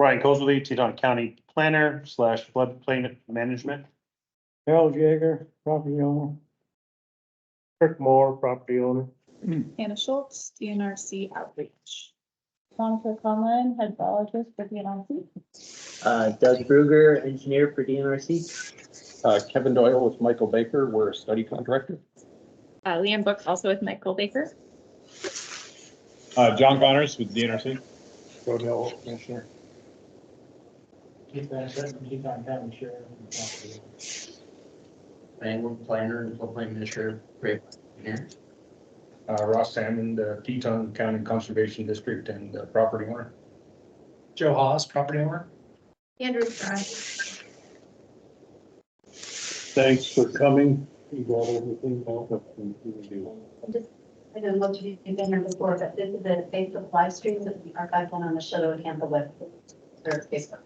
Brian Cosley, Teton County Planner / Floodplain Management. Harold Jaeger, property owner. Kirk Moore, property owner. Hannah Schultz, DNRC Outreach. Monica Conlon, hydrologist for DNRC. Doug Bruger, engineer for DNRC. Kevin Doyle with Michael Baker, we're a study contractor. Leanne Book, also with Michael Baker. John Connors with DNRC. Rodell, Commissioner. Language planner and floodplain administrator. Great. Here. Ross Salmon, the Teton County Conservation District and property owner. Joe Haas, property owner. Andrew Fry. Thanks for coming. You got everything else. I don't know if you've been here before, but this is a Facebook live stream that we archived on the Shadow and Tampa web or Facebook.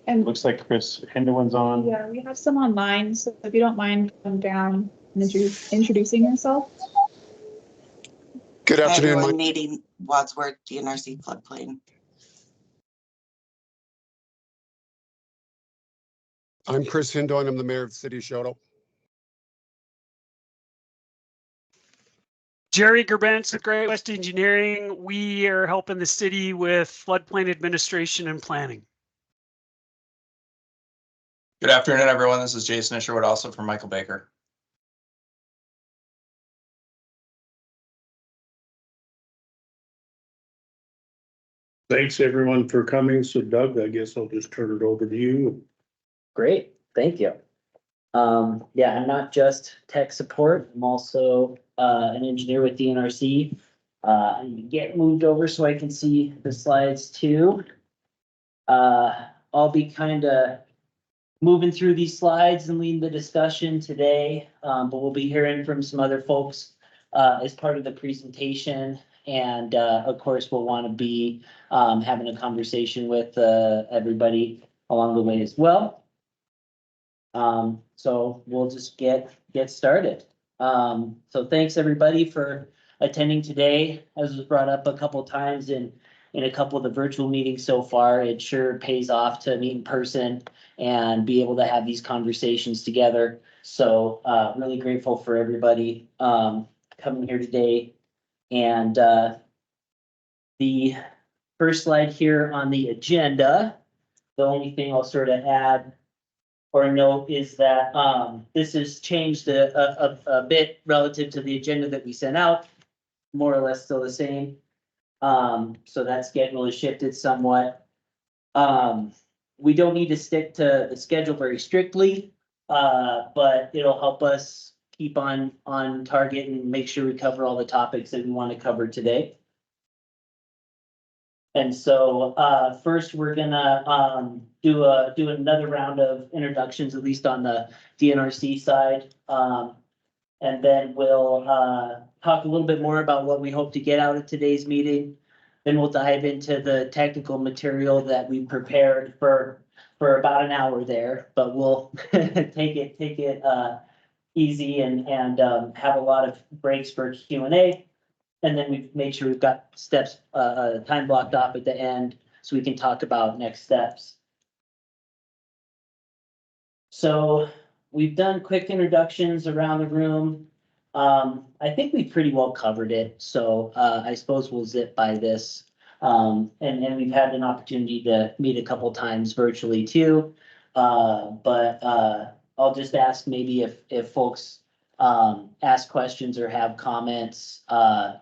And Looks like Chris Henderland's on. yeah, we have some online, so if you don't mind coming down and introducing yourself. Good Hi, afternoon. everyone. Nadine Wadsworth, DNRC floodplain. I'm Chris Hindon. I'm the mayor of the city of Shoto. Jerry Gerbentz with Great West Engineering. We are helping the city with floodplain administration and planning. Good afternoon, everyone. This is Jason Isherwood, also from Michael Baker. Thanks everyone for coming. So Doug, I guess I'll just turn it over to you. Great, thank you. Yeah, I'm not just tech support, I'm also an engineer with DNRC. Get moved over so I can see the slides too. I'll be kind of moving through these slides and leading the discussion today, but we'll be hearing from some other folks as part of the presentation. And of course, we'll want to be having a conversation with everybody along the way as well. So we'll just get started. So thanks everybody for attending today. As was brought up a couple times in a couple of the virtual meetings so far, it sure pays off to meet in person and be able to have these conversations together. So really grateful for everybody coming here today. And the first slide here on the agenda, the only thing I'll sort of add or note is that this has changed a bit relative to the agenda that we sent out, more or less still the same. So that's getting really shifted somewhat. We don't need to stick to the schedule very strictly, but it'll help us keep on target and make sure we cover all the topics that we want to cover today. And so first we're gonna do another round of introductions, at least on the DNRC side. And then we'll talk a little bit more about what we hope to get out of today's meeting. Then we'll dive into the technical material that we prepared for about an hour there, but we'll take it easy and have a lot of breaks for Q&A. And then we make sure we've got steps, time blocked off at the end so we can talk about next steps. So we've done quick introductions around the room. I think we pretty well covered it. So I suppose we'll zip by this. And we've had an opportunity to meet a couple times virtually too. But I'll just ask maybe if folks ask questions or have comments,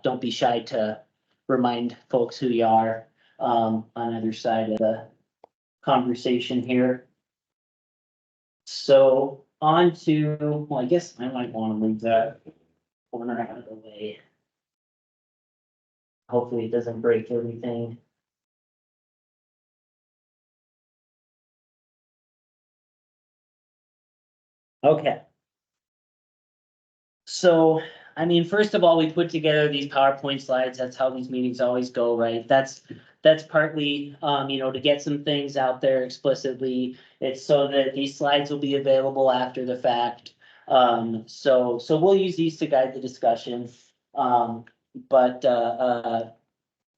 don't be shy to remind folks who you are on either side of the conversation here. So on to, well, I guess I might want to move that corner out of the way. Hopefully it doesn't break everything. Okay. So, I mean, first of all, we put together these PowerPoint slides. That's how these meetings always go, right? That's partly, to get some things out there explicitly. It's so that these slides will be available after the fact. So we'll use these to guide the discussion. But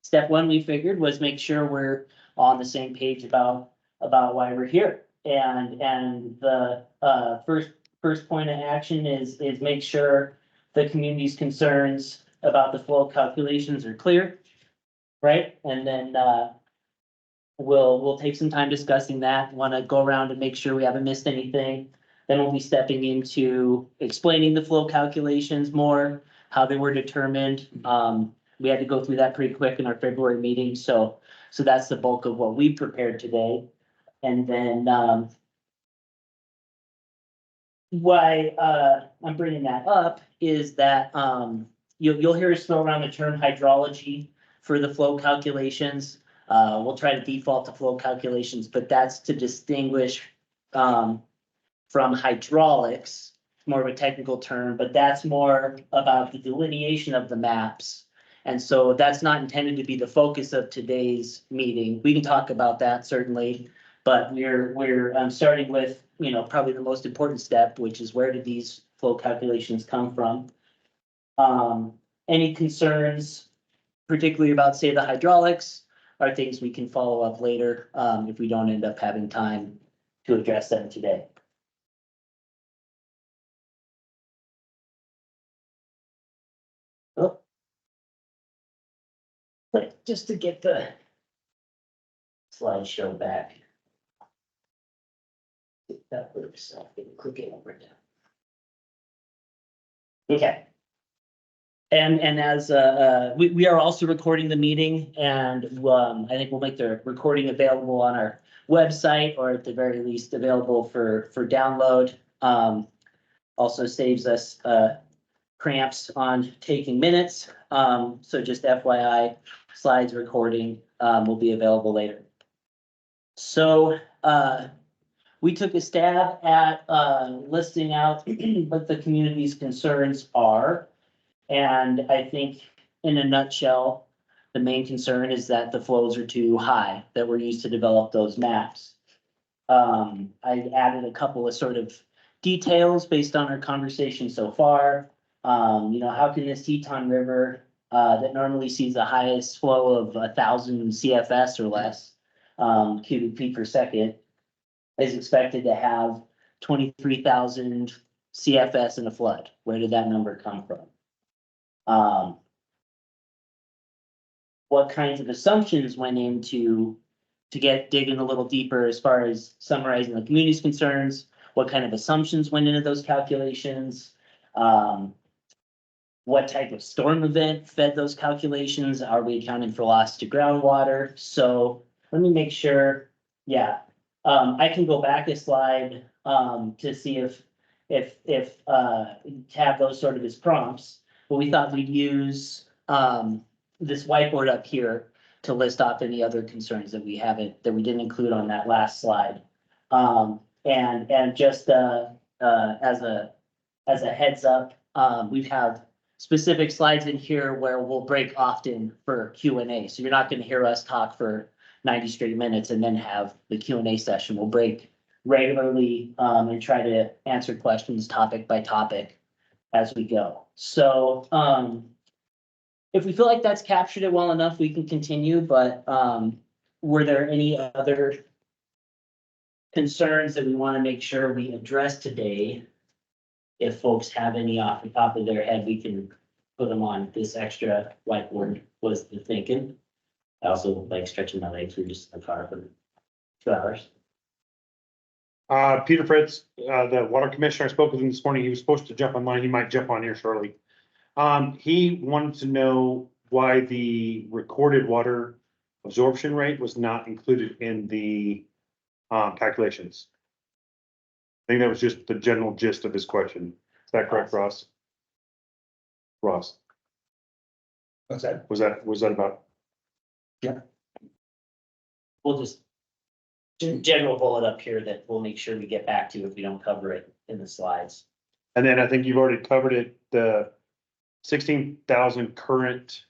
step one, we figured, was make sure we're on the same page about why we're here. And the, first point of action is make sure the community's concerns about the flow calculations are clear. Right? And then, we'll take some time discussing that, want to go around and make sure we haven't missed anything. Then we'll be stepping into explaining the flow calculations more, how they were determined. We had to go through that pretty quick in our February meeting, so that's the bulk of what we prepared today. And then, why, I'm bringing that up is that, you'll hear us throw around the term hydrology for the flow calculations. We'll try to default to flow calculations, but that's to distinguish from hydraulics, more of a technical term, but that's more about the delineation of the maps. And so that's not intended to be the focus of today's meeting. We can talk about that certainly, but we're starting with, probably the most important step, which is where did these flow calculations come from? Any concerns, particularly about, say, the hydraulics, are things we can follow up later, if we don't end up having time to address them today. Oh. But just to get the slideshow back. If that works, I'll click it over down. Okay. And as, we are also recording the meeting, and, I think we'll make the recording available on our website, or at the very least available for download. Also saves us, cramps on taking minutes. So just FYI, slides recording, will be available later. So, we took a stab at, listing out what the community's concerns are. And I think in a nutshell, the main concern is that the flows are too high that were used to develop those maps. I added a couple of sort of details based on our conversation so far. How can this Teton River, that normally sees the highest flow of 1,000 CFS or less, cubic feet per second, is expected to have 23,000 CFS in a flood? Where did that number come from? What kinds of assumptions went into to get digging a little deeper as far as summarizing the community's concerns? What kind of assumptions went into those calculations? What type of storm event fed those calculations? Are we accounting for loss to groundwater? So let me make sure. Yeah, I can go back a slide to see if have those sort of as prompts. But we thought we'd use this whiteboard up here to list off any other concerns that we didn't include on that last slide. And just as a heads up, we have specific slides in here where we'll break often for Q&A. So you're not going to hear us talk for 90 straight minutes and then have the Q&A session. We'll break regularly and try to answer questions topic by topic as we go. So if we feel like that's captured it well enough, we can continue, but were there any other concerns that we want to make sure we address today? If folks have any off the top of their head, we can put them on this extra whiteboard, was the thinking. I also like stretching my legs. We're just in the car for 2 hours. Peter Fritz, the water commissioner, I spoke with him this morning. He was supposed to jump online. He might jump on here shortly. He wanted to know why the recorded water absorption rate was not included in the calculations. I think that was just the general gist of his question. Is that correct, Ross? Ross, What's that? was that about? We'll just general bullet up here that we'll make sure we get back to if we don't cover it in the slides. And then I think you've already covered it, the 16,000 current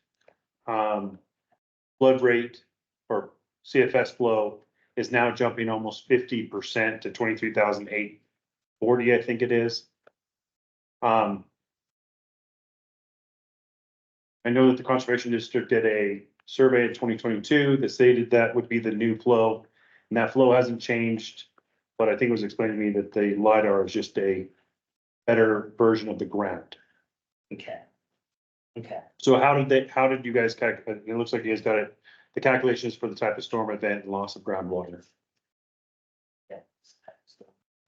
flood rate or CFS flow is now jumping almost 50% to 23,840, I think it is. I know that the Conservation District did a survey in 2022 that stated that would be the new flow. And that flow hasn't changed, but I think it was explained to me that the LiDAR is just a better version of the ground. Okay. Okay, So how did you guys calculate? It looks like you guys got it, the calculations for the type of storm event and loss of groundwater. okay.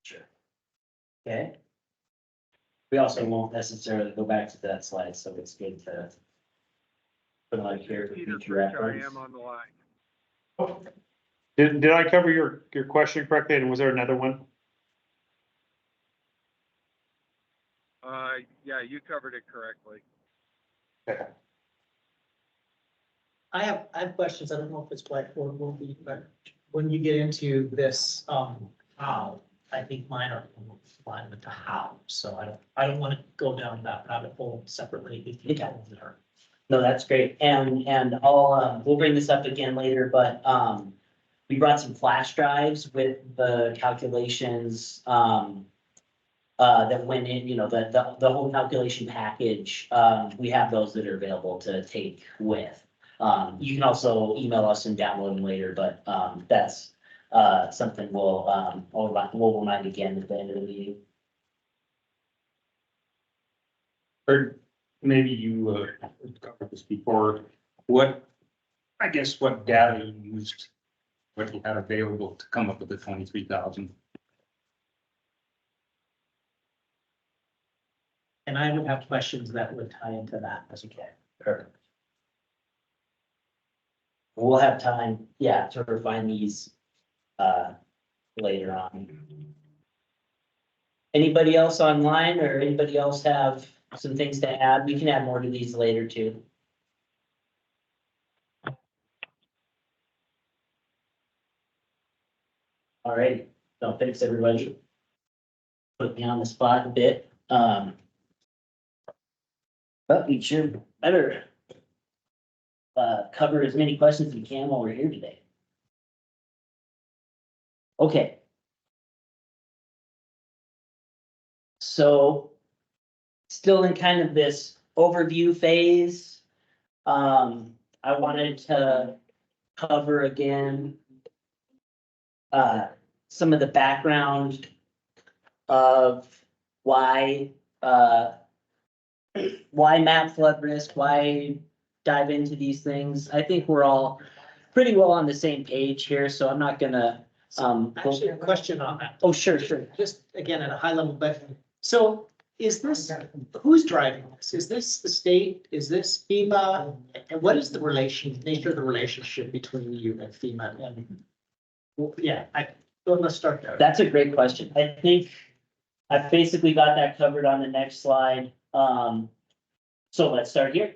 Sure. Okay. We also won't necessarily go back to that slide, so it's good to put on here for future reference. Did I cover your question correctly? And was there another one? Yeah, you covered it correctly. Okay. I have questions. I don't know if it's whiteboard will be, but when you get into this, how, I think mine are fine with the how. So I don't want to go down that rabbit hole separately. If you can there. No, that's great. And I'll, we'll bring this up again later, but, we brought some flash drives with the calculations, that went in, you know, the whole calculation package. We have those that are available to take with. You can also email us and download them later, but, that's, something we'll remind again at the end of the meeting. Or maybe you covered this before, what data you used, what you had available to come up with the 23,000? And I would have questions that would tie into that as okay. Perfect. We'll have time, yeah, to refine these, later on. Anybody else online or anybody else have some things to add? We can add more to these later too. All right, so thanks everybody. Put me on the spot a bit. But we should better cover as many questions as we can while we're here today. Okay. So still in kind of this overview phase, I wanted to cover again some of the background of why map flood risk, why dive into these things. I think we're all pretty well on the same page here, so I'm not gonna Actually, a question on that. oh, sure. Just again, at a high level, but so is this, who's driving this? Is this the state? Is this FEMA? And what is the nature of the relationship between you and FEMA? And well, yeah, let's start there. That's a great question. I think I've basically got that covered on the next slide. So let's start here.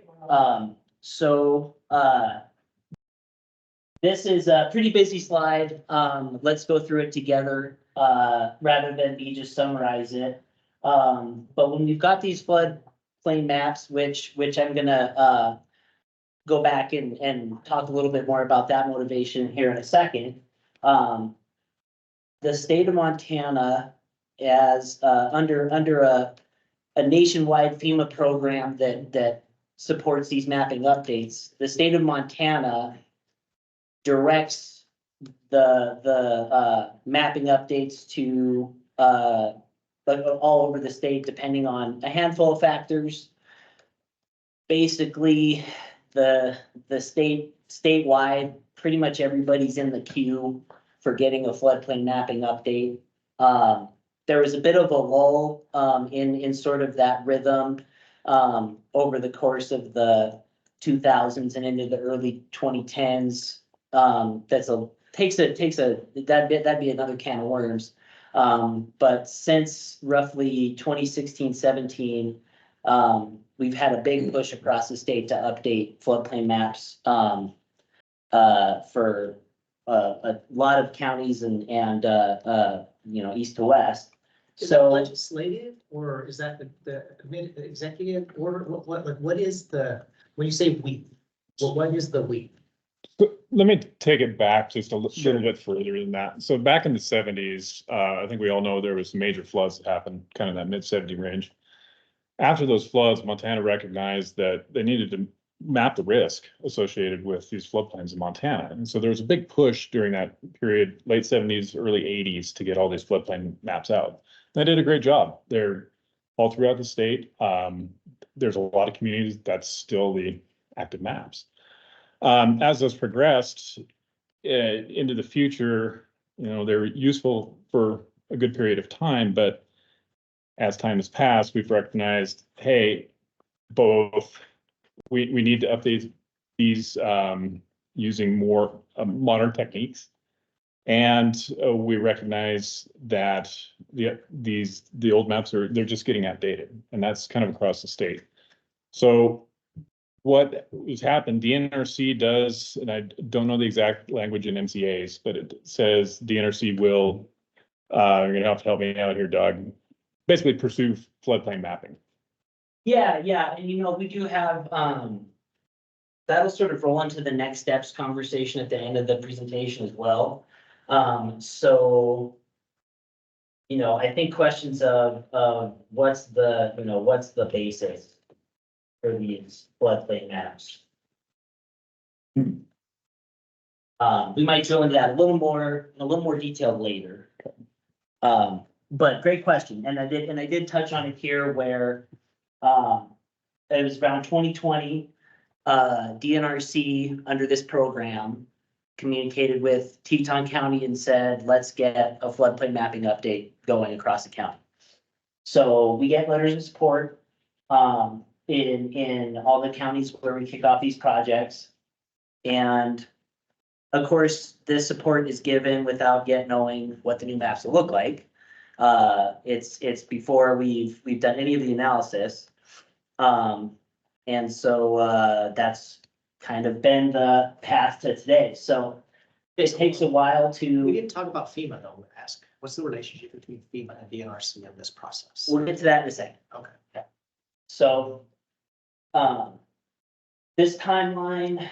This is a pretty busy slide. Let's go through it together, rather than me just summarize it. But when we've got these floodplain maps, which I'm gonna, go back and talk a little bit more about that motivation here in a second. The state of Montana as, under a nationwide FEMA program that supports these mapping updates, the state of Montana directs the mapping updates to all over the state, depending on a handful of factors. Basically, the statewide, pretty much everybody's in the queue for getting a floodplain mapping update. There was a bit of a lull in sort of that rhythm over the course of the 2000s and into the early 2010s. That'd be another can of worms. But since roughly 2016, 17, we've had a big push across the state to update floodplain maps for a lot of counties and east to west. Is that legislative, or is that the executive order? What is the, when you say we, what is the we? Let me take it back just a little bit further than that. So back in the 70s, I think we all know there was major floods that happened kind of that mid-70 range. After those floods, Montana recognized that they needed to map the risk associated with these floodplains in Montana. And so there was a big push during that period, late 70s, early 80s, to get all these floodplain maps out. They did a great job. They're all throughout the state. There's a lot of communities that's still the active maps. As those progressed into the future, they're useful for a good period of time, but as time has passed, we've recognized, hey, both we need to update these using more modern techniques. And we recognize that the old maps they're just getting outdated, and that's kind of across the state. So what has happened, DNRC does, and I don't know the exact language in MCAs, but it says DNRC will, you're gonna have to help me out here, Doug, basically pursue floodplain mapping. Yeah, and we do have, that'll sort of roll into the next steps conversation at the end of the presentation as well. So, I think questions of what's the basis for these floodplain maps? We might drill into that in a little more detail later. But great question, and I did touch on it here where it was around 2020. DNRC under this program communicated with Teton County and said, let's get a floodplain mapping update going across the county. So we get letters of support in all the counties where we kick off these projects. And of course, this support is given without yet knowing what the new maps will look like. It's before we've done any of the analysis. And so that's kind of been the path to today. So it takes a while We to, didn't talk about FEMA though, ask, what's the relationship between FEMA and DNRC in this process? we'll get to that in a second. Okay. So, this timeline,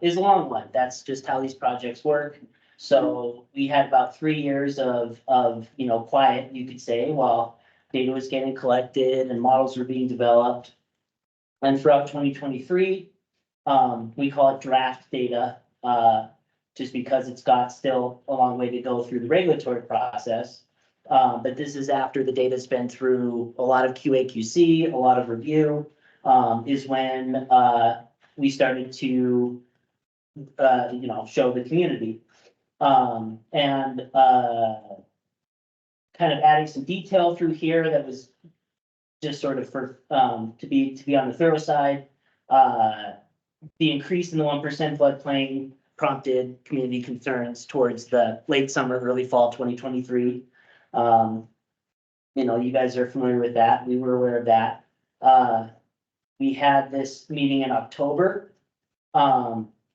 is a long one. That's just how these projects work. So we had about 3 years of, quiet, you could say, while data was getting collected and models were being developed. And throughout 2023, we call it draft data, just because it's got still a long way to go through the regulatory process. But this is after the data's been through a lot of QA/QC, a lot of review, is when we started to, show the community. And kind of adding some detail through here that was just sort of for, to be on the thorough side. The increase in the 1% floodplain prompted community concerns towards the late summer, early fall 2023. You guys are familiar with that. We were aware of that. We had this meeting in October.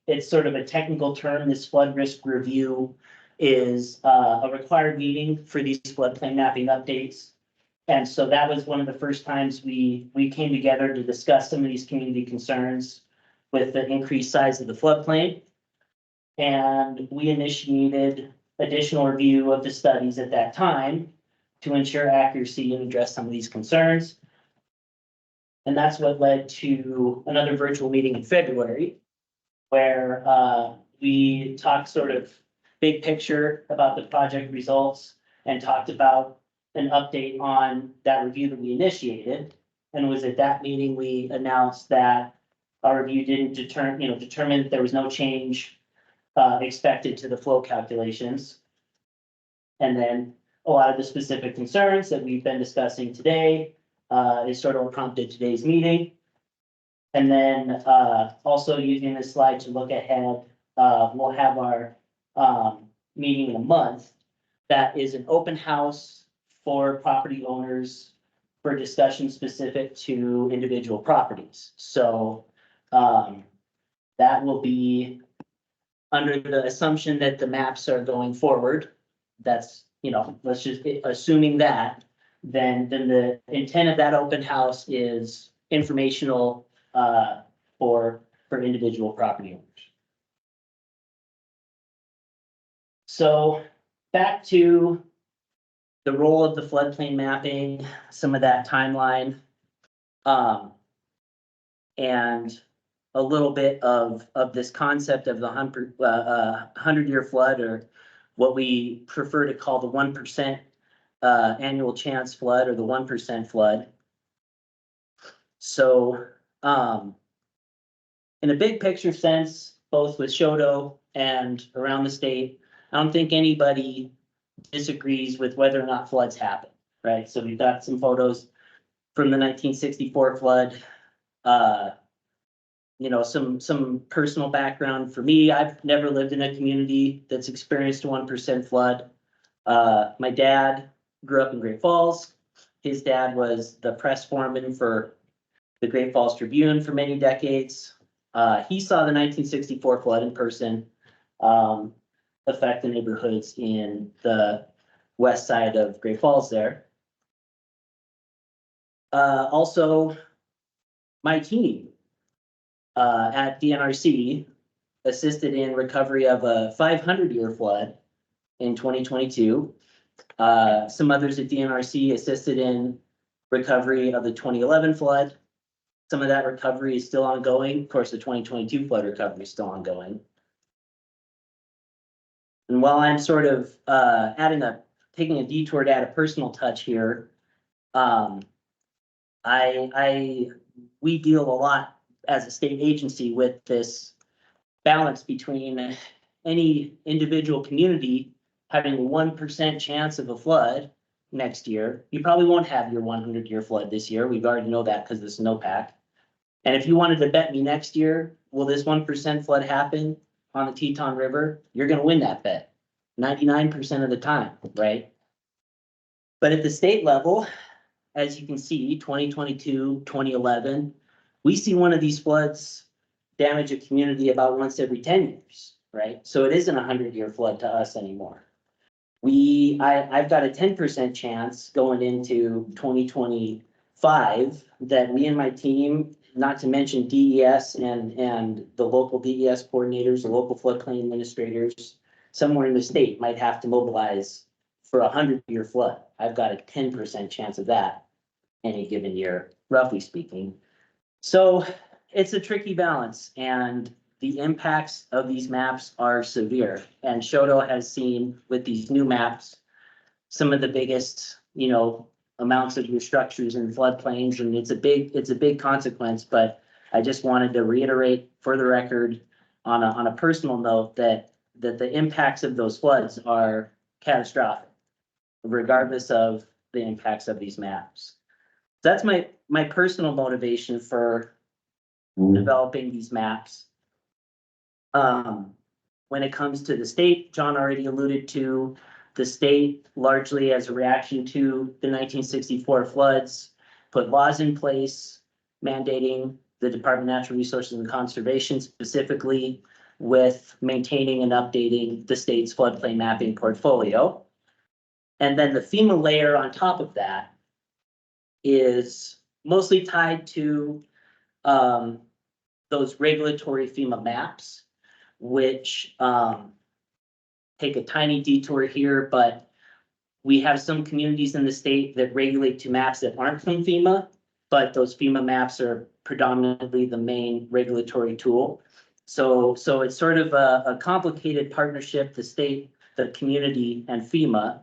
It's sort of a technical term. This flood risk review is a required meeting for these floodplain mapping updates. And so that was one of the first times we came together to discuss some of these community concerns with the increased size of the floodplain. And we initiated additional review of the studies at that time to ensure accuracy and address some of these concerns. And that's what led to another virtual meeting in February, where we talked sort of big picture about the project results and talked about an update on that review that we initiated. And it was at that meeting we announced that our review didn't determine that there was no change expected to the flow calculations. And then a lot of the specific concerns that we've been discussing today is sort of what prompted today's meeting. And then also using this slide to look ahead, we'll have our meeting in a month. That is an open house for property owners for discussion specific to individual properties. So that will be under the assumption that the maps are going forward. That's, let's just assuming that, then the intent of that open house is informational for individual property owners. So back to the role of the floodplain mapping, some of that timeline. And a little bit of this concept of the 100-year flood, or what we prefer to call the 1% annual chance flood, or the 1% flood. So in a big picture sense, both with Shoto and around the state, I don't think anybody disagrees with whether or not floods happen, right? So we've got some photos from the 1964 flood. You know, some personal background for me. I've never lived in a community that's experienced a 1% flood. My dad grew up in Great Falls. His dad was the press foreman for the Great Falls Tribune for many decades. He saw the 1964 flood in person, affect the neighborhoods in the west side of Great Falls there. Also, my team at DNRC assisted in recovery of a 500-year flood in 2022. Some others at DNRC assisted in recovery of the 2011 flood. Some of that recovery is still ongoing. Of course, the 2022 flood recovery is still ongoing. And while I'm sort of taking a detour to add a personal touch here, we deal a lot as a state agency with this balance between any individual community having a 1% chance of a flood next year. You probably won't have your 100-year flood this year. We already know that because of the snowpack. And if you wanted to bet me next year, will this 1% flood happen on the Teton River? You're going to win that bet 99% of the time, right? But at the state level, as you can see, 2022, 2011, we see one of these floods damage a community about once every 10 years, right? So it isn't a 100-year flood to us anymore. I've got a 10% chance going into 2025 that me and my team, not to mention DES and the local DES coordinators, the local floodplain administrators, somewhere in the state might have to mobilize for a 100-year flood. I've got a 10% chance of that any given year, roughly speaking. So it's a tricky balance, and the impacts of these maps are severe. And Shoto has seen with these new maps some of the biggest, you know, amounts of your structures in floodplains, and it's a big consequence. But I just wanted to reiterate for the record on a personal note that the impacts of those floods are catastrophic, regardless of the impacts of these maps. That's my personal motivation for developing these maps. When it comes to the state, John already alluded to the state, largely as a reaction to the 1964 floods, put laws in place mandating the Department of Natural Resources and Conservation, specifically with maintaining and updating the state's floodplain mapping portfolio. And then the FEMA layer on top of that is mostly tied to those regulatory FEMA maps, which take a tiny detour here, but we have some communities in the state that regulate to maps that aren't from FEMA, but those FEMA maps are predominantly the main regulatory tool. So it's sort of a complicated partnership, the state, the community, and FEMA.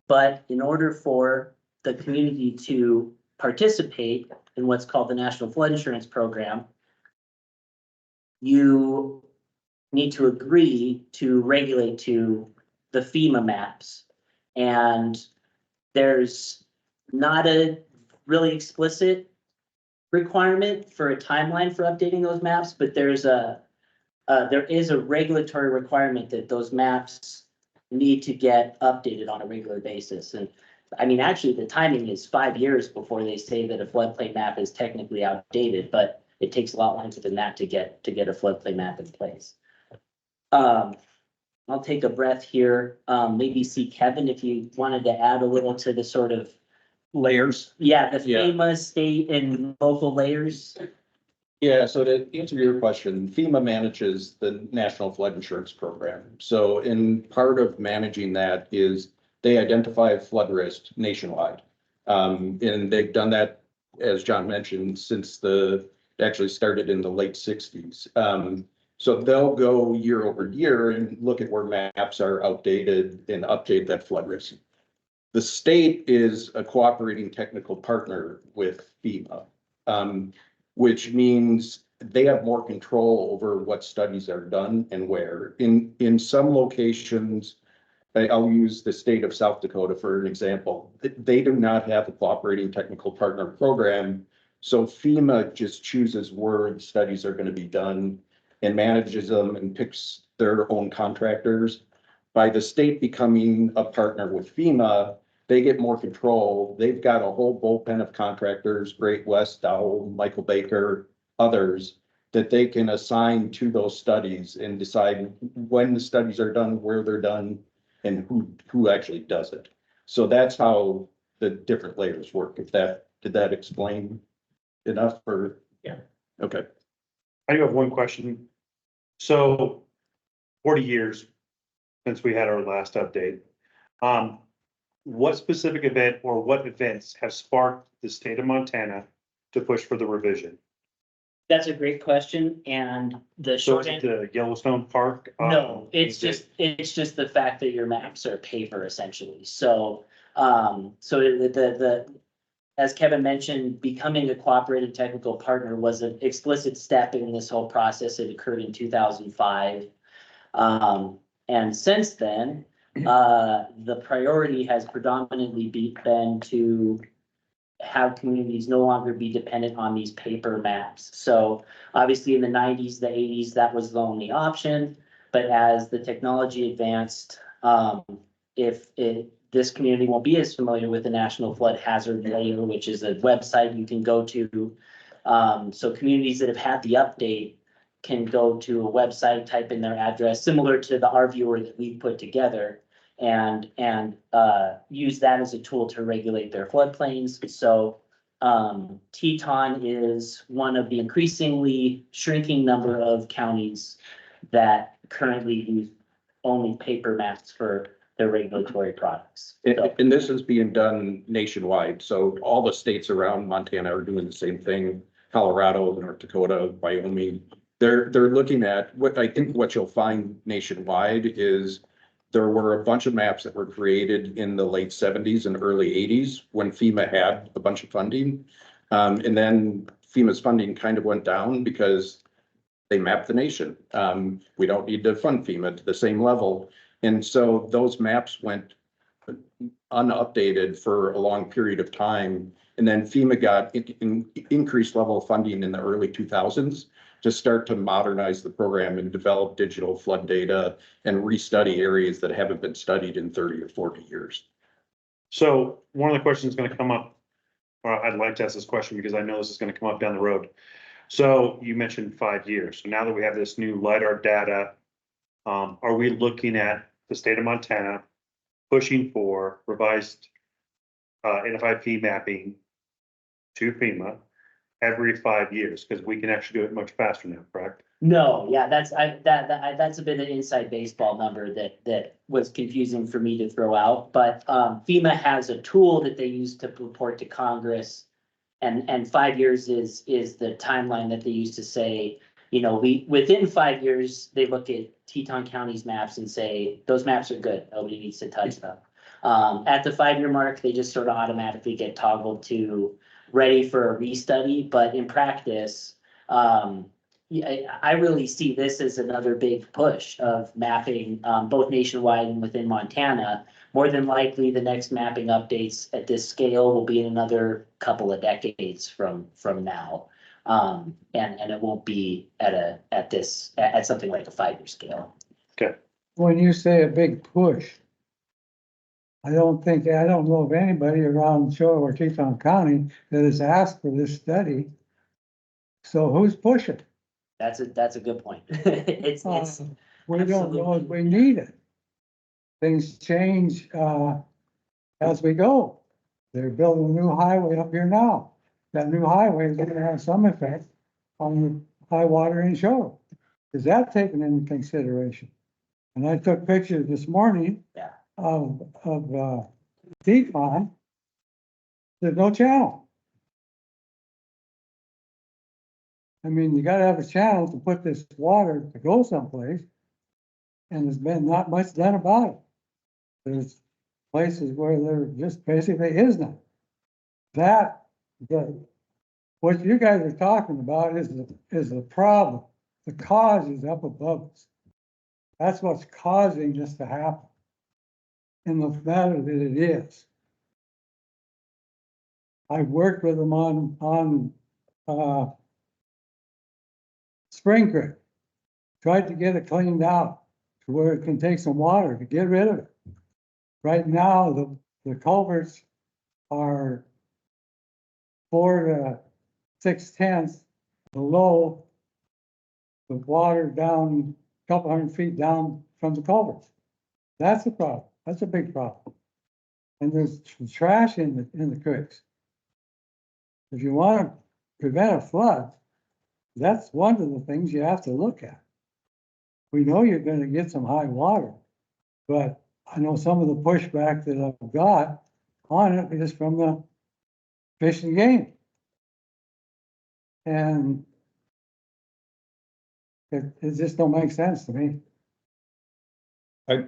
But in order for the community to participate in what's called the National Flood Insurance Program, you need to agree to regulate to the FEMA maps. And there's not a really explicit requirement for a timeline for updating those maps, but there is a regulatory requirement that those maps need to get updated on a regular basis. And I mean, actually, the timing is 5 years before they say that a floodplain map is technically outdated, but it takes a lot longer than that to get a floodplain map in place. I'll take a breath here. Maybe see Kevin, if you wanted to add a little to the sort of layers. Yeah, the FEMA state and local layers. Yeah, so to answer your question, FEMA manages the National Flood Insurance Program. So in part of managing that is they identify flood risk nationwide. And they've done that, as John mentioned, since the actually started in the late sixties. So they'll go year over year and look at where maps are outdated and update that flood risk. The state is a cooperating technical partner with FEMA, which means they have more control over what studies are done and where. In some locations, I'll use the state of South Dakota for an example. They do not have a cooperating technical partner program. So FEMA just chooses where the studies are going to be done and manages them and picks their own contractors. By the state becoming a partner with FEMA, they get more control. They've got a whole bullpen of contractors, Great West, Dow, Michael Baker, others, that they can assign to those studies and decide when the studies are done, where they're done, and who actually does it. So that's how the different layers work. Did that explain enough for? Yeah. Okay. I do have one question. So 40 years since we had our last update. What specific event or what events have sparked the state of Montana to push for the revision? That's a great question, and the So short is it answer, the Yellowstone Park? no, it's is just the fact that your maps are paper essentially. So, so as Kevin mentioned, becoming a cooperative technical partner was an explicit step in this whole process. It occurred in 2005. And since then, the priority has predominantly been to have communities no longer be dependent on these paper maps. So obviously in the 90s, the 80s, that was the only option. But as the technology advanced, this community won't be as familiar with the National Flood Hazard Layer, which is a website you can go to. So communities that have had the update can go to a website, type in their address, similar to the R viewer that we've put together, and use that as a tool to regulate their floodplains. So Teton is one of the increasingly shrinking number of counties that currently use only paper maps for their regulatory products. So, And this is being done nationwide. So all the states around Montana are doing the same thing. Colorado, North Dakota, Wyoming. They're looking at what you'll find nationwide is there were a bunch of maps that were created in the late 70s and early 80s when FEMA had a bunch of funding. And then FEMA's funding kind of went down because they mapped the nation. We don't need to fund FEMA to the same level. And so those maps went unupdated for a long period of time. And then FEMA got increased level of funding in the early 2000s to start to modernize the program and develop digital flood data and restudy areas that haven't been studied in 30 or 40 years. So one of the questions going to come up, or I'd like to ask this question because I know this is going to come up down the road. So you mentioned 5 years. So now that we have this new LiDAR data, are we looking at the state of Montana pushing for revised NFIP mapping to FEMA every 5 years? Because we can actually do it much faster now, correct? no, yeah, that's a bit of an inside baseball number that was confusing for me to throw out. But FEMA has a tool that they use to report to Congress, and 5 years is the timeline that they use to say, you know, within 5 years, they look at Teton County's maps and say, those maps are good, nobody needs to touch them. At the 5-year mark, they just sort of automatically get toggled to ready for a restudy, but in practice, I really see this as another big push of mapping, both nationwide and within Montana. More than likely, the next mapping updates at this scale will be in another couple of decades from now. And it won't be at something like a 5-year scale. Okay. When you say a big push, I don't know of anybody around Show or Teton County that has asked for this study. So who's pushing? That's a good point. It's we don't know if we need it. Things change as we go. They're building a new highway up here now. That new highway is going to have some effect on the high water in Show. Is that taken into consideration? And I took pictures this morning of Teton. There's no channel. I mean, you gotta have a channel to put this water to go someplace. And there's been not much done about it. There's places where there just basically is none. That, what you guys are talking about is the problem. The cause is up above us. That's what's causing this to happen. In the matter that it is. I've worked with them on Spring Creek. Tried to get it cleaned out to where it can take some water to get rid of it. Right now, the culverts are 4 to 6/10 below the water down a couple hundred feet down from the culverts. That's a problem. That's a big problem. And there's trash in the creeks. If you want to prevent a flood, that's one of the things you have to look at. We know you're going to get some high water, but I know some of the pushback that I've got on it is from the Fish and Game. And it just don't make sense to me. I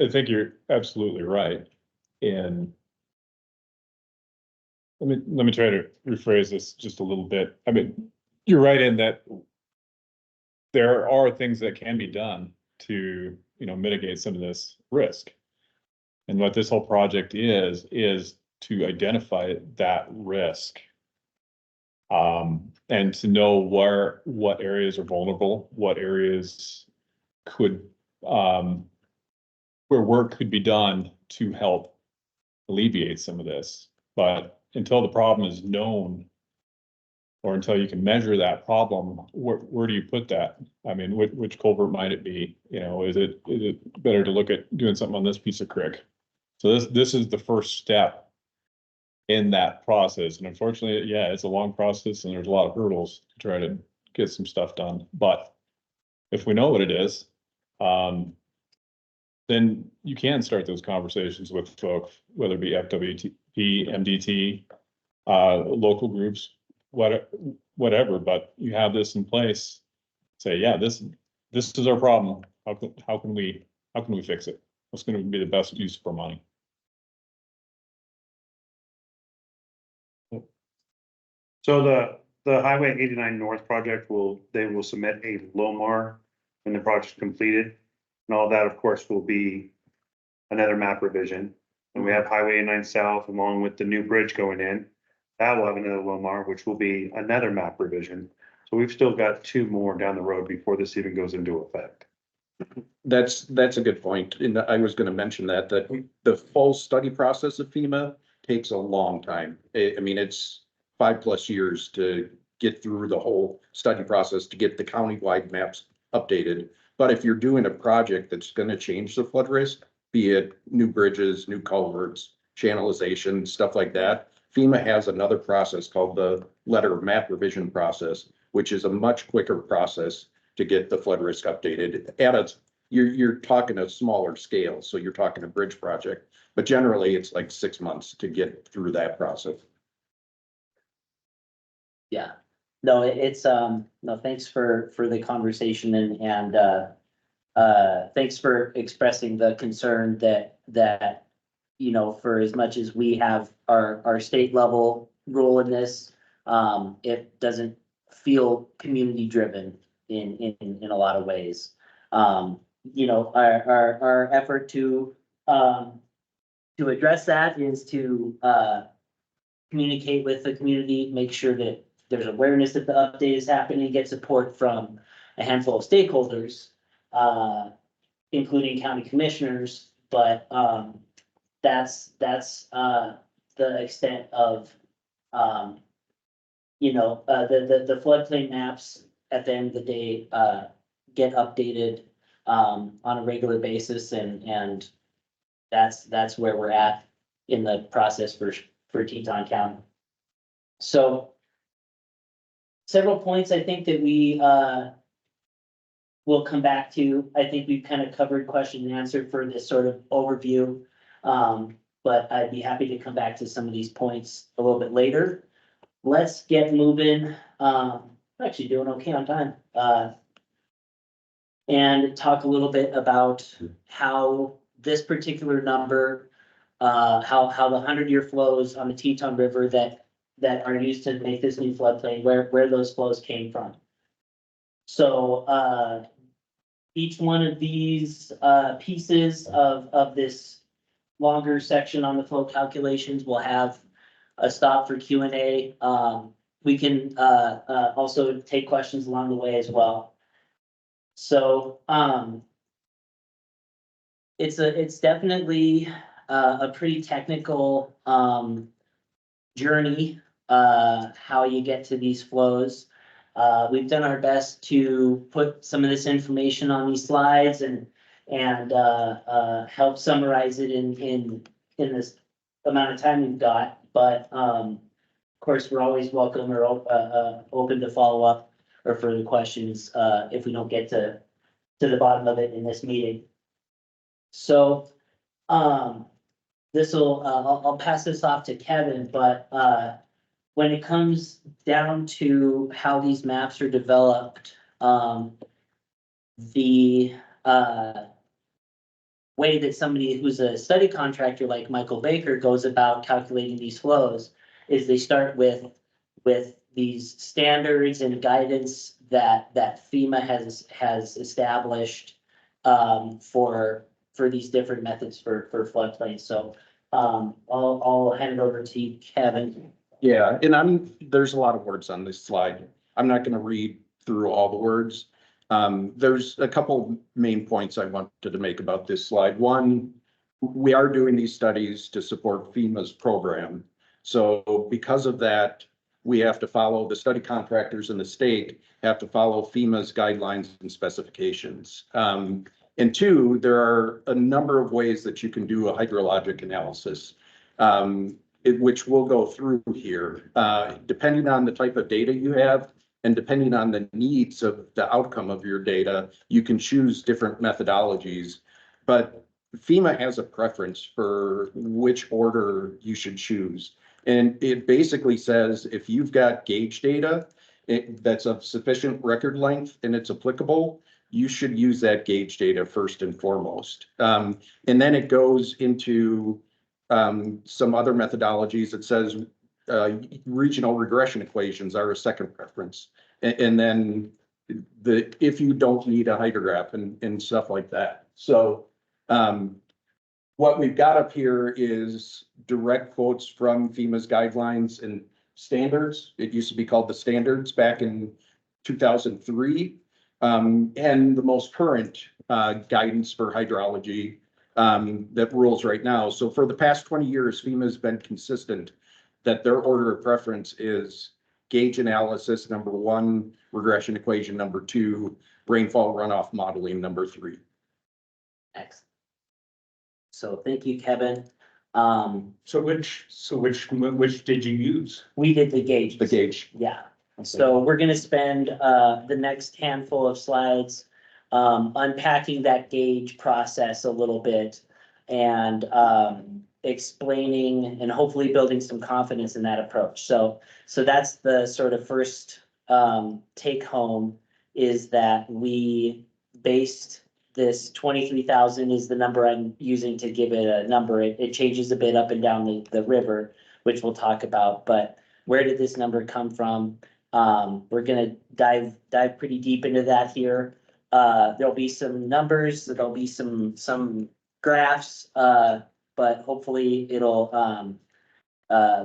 think you're absolutely right. And let me try to rephrase this just a little bit. I mean, you're right in that there are things that can be done to, mitigate some of this risk. And what this whole project is to identify that risk. And to know what areas are vulnerable, what areas could, where work could be done to help alleviate some of this. But until the problem is known, or until you can measure that problem, where do you put that? I mean, which culvert might it be? Is it better to look at doing something on this piece of creek? So this is the first step in that process. And unfortunately, yeah, it's a long process and there's a lot of hurdles to try to get some stuff done. But if we know what it is, then you can start those conversations with folks, whether it be FWP, MDT, local groups, whatever, but you have this in place. Say, yeah, this is our problem. How can we fix it? What's going to be the best use for money? So the Highway 89 North project they will submit a LOMAR when the project's completed. And all that, of course, will be another map revision. And we have Highway 89 South along with the new bridge going in. That will have another LOMAR, which will be another map revision. So we've still got 2 more down the road before this even goes into effect. That's a good point. And I was gonna mention that the full study process of FEMA takes a long time. I mean, it's 5+ years to get through the whole study process to get the countywide maps updated. But if you're doing a project that's gonna change the flood risk, be it new bridges, new culverts, channelization, stuff like that, FEMA has another process called the letter of map revision process, which is a much quicker process to get the flood risk updated. You're talking a smaller scale, so you're talking a bridge project, but generally it's like 6 months to get through that process. Yeah, no, no, thanks for the conversation and thanks for expressing the concern that, for as much as we have our state level role in this, it doesn't feel community driven in a lot of ways. Our effort to address that is to communicate with the community, make sure that there's awareness that the update is happening, get support from a handful of stakeholders, including county commissioners, but that's the extent of the floodplain maps at the end of the day get updated on a regular basis, and that's where we're at in the process for Teton County. So several points I think that we will come back to. I think we've kind of covered question and answer for this sort of overview. But I'd be happy to come back to some of these points a little bit later. Let's get moving I'm actually doing okay on time. And talk a little bit about how this particular number, how the 100-year flows on the Teton River that are used to make this new floodplain, where those flows came from. So, each one of these, pieces of this longer section on the flow calculations will have a stop for Q&A. We can, also take questions along the way as well. So, it's definitely a pretty technical journey, how you get to these flows. We've done our best to put some of this information on these slides and help summarize it in this amount of time we've got. But of course, we're always welcome or open to follow up or further questions if we don't get to the bottom of it in this meeting. So, I'll pass this off to Kevin, but, when it comes down to how these maps are developed, the, way that somebody who's a study contractor like Michael Baker goes about calculating these flows is they start with these standards and guidance that FEMA has established, for these different methods for floodplains. So, I'll hand it over to you, Kevin. Yeah, and there's a lot of words on this slide. I'm not gonna read through all the words. There's a couple main points I wanted to make about this slide. One, we are doing these studies to support FEMA's program. So because of that, we have to follow, the study contractors in the state have to follow FEMA's guidelines and specifications. And two, there are a number of ways that you can do a hydrologic analysis, which we'll go through here. Depending on the type of data you have and depending on the needs of the outcome of your data, you can choose different methodologies. But FEMA has a preference for which order you should choose. And it basically says if you've got gauge data that's of sufficient record length and it's applicable, you should use that gauge data first and foremost. And then it goes into some other methodologies. It says regional regression equations are a second preference. And then if you don't need a hydrograph and stuff like that. So what we've got up here is direct quotes from FEMA's guidelines and standards. It used to be called the standards back in 2003. And the most current guidance for hydrology that rules right now. So for the past 20 years, FEMA has been consistent that their order of preference is gauge analysis, number 1, regression equation, number 2, rainfall runoff modeling, number 3. Excellent. So thank you, Kevin. So which did you use? We did the gauge. The gauge. Yeah. So we're gonna spend the next handful of slides unpacking that gauge process a little bit and explaining and hopefully building some confidence in that approach. So that's the sort of first take home, is that we based this 23,000 is the number I'm using to give it a number. It changes a bit up and down the river, which we'll talk about, but where did this number come from? We're gonna dive pretty deep into that here. There'll be some numbers, there'll be some graphs, but hopefully it'll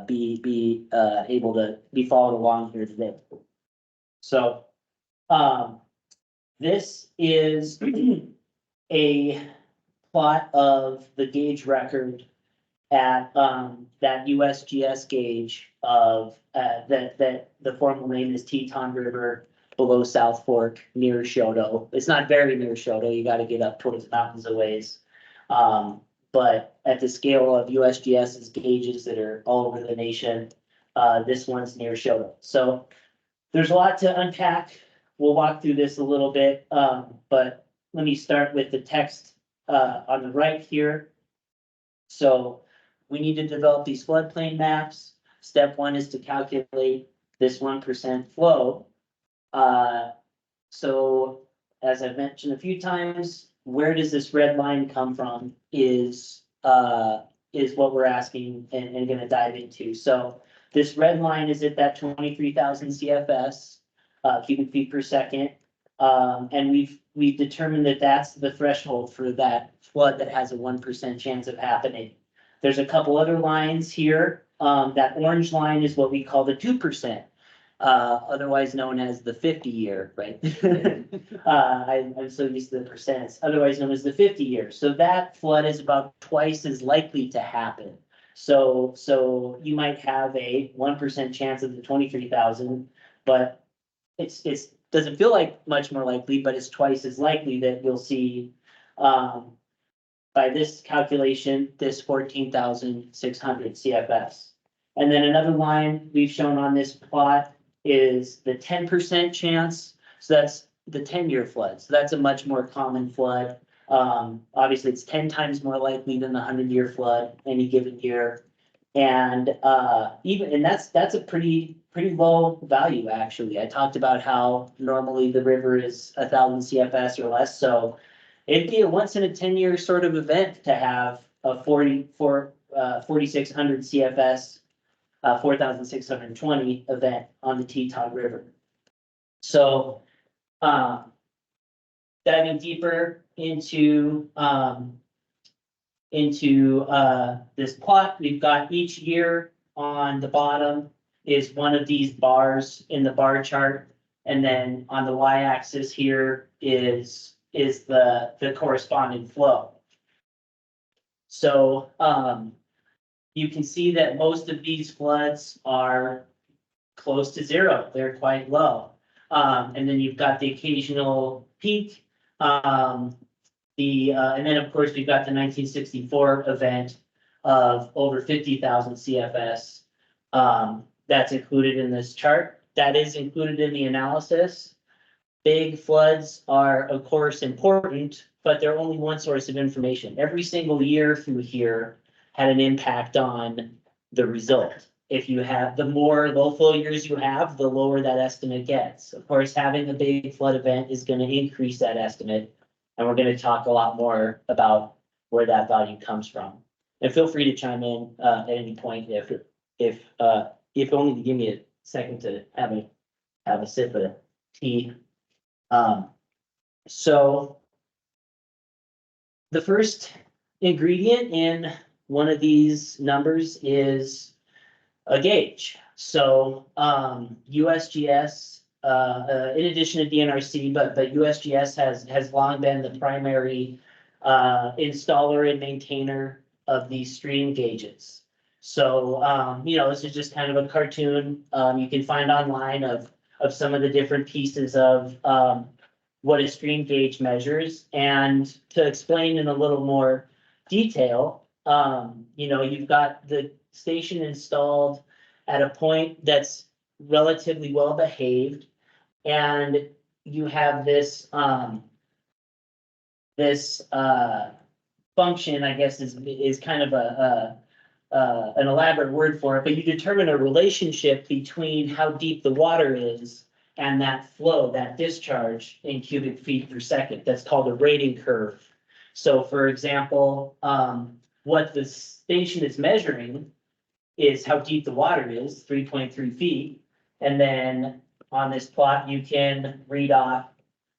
be able to be followed along here today. So this is a plot of the gauge record at that USGS gauge of that the formal name is Teton River below South Fork near Shoto. It's not very near Shoto, you got to get up towards the mountains a ways. But at the scale of USGS's gauges that are all over the nation, this one's near Shoto. So there's a lot to unpack. We'll walk through this a little bit, but let me start with the text on the right here. So we need to develop these floodplain maps. Step 1 is to calculate this 1% flow. So as I've mentioned a few times, where does this red line come from is what we're asking and gonna dive into. So this red line is at that 23,000 CFS, cubic feet per second. And we've determined that that's the threshold for that flood that has a 1% chance of happening. There's a couple other lines here. That orange line is what we call the 2%. Otherwise known as the 50-year, right? I'm so used to the percents, otherwise known as the 50-year. So that flood is about twice as likely to happen. So you might have a 1% chance of the 23,000, but it's doesn't feel like much more likely, but it's twice as likely that you'll see, by this calculation, this 14,600 CFS. And then another line we've shown on this plot is the 10% chance. So that's the 10-year flood. So that's a much more common flood. Obviously it's 10 times more likely than the 100-year flood any given year. And that's a pretty low value, actually. I talked about how normally the river is 1,000 CFS or less. So it'd be a once in a 10-year sort of event to have a 4,600 CFS 4,620 event on the Teton River. So, diving deeper into this plot, we've got each year on the bottom is one of these bars in the bar chart, and then on the y-axis here is the corresponding flow. So, you can see that most of these floods are close to zero. They're quite low. And then you've got the occasional peak. And then of course we've got the 1964 event of over 50,000 CFS. That's included in this chart. That is included in the analysis. Big floods are of course important, but they're only one source of information. Every single year through here had an impact on the result. If you have, the more low flow years you have, the lower that estimate gets. Of course, having a big flood event is going to increase that estimate. And we're going to talk a lot more about where that value comes from. And feel free to chime in at any point if only to give me a second to have a sip of tea. So the first ingredient in one of these numbers is a gauge. So USGS, in addition to DNRC, but USGS has long been the primary installer and maintainer of these stream gauges. So this is just kind of a cartoon you can find online of some of the different pieces of what a stream gauge measures. And to explain in a little more detail, you've got the station installed at a point that's relatively well behaved, and you have this function, I guess is kind of an elaborate word for it, but you determine a relationship between how deep the water is and that flow, that discharge in cubic feet per second. That's called a rating curve. So for example, what the station is measuring is how deep the water is, 3.3 feet. And then on this plot, you can read off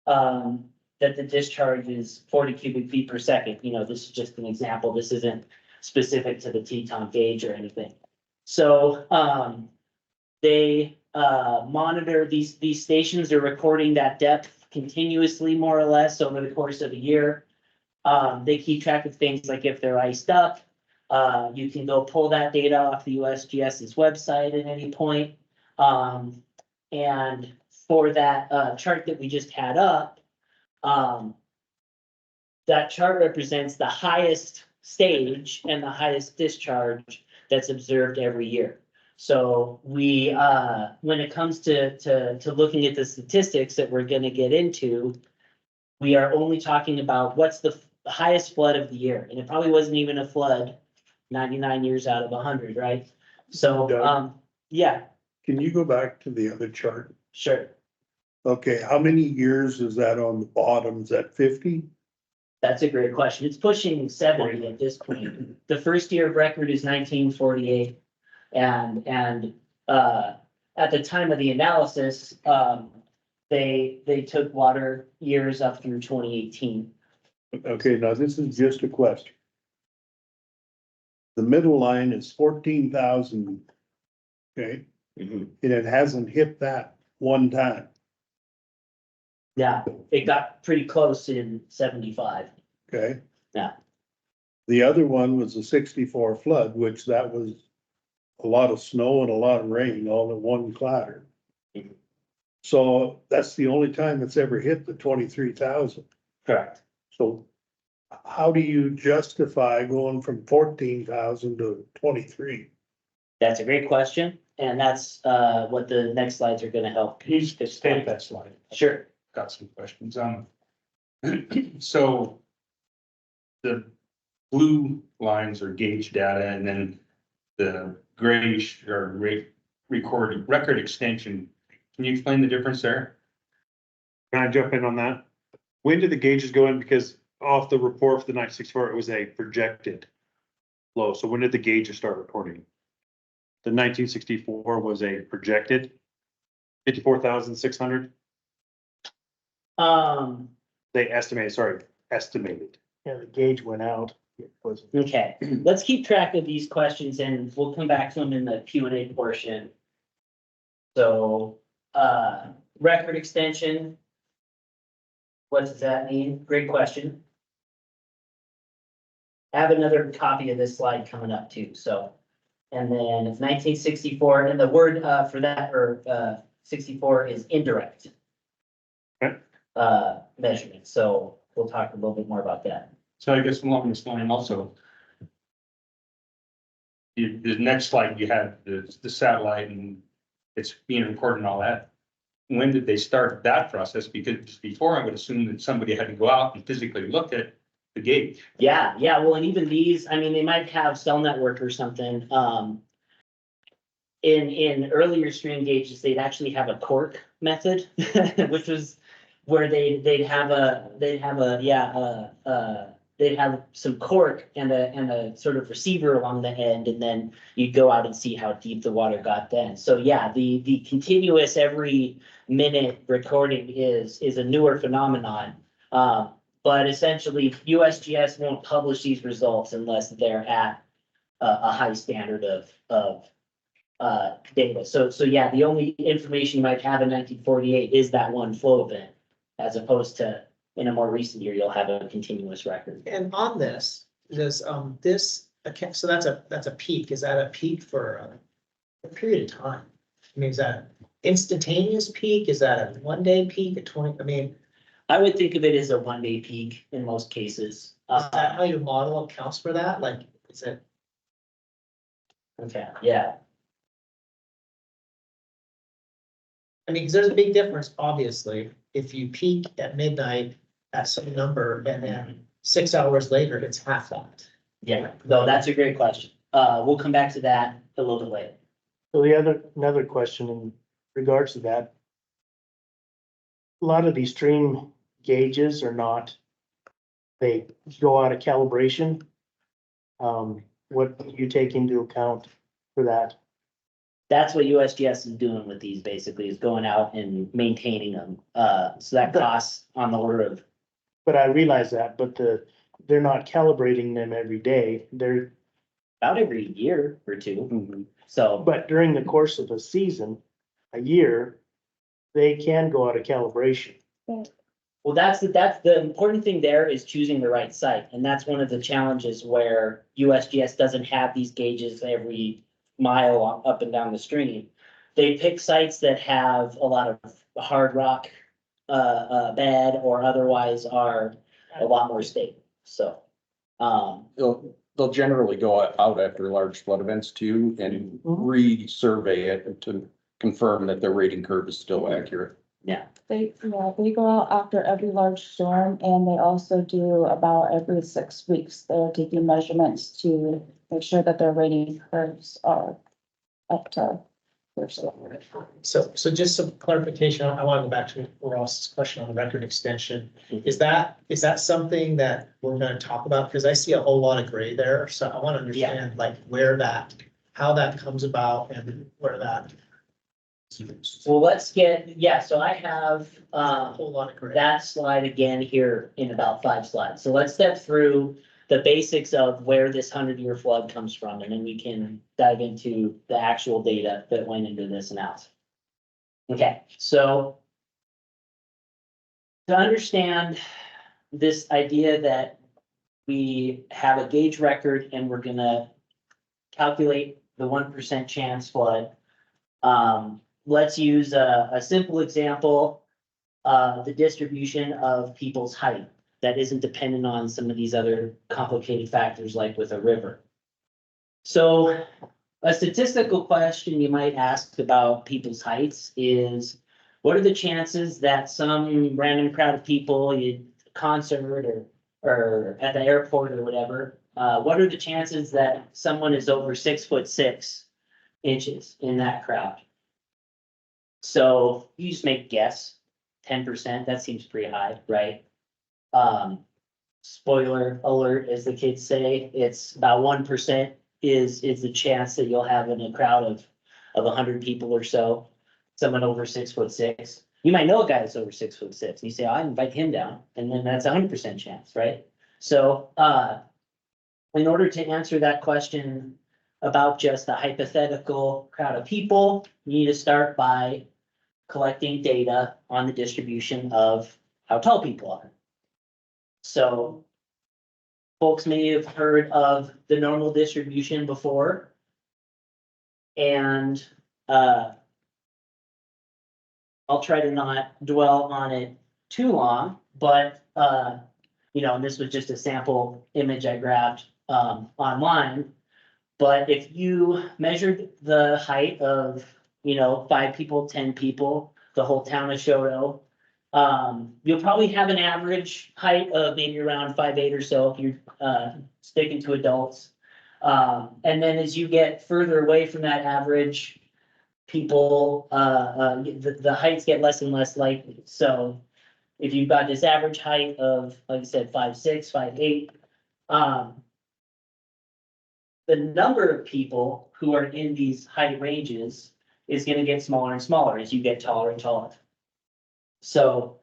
that the discharge is 40 cubic feet per second. This is just an example. This isn't specific to the Teton gauge or anything. So they monitor these stations are recording that depth continuously, more or less, over the course of a year. They keep track of things like if they're iced up. You can go pull that data off the USGS's website at any point. And for that chart that we just had up, that chart represents the highest stage and the highest discharge that's observed every year. So we, when it comes to looking at the statistics that we're going to get into, we are only talking about what's the highest flood of the year. And it probably wasn't even a flood 99 years out of 100, right? So, Doug, yeah, can you go back to the other chart? sure. Okay, how many years is that on the bottom? Is that 50? That's a great question. It's pushing 70 at this point. The first year of record is 1948. And at the time of the analysis, they took water years up through 2018. Okay, now this is just a question. The middle line is 14,000. Okay, and it hasn't hit that one time. Yeah, it got pretty close in 75. Okay. Yeah. The other one was a 64 flood, which that was a lot of snow and a lot of rain all in one clatter. So that's the only time it's ever hit the 23,000. Correct. So how do you justify going from 14,000 to 23? That's a great question. And that's what the next slides are gonna help. Please state that slide. Sure. Got some questions. So the blue lines are gauge data, and then the grayish are record extension. Can you explain the difference there? Can I jump in on that? When did the gauges go in? Because off the report for the 964, it was a projected flow. So when did the gauges start reporting? The 1964 was a projected 54,600. They estimated. Yeah, the gauge went out. It was. Okay, let's keep track of these questions and we'll come back to them in the Q&A portion. So, record extension. What does that mean? Great question. I have another copy of this slide coming up too, so. And then it's 1964, and the word for that, or 64 is indirect. Okay. Measurement, so we'll talk a little bit more about that. So I guess along this line also. The next slide, you had the satellite and it's being recorded and all that. When did they start that process? Because before I would assume that somebody had to go out and physically look at the gauge. Yeah, well, and even these, I mean, they might have cell network or something. In earlier stream gauges, they'd actually have a cork method, which was where they'd have some cork and a sort of receiver along the end, and then you'd go out and see how deep the water got then. So yeah, the continuous every minute recording is a newer phenomenon. But essentially USGS won't publish these results unless they're at a high standard of data. So yeah, the only information you might have in 1948 is that one flow event, as opposed to in a more recent year, you'll have a continuous record. And on this, does this account, so that's a peak. Is that a peak for a period of time? I mean, is that instantaneous peak? Is that a 1 day peak at 20? I mean, I would think of it as a 1 day peak in most cases. is that how your model accounts for that? Like, is it? Okay, yeah. I mean, 'cause there's a big difference, obviously, if you peak at midnight at some number and then 6 hours later, it's half that. Yeah, no, that's a great question. We'll come back to that a little bit later. So another question in regards to that. A lot of these stream gauges are not, they go out of calibration. What do you take into account for that? That's what USGS is doing with these, basically, is going out and maintaining them. So that costs on the order of. But I realize that, but they're not calibrating them every day. They're about every year or two. So. But during the course of a season, a year, they can go out of calibration. Well, that's the important thing there is choosing the right site. And that's one of the challenges where USGS doesn't have these gauges every mile up and down the stream. They pick sites that have a lot of hard rock bed or otherwise are a lot more stable. So They'll generally go out after large flood events too and resurvey it to confirm that their rating curve is still accurate. Yeah. They go out after every large storm, and they also do about every 6 weeks. They're taking measurements to make sure that their rating curves are up to So just some clarification, I want to go back to Ross's question on the record extension. Is that something that we're gonna talk about? Because I see a whole lot of gray there, so I want to understand like how that comes about and where that. Well, let's get, so I have, A whole lot of gray. that slide again here in about 5 slides. So let's step through the basics of where this 100-year flood comes from, and then we can dive into the actual data that went into this analysis. Okay, so to understand this idea that we have a gauge record and we're gonna calculate the 1% chance flood, let's use a simple example, the distribution of people's height that isn't dependent on some of these other complicated factors like with a river. So a statistical question you might ask about people's heights is, what are the chances that some random crowd of people, a concert or at the airport or whatever, what are the chances that someone is over 6'6" in that crowd? So you just make a guess, 10%, that seems pretty high, right? Spoiler alert, as the kids say, it's about 1% is the chance that you'll have in a crowd of 100 people or so, someone over 6'6". You might know a guy that's over 6'6", and you say, I invite him down, and then that's 100% chance, right? So, in order to answer that question about just a hypothetical crowd of people, you need to start by collecting data on the distribution of how tall people are. So folks may have heard of the normal distribution before. And I'll try to not dwell on it too long, but and this was just a sample image I grabbed online. But if you measured the height of 5 people, 10 people, the whole town of Shoto, you'll probably have an average height of maybe around 5'8" or so if you're sticking to adults. And then as you get further away from that average, people, the heights get less and less likely. So if you've got this average height of, like I said, 5'6", 5'8", the number of people who are in these height ranges is going to get smaller and smaller as you get taller and taller. So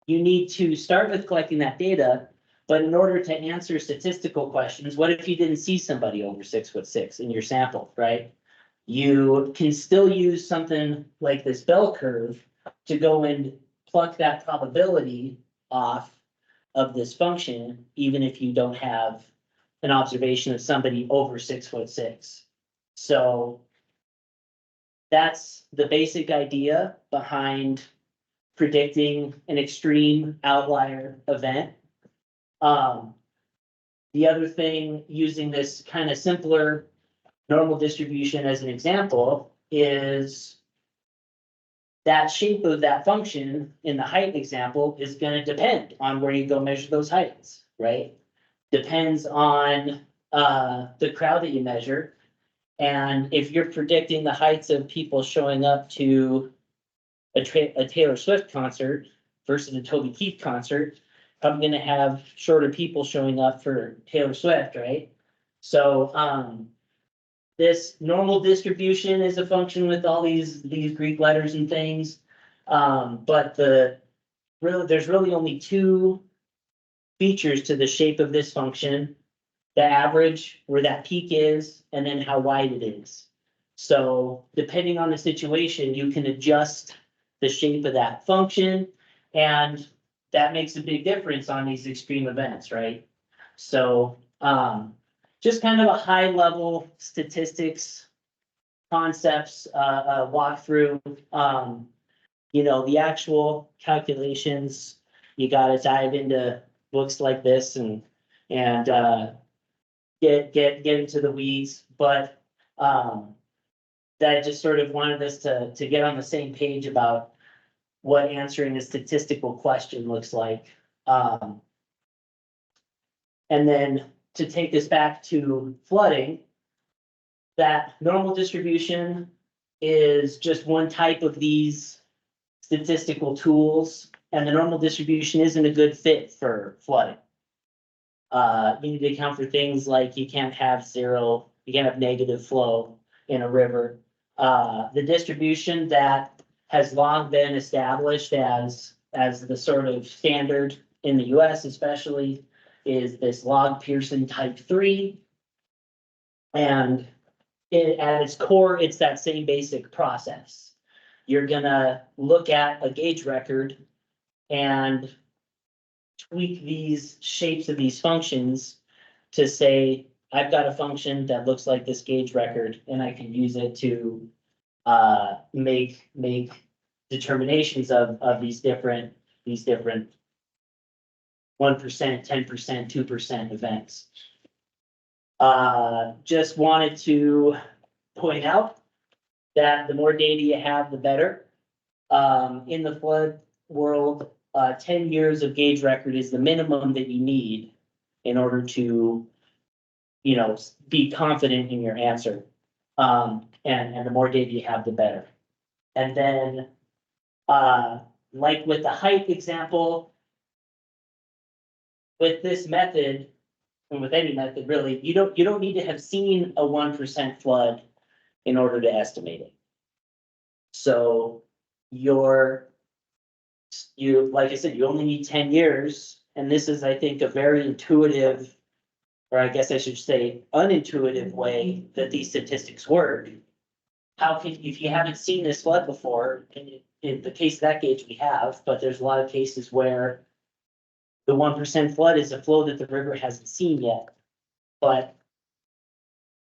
you need to start with collecting that data, but in order to answer statistical questions, what if you didn't see somebody over 6'6" in your sample, right? You can still use something like this bell curve to go and pluck that probability off of this function, even if you don't have an observation of somebody over 6'6". So that's the basic idea behind predicting an extreme outlier event. The other thing, using this kind of simpler normal distribution as an example, is that shape of that function in the height example is going to depend on where you go measure those heights, right? Depends on the crowd that you measure. And if you're predicting the heights of people showing up to a Taylor Swift concert versus a Toby Keith concert, probably going to have shorter people showing up for Taylor Swift, right? So this normal distribution is a function with all these Greek letters and things, but there's really only 2 features to the shape of this function: the average, where that peak is, and then how wide it is. So depending on the situation, you can adjust the shape of that function, and that makes a big difference on these extreme events, right? So just kind of a high level statistics concepts walk through. The actual calculations, you got to dive into books like this and get into the weeds, but that just sort of wanted us to get on the same page about what answering a statistical question looks like. And then to take this back to flooding, that normal distribution is just one type of these statistical tools, and the normal distribution isn't a good fit for flooding. You need to account for things like you can't have negative flow in a river. The distribution that has long been established as the sort of standard in the US especially is this log Pearson type 3. And at its core, it's that same basic process. You're gonna look at a gauge record and tweak these shapes of these functions to say, I've got a function that looks like this gauge record, and I can use it to make determinations of these different 1%, 10%, 2% events. Just wanted to point out that the more data you have, the better. In the flood world, 10 years of gauge record is the minimum that you need in order to, be confident in your answer. And the more data you have, the better. And then, like with the height example, with this method, and with any method really, you don't need to have seen a 1% flood in order to estimate it. So like I said, you only need 10 years, and this is, I think, a very intuitive, or I guess I should say, unintuitive way that these statistics work. If you haven't seen this flood before, in the case of that gauge we have, but there's a lot of cases where the 1% flood is a flow that the river hasn't seen yet. But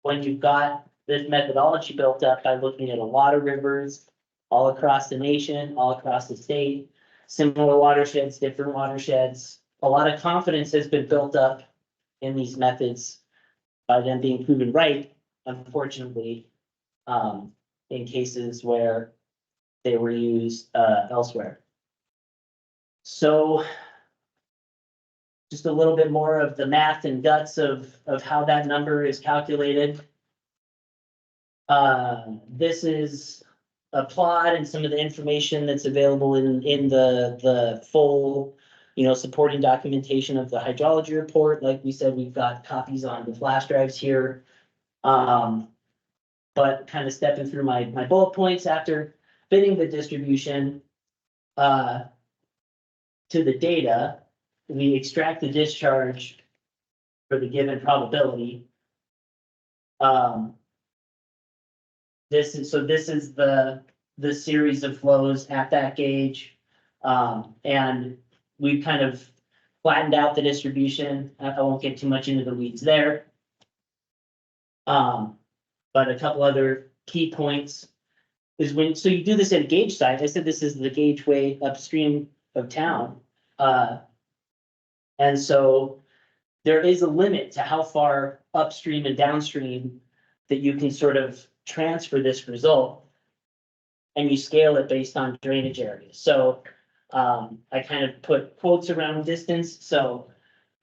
when you've got this methodology built up by looking at a lot of rivers all across the nation, all across the state, similar watersheds, different watersheds, a lot of confidence has been built up in these methods by them being proven right, unfortunately, in cases where they were used elsewhere. So just a little bit more of the math and guts of how that number is calculated. This is a plot and some of the information that's available in the full, supporting documentation of the hydrology report. Like we said, we've got copies on the flash drives here. But kind of stepping through my bullet points after fitting the distribution to the data, we extract the discharge for the given probability. This is the series of flows at that gauge. And we've kind of flattened out the distribution. I won't get too much into the weeds there. But a couple other key points is so you do this at a gauge site. I said this is the gauge way upstream of town. And so there is a limit to how far upstream and downstream that you can sort of transfer this result, and you scale it based on drainage areas. So I kind of put quotes around distance. So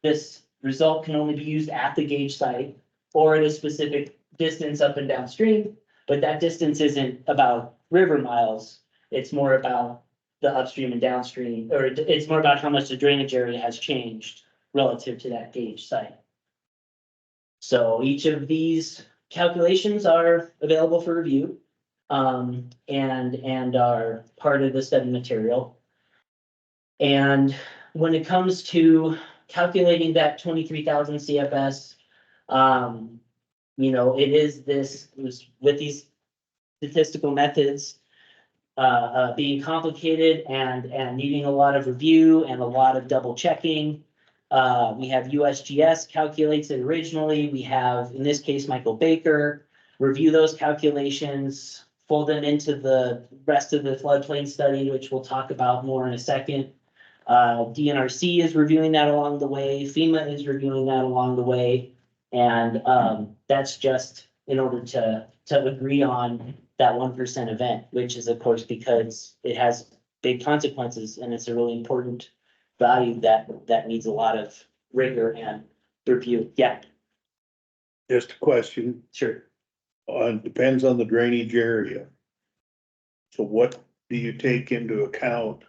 this result can only be used at the gauge site or at a specific distance up and downstream, but that distance isn't about river miles. It's more about the upstream and downstream, or it's more about how much the drainage area has changed relative to that gauge site. So each of these calculations are available for review, and are part of the study material. And when it comes to calculating that 23,000 CFS, it was with these statistical methods being complicated and needing a lot of review and a lot of double checking. We have USGS calculates it originally. We have, in this case, Michael Baker review those calculations, fold them into the rest of the floodplain study, which we'll talk about more in a second. DNRC is reviewing that along the way. FEMA is reviewing that along the way. And that's just in order to agree on that 1% event, which is, of course, because it has big consequences and it's a really important value that needs a lot of rigor and review. Yeah. Just a question. Sure. Depends on the drainage area. So what do you take into account?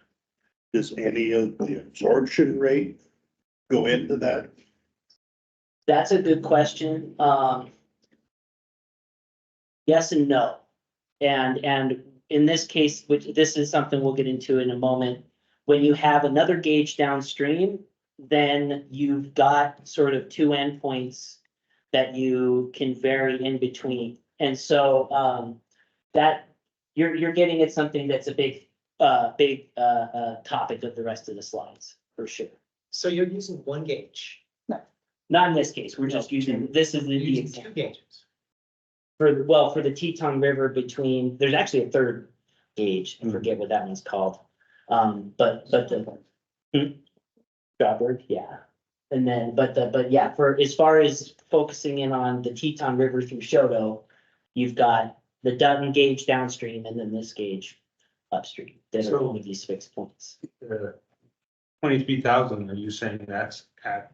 Does any of the absorption rate go into that? That's a good question. Yes and no. And in this case, which this is something we'll get into in a moment, when you have another gauge downstream, then you've got sort of two endpoints that you can vary in between. And so that you're getting at something that's a big topic of the rest of the slides, for sure. So you're using one gauge. Not in this case, we're just using, this is You're the using example. two gauges. For the Teton River between, there's actually a third gauge, I forget what that one's called. But the. Strawberry, yeah. And then, but yeah, for as far as focusing in on the Teton River through Shoto, you've got the Dutton gauge downstream and then this gauge upstream. That are only these fixed points. 23,000, are you saying that's at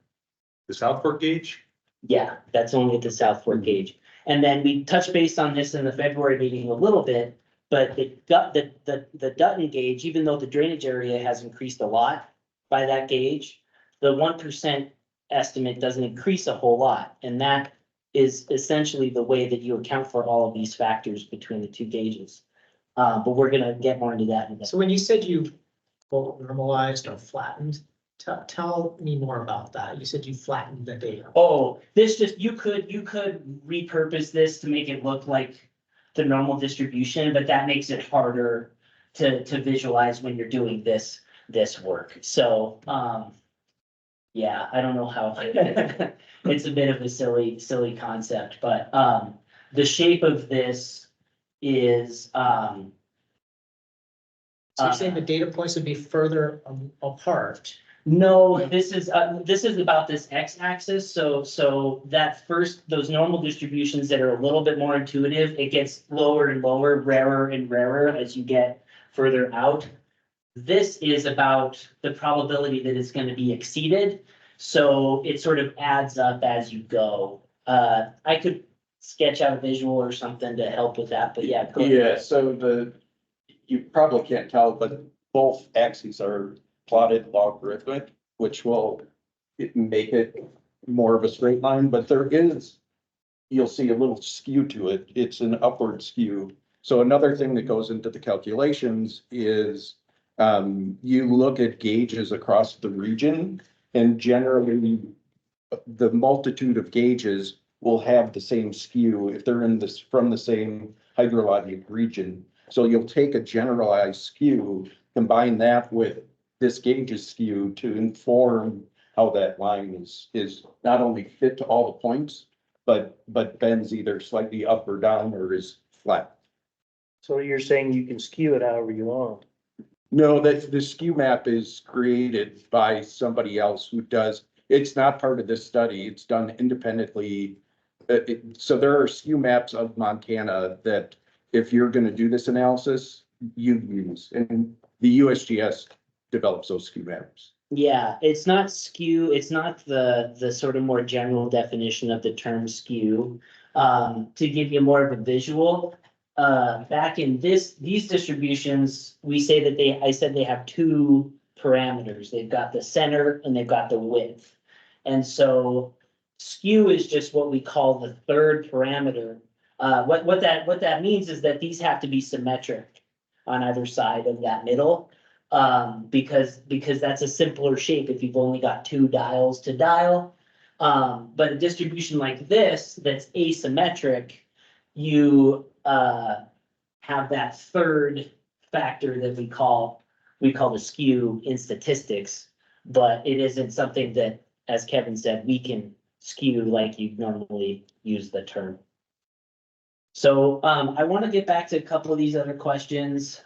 the South Fork gauge? Yeah, that's only at the South Fork gauge. And then we touched base on this in the February meeting a little bit, but the Dutton gauge, even though the drainage area has increased a lot by that gauge, the 1% estimate doesn't increase a whole lot. And that is essentially the way that you account for all of these factors between the two gauges. But we're gonna get more into that in a bit. So when you said you normalized or flattened, tell me more about that. You said you flattened the data. Oh, this just, you could repurpose this to make it look like the normal distribution, but that makes it harder to visualize when you're doing this work. So, yeah, I don't know how, it's a bit of a silly concept, but, the shape of this is, So you're saying the data points would be further apart? no, this is about this x-axis, so that first, those normal distributions that are a little bit more intuitive, it gets lower and lower, rarer and rarer as you get further out. This is about the probability that it's gonna be exceeded, so it sort of adds up as you go. I could sketch out a visual or something to help with that, but yeah. Go ahead. Yeah, so you probably can't tell, but both axes are plotted logarithmic, which will make it more of a straight line, but you'll see a little skew to it. It's an upward skew. So another thing that goes into the calculations is you look at gauges across the region, and generally the multitude of gauges will have the same skew if they're from the same hydrologic region. So you'll take a generalized skew, combine that with this gauge's skew to inform how that line is not only fit to all the points, but bends either slightly up or down or is flat. So you're saying you can skew it however you want? No, that the skew map is created by somebody else who does, it's not part of this study, it's done independently. So there are skew maps of Montana that if you're gonna do this analysis, you use, and the USGS develops those skew maps. Yeah, it's not skew, it's not the sort of more general definition of the term skew. To give you more of a visual, back in these distributions, we say that I said they have two parameters. They've got the center and they've got the width. And so skew is just what we call the third parameter. What that means is that these have to be symmetric on either side of that middle. Because that's a simpler shape if you've only got two dials to dial. But a distribution like this, that's asymmetric, you have that third factor that we call the skew in statistics, but it isn't something that, as Kevin said, we can skew like you normally use the term. So I want to get back to a couple of these other questions.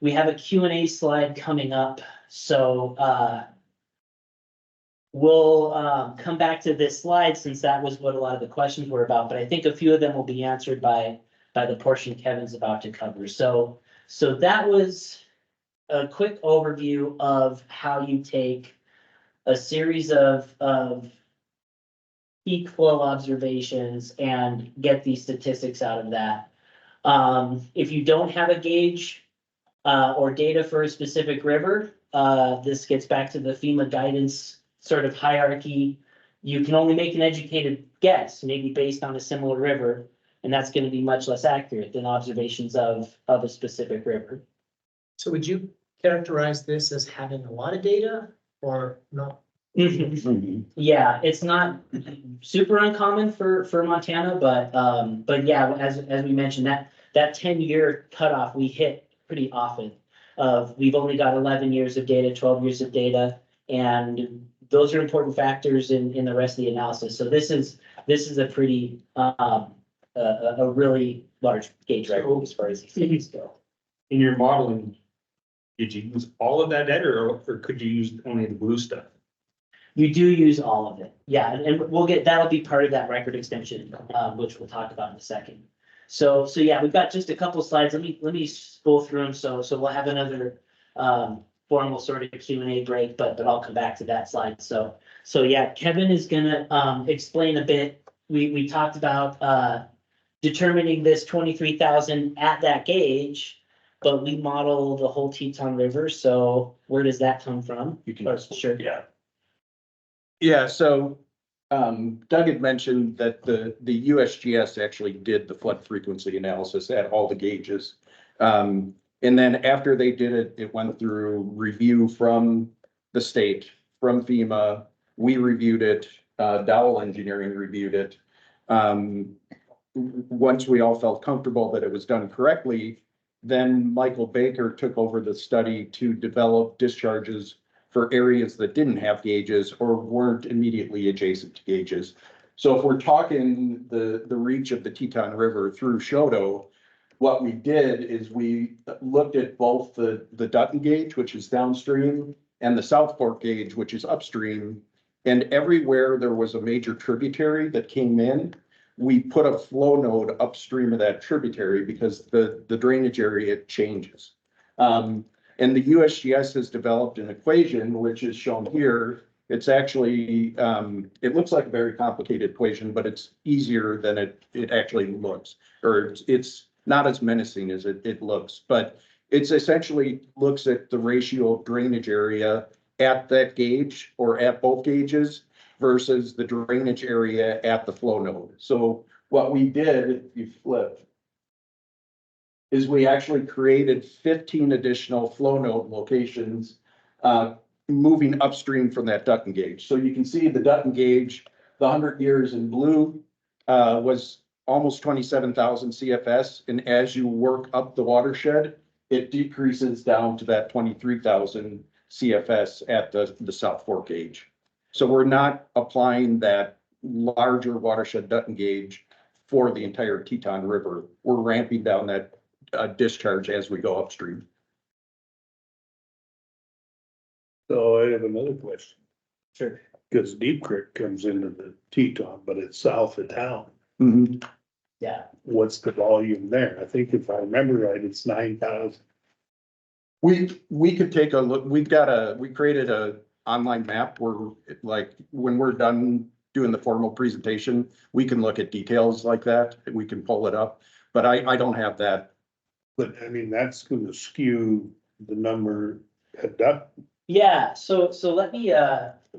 We have a Q&A slide coming up, so we'll come back to this slide since that was what a lot of the questions were about, but I think a few of them will be answered by the portion Kevin's about to cover. So that was a quick overview of how you take a series of peak flow observations and get these statistics out of that. If you don't have a gauge or data for a specific river, this gets back to the FEMA guidance sort of hierarchy. You can only make an educated guess, maybe based on a similar river, and that's going to be much less accurate than observations of a specific river. So would you characterize this as having a lot of data or not? Yeah, it's not super uncommon for Montana, but yeah, as we mentioned, that 10-year cutoff we hit pretty often. We've only got 11 years of data, 12 years of data, and those are important factors in the rest of the analysis. So this is a pretty a really large gauge record as far as these things go. In your modeling, did you use all of that data or could you use only the blue stuff? You do use all of it, yeah, and that'll be part of that record extension, which we'll talk about in a second. So yeah, we've got just a couple slides. Let me go through them. So we'll have another formal sort of Q&A break, but I'll come back to that slide. So yeah, Kevin is gonna explain a bit. We talked about determining this 23,000 at that gauge, but we model the whole Teton River. So where does that come from? You can, sure. yeah. Yeah, so Doug had mentioned that the USGS actually did the flood frequency analysis at all the gauges. And then after they did it, it went through review from the state, from FEMA. We reviewed it, Dowell Engineering reviewed it. Once we all felt comfortable that it was done correctly, then Michael Baker took over the study to develop discharges for areas that didn't have gauges or weren't immediately adjacent to gauges. So if we're talking the reach of the Teton River through Shoto, what we did is we looked at both the Dutton gauge, which is downstream, and the South Fork gauge, which is upstream. And everywhere there was a major tributary that came in, we put a flow node upstream of that tributary because the drainage area changes. And the USGS has developed an equation, which is shown here. It's actually, it looks like a very complicated equation, but it's easier than it actually looks, or it's not as menacing as it looks, but it's essentially looks at the ratio of drainage area at that gauge or at both gauges versus the drainage area at the flow node. So what we did, if you flip, is we actually created 15 additional flow node locations moving upstream from that Dutton gauge. So you can see the Dutton gauge, the 100 years in blue was almost 27,000 CFS. And as you work up the watershed, it decreases down to that 23,000 CFS at the South Fork gauge. So we're not applying that larger watershed Dutton gauge for the entire Teton River. We're ramping down that discharge as we go upstream. So I have another question. Sure. Because Deep Creek comes into the Teton, but it's south of town. Yeah. What's the volume there? I think if I remember right, it's 9,000. We could take a look. We created a online map where, like, when we're done doing the formal presentation, we can look at details like that. We can pull it up, but I don't have that. But I mean, that's gonna skew the number at that. Yeah, so let me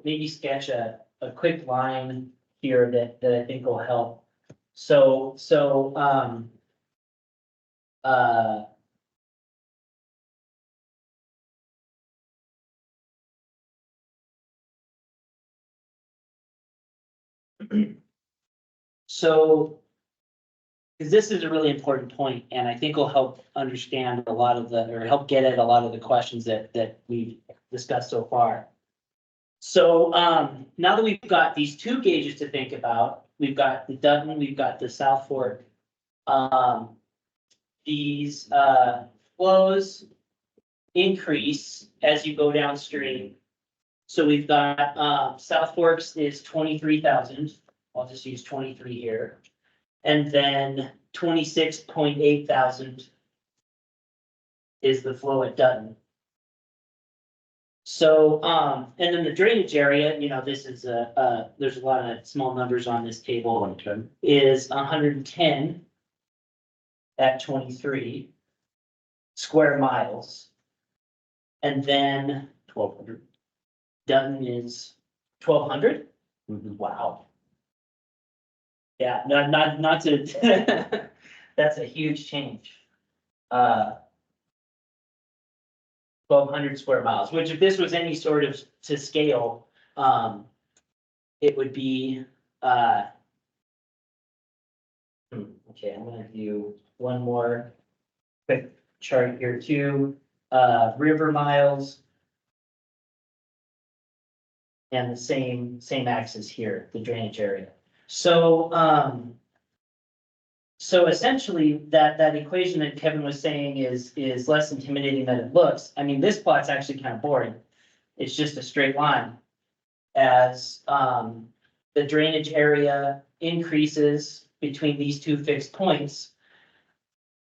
maybe sketch a quick line here that I think will help. So because this is a really important point, and I think will help understand a lot of or help get at a lot of the questions that we've discussed so far. So now that we've got these two gauges to think about, we've got the Dutton, we've got the South Fork. These flows increase as you go downstream. So we've got South Forks is 23,000. I'll just use 23 here. And then 26.8 thousand is the flow at Dutton. So, and then the drainage area, you know, this is there's a lot of small numbers on this table, 110. is 110 at 23 square miles. And then 1,200. Dutton is 1,200. Mhm. Wow. Yeah, not to, that's a huge change. 1,200 square miles, which if this was any sort of to scale, it would be, okay, I'm gonna do one more quick chart here too, river miles. And the same axis here, the drainage area. So, so essentially that equation that Kevin was saying is less intimidating than it looks. I mean, this plot's actually kind of boring. It's just a straight line. As, the drainage area increases between these two fixed points,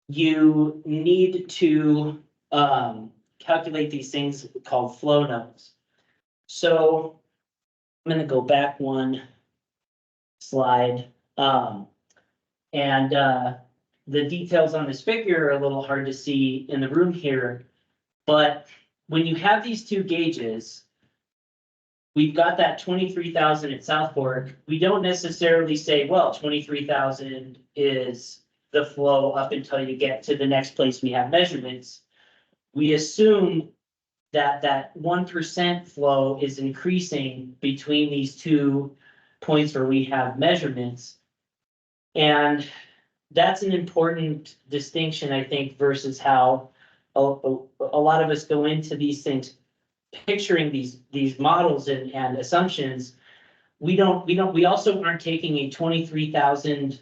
you need to, calculate these things called flow nodes. So I'm gonna go back one slide. The details on this figure are a little hard to see in the room here. But when you have these two gauges, we've got that 23,000 at South Fork. We don't necessarily say, well, 23,000 is the flow up until you get to the next place we have measurements. We assume that 1% flow is increasing between these two points where we have measurements. And that's an important distinction, I think, versus how a lot of us go into these things, picturing these models and assumptions. We also aren't taking a 23,000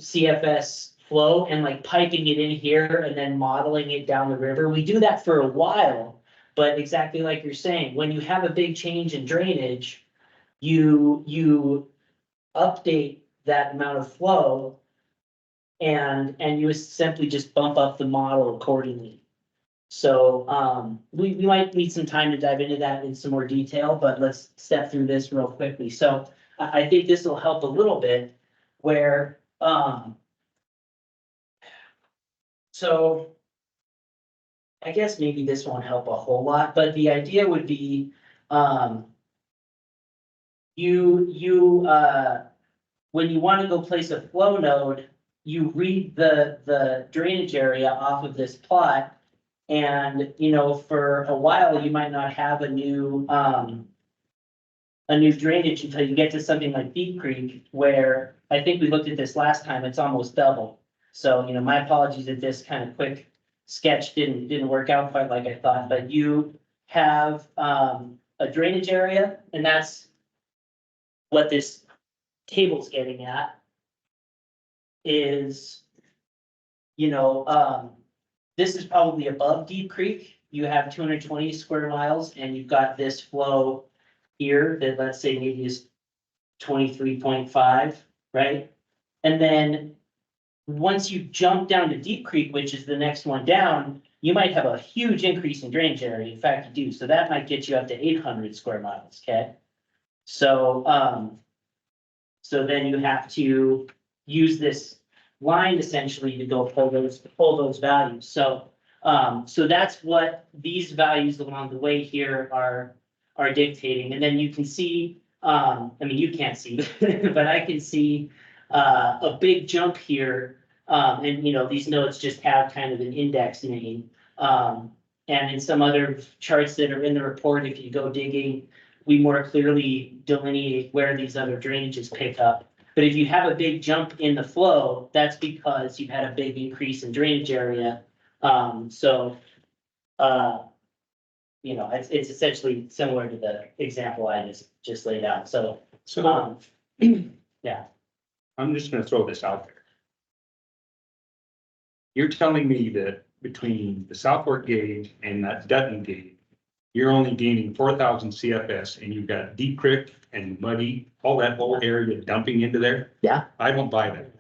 CFS flow and like piping it in here and then modeling it down the river. We do that for a while, but exactly like you're saying, when you have a big change in drainage, you update that amount of flow and you simply just bump up the model accordingly. So we might need some time to dive into that in some more detail, but let's step through this real quickly. So I think this will help a little bit where so I guess maybe this won't help a whole lot, but the idea would be when you want to go place a flow node, you read the drainage area off of this plot. And, you know, for a while, you might not have a new drainage until you get to something like Deep Creek, where I think we looked at this last time, it's almost double. So, you know, my apologies if this kind of quick sketch didn't work out quite like I thought, but you have a drainage area, and that's what this table's getting at is, you know, this is probably above Deep Creek. You have 220 square miles and you've got this flow here that let's say maybe is 23.5, right? And then once you jump down to Deep Creek, which is the next one down, you might have a huge increase in drainage area. In fact, you do. So that might get you up to 800 square miles, okay? So, so then you have to use this line essentially to go pull those values. So, so that's what these values along the way here are dictating. And then you can see, I mean, you can't see, but I can see a big jump here. And you know, these nodes just have kind of an index name. And in some other charts that are in the report, if you go digging, we more clearly delineate where these other drainages pick up. But if you have a big jump in the flow, that's because you've had a big increase in drainage area. You know, it's essentially similar to the example I just laid out. So, yeah. I'm just gonna throw this out there. You're telling me that between the South Fork gauge and that Dutton gauge, you're only gaining 4,000 CFS and you've got Deep Creek and Muddy, all that whole area dumping into there? Yeah. I don't buy that.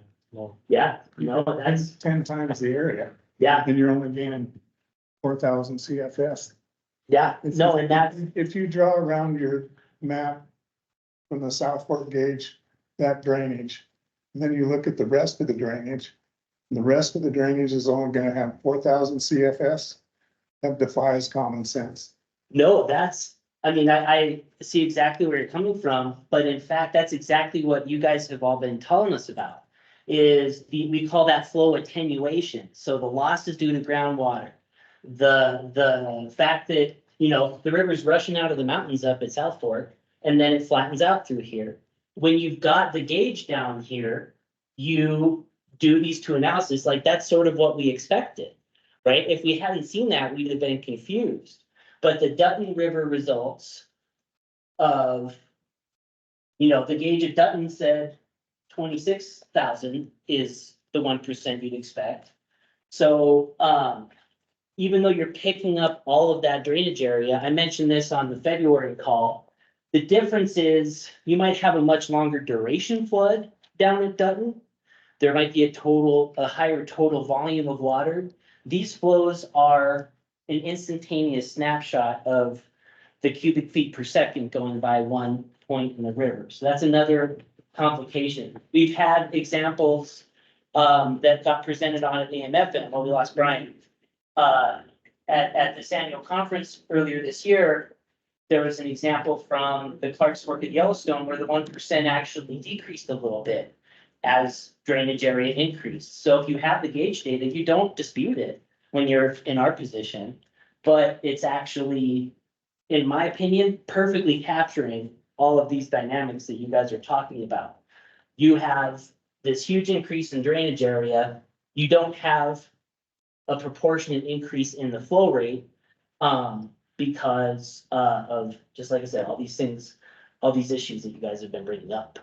Yeah, no, that's 10 times the area. Yeah. And you're only gaining 4,000 CFS. Yeah, no, and that's, If you draw around your map from the South Fork gauge, that drainage, and then you look at the rest of the drainage, and the rest of the drainage is only gonna have 4,000 CFS. That defies common sense. no, I mean, I see exactly where you're coming from, but in fact, that's exactly what you guys have all been telling us about. We call that flow attenuation. So the loss is due to groundwater. The fact that, the river's rushing out of the mountains up at South Fork, and then it flattens out through here. When you've got the gauge down here, you do these two analyses, like that's sort of what we expected, right? If we hadn't seen that, we'd have been confused. But the Dutton River results of, the gauge at Dutton said 26,000 is the 1% you'd expect. So, even though you're picking up all of that drainage area, I mentioned this on the February call. The difference is you might have a much longer duration flood down at Dutton. There might be a higher total volume of water. These flows are an instantaneous snapshot of the cubic feet per second going by one point in the river. So that's another complication. We've had examples that got presented on at AMF, well, we lost Brian. At this annual conference earlier this year, there was an example from the Clark's work at Yellowstone where the 1% actually decreased a little bit as drainage area increased. So if you have the gauge data, you don't dispute it when you're in our position, but it's actually, in my opinion, perfectly capturing all of these dynamics that you guys are talking about. You have this huge increase in drainage area. You don't have a proportionate increase in the flow rate because of, just like I said, all these things, all these issues that you guys have been bringing up.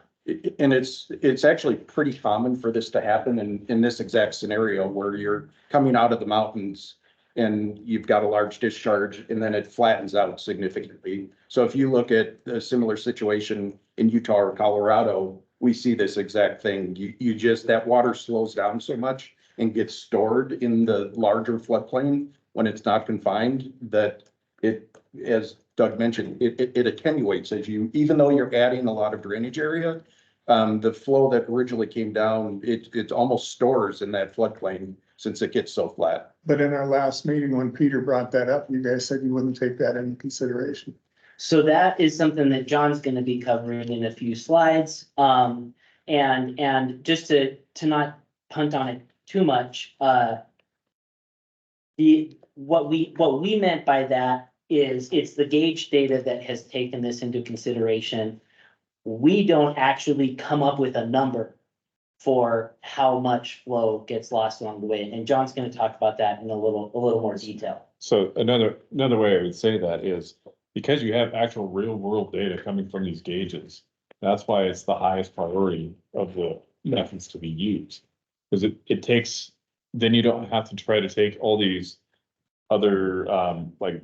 And it's actually pretty common for this to happen in this exact scenario where you're coming out of the mountains and you've got a large discharge and then it flattens out significantly. So if you look at a similar situation in Utah or Colorado, we see this exact thing. You just, that water slows down so much and gets stored in the larger floodplain when it's not confined, that it, as Doug mentioned, it attenuates as you, even though you're adding a lot of drainage area, the flow that originally came down, it almost stores in that floodplain since it gets so flat. But in our last meeting, when Peter brought that up, you guys said you wouldn't take that into consideration. So that is something that John's going to be covering in a few slides. And just to not punt on it too much, what we meant by that is it's the gauge data that has taken this into consideration. We don't actually come up with a number for how much flow gets lost along the way. And John's going to talk about that in a little more detail. So another way I would say that is because you have actual real world data coming from these gauges, that's why it's the highest priority of the methods to be used. Because it takes, then you don't have to try to take all these other, like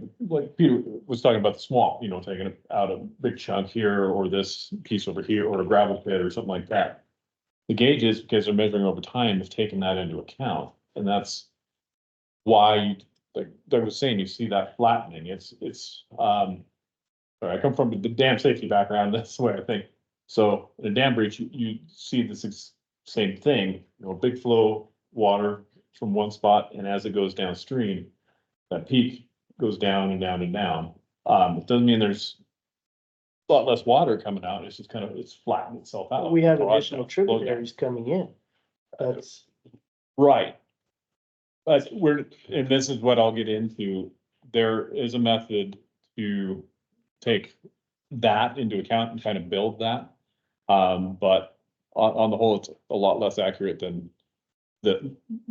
Peter was talking about the swamp, taking out a big chunk here or this piece over here or a gravel pit or something like that. The gauges, because they're measuring over time, have taken that into account. And that's why, like Doug was saying, you see that flattening. Sorry, I come from the dam safety background. That's the way I think. So in a dam breach, you see this same thing, big flow water from one spot. And as it goes downstream, that peak goes down and down and down. It doesn't mean there's a lot less water coming out. It's just it's flattened itself out. We have additional tributaries coming in. That's right. But and this is what I'll get into. There is a method to take that into account and kind of build that. But on the whole, it's a lot less accurate than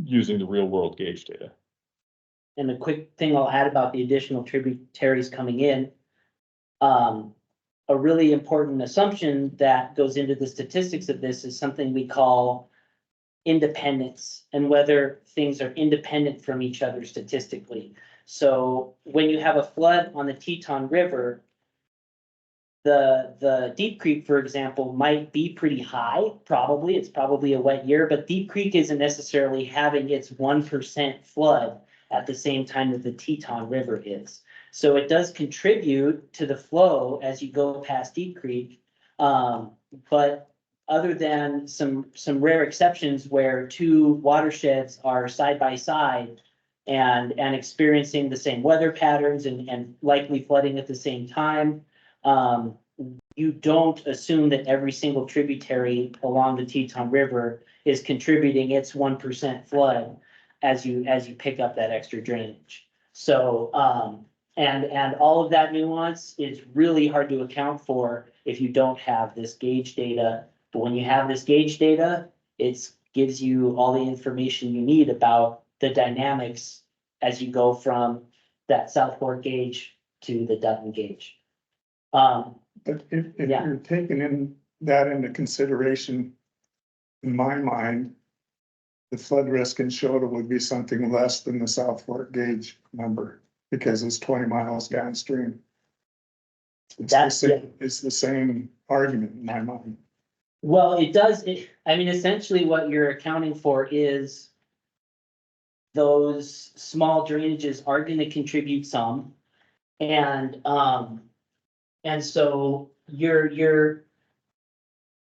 using the real world gauge data. And a quick thing I'll add about the additional tributaries coming in. A really important assumption that goes into the statistics of this is something we call independence and whether things are independent from each other statistically. So when you have a flood on the Teton River, the Deep Creek, for example, might be pretty high, probably. It's probably a wet year, but Deep Creek isn't necessarily having its 1% flood at the same time that the Teton River is. So it does contribute to the flow as you go past Deep Creek. But other than some rare exceptions where two watersheds are side by side and experiencing the same weather patterns and likely flooding at the same time, you don't assume that every single tributary along the Teton River is contributing its 1% flood as you pick up that extra drainage. So, and all of that nuance is really hard to account for if you don't have this gauge data. But when you have this gauge data, it gives you all the information you need about the dynamics as you go from that South Fork gauge to the Dutton gauge. But if Yeah. you're taking that into consideration, in my mind, the flood risk in Shota would be something less than the South Fork gauge number, because it's 20 miles downstream. It's the same argument in my mind. Well, it does, I mean, essentially what you're accounting for is those small drainages are gonna contribute some. And so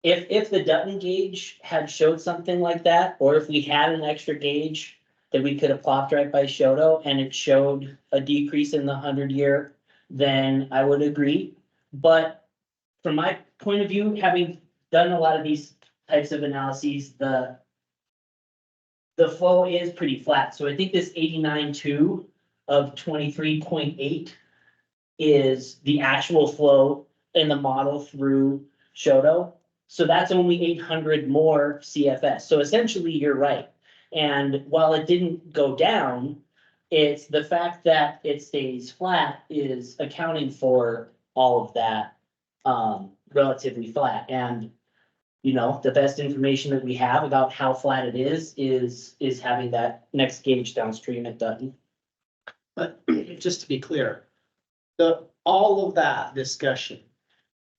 if the Dutton gauge had showed something like that, or if we had an extra gauge that we could have plopped right by Shoto and it showed a decrease in the 100-year, then I would agree. But from my point of view, having done a lot of these types of analyses, the flow is pretty flat. So I think this 89.2 of 23.8 is the actual flow in the model through Shoto. So that's only 800 more CFS. So essentially you're right. And while it didn't go down, it's the fact that it stays flat is accounting for all of that relatively flat. And you know, the best information that we have about how flat it is having that next gauge downstream at Dutton. But just to be clear, all of that discussion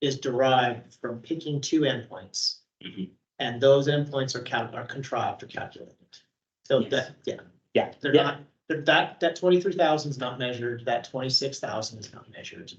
is derived from picking two endpoints. And those endpoints are contrived or calculated. So Yes. yeah, they're not, that 23,000 is not measured, that 26,000 is not measured.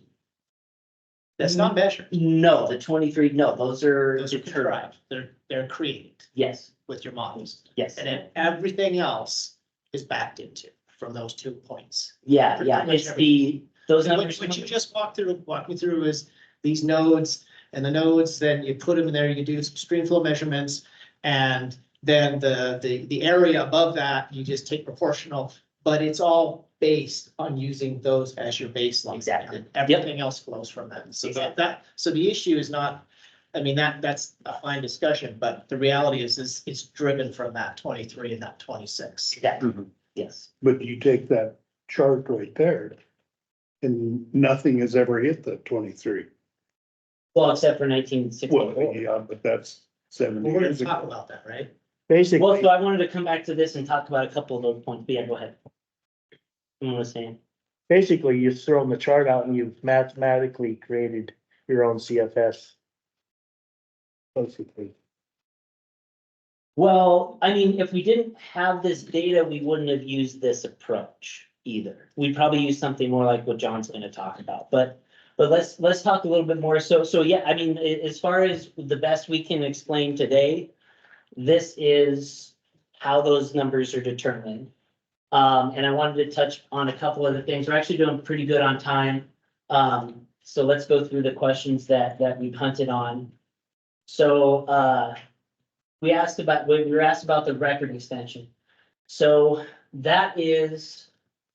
That's not measured. No, the 23, no, those are contrived. They're created Yes, with your models. yes. And then everything else is backed into from those 2 points. Yeah, Pretty yeah, much it's those numbers. What you just walked me through is these nodes, and the nodes, then you put them in there, you do some stream flow measurements. And then the area above that, you just take proportional, but it's all based on using those as your baseline. Exactly. And everything else flows from that. So so the issue is not, I mean, that's a fine discussion, but the reality is it's driven from that 23 and that 26. Yeah, yes. But you take that chart right there and nothing has ever hit the 23. Well, except for 1964. Well, yeah, but that's 70 We're gonna years talk ago. about that, right? Well, Basically, so I wanted to come back to this and talk about a couple of those points. But yeah, go ahead. I'm saying. basically you've thrown the chart out and you've mathematically created your own CFS. Basically. Well, I mean, if we didn't have this data, we wouldn't have used this approach either. We'd probably use something more like what John's gonna talk about, but let's talk a little bit more. So yeah, I mean, as far as the best we can explain today, this is how those numbers are determined. And I wanted to touch on a couple of the things. We're actually doing pretty good on time. So let's go through the questions that we've hunted on. So, we were asked about the record extension. So that is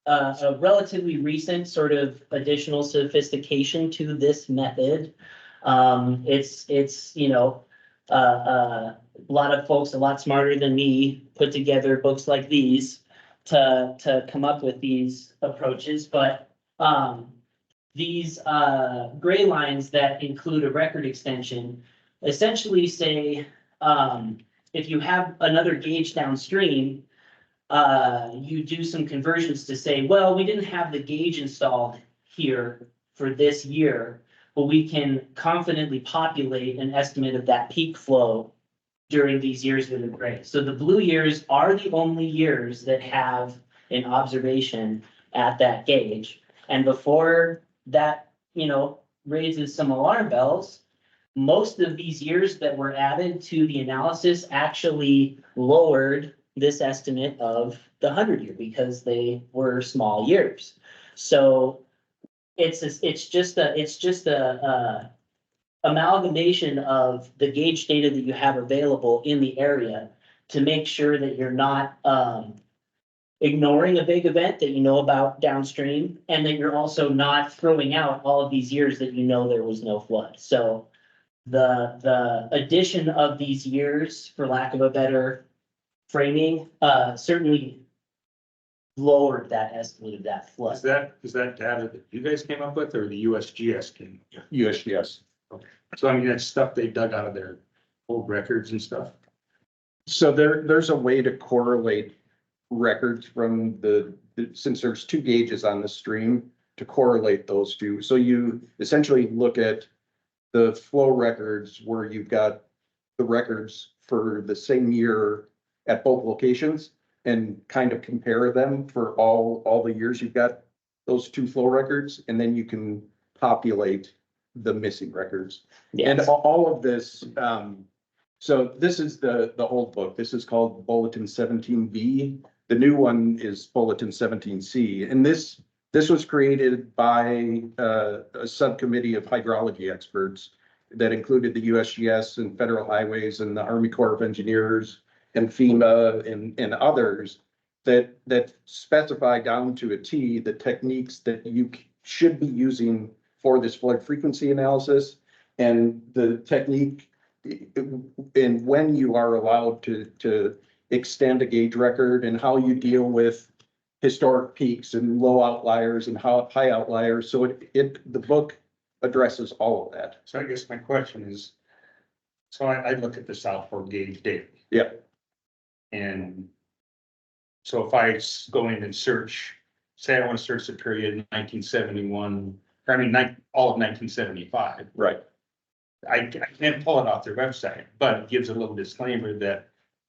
a relatively recent sort of additional sophistication to this method. It's you know, a lot of folks a lot smarter than me put together books like these to come up with these approaches, but these gray lines that include a record extension essentially say, if you have another gauge downstream, you do some conversions to say, well, we didn't have the gauge installed here for this year, but we can confidently populate an estimate of that peak flow during these years with the gray. So the blue years are the only years that have an observation at that gauge. And before that, raises some alarm bells, most of these years that were added to the analysis actually lowered this estimate of the 100-year because they were small years. So it's just a amalgamation of the gauge data that you have available in the area to make sure that you're not ignoring a big event that you know about downstream, and that you're also not throwing out all of these years that there was no flood. So the addition of these years, for lack of a better framing, certainly lowered that estimate of that flood. Is that data that you guys came up with or the USGS came? USGS. Okay. So I mean, that's stuff they dug out of their old records and stuff. So there's a way to correlate records from since there's two gauges on the stream, to correlate those two. So you essentially look at the flow records where you've got the records for the same year at both locations and kind of compare them for all the years you've got those two flow records, and then you can populate the missing records. Yes. And all of this, so this is the old book. This is called Bulletin 17B. The new one is Bulletin 17C. And this was created by a subcommittee of hydrology experts that included the USGS and Federal Highways and the Army Corps of Engineers and FEMA and others that specify down to a T the techniques that you should be using for this flood frequency analysis, and the technique and when you are allowed to extend a gauge record, and how you deal with historic peaks and low outliers and high outliers. So the book addresses all of that. So I guess my question is, so I look at the South Fork gauge data. Yeah. And so if I go in and search, say I want to search the period 1971, or I mean, all of 1975. Right. I can't pull it off their website, but it gives a little disclaimer that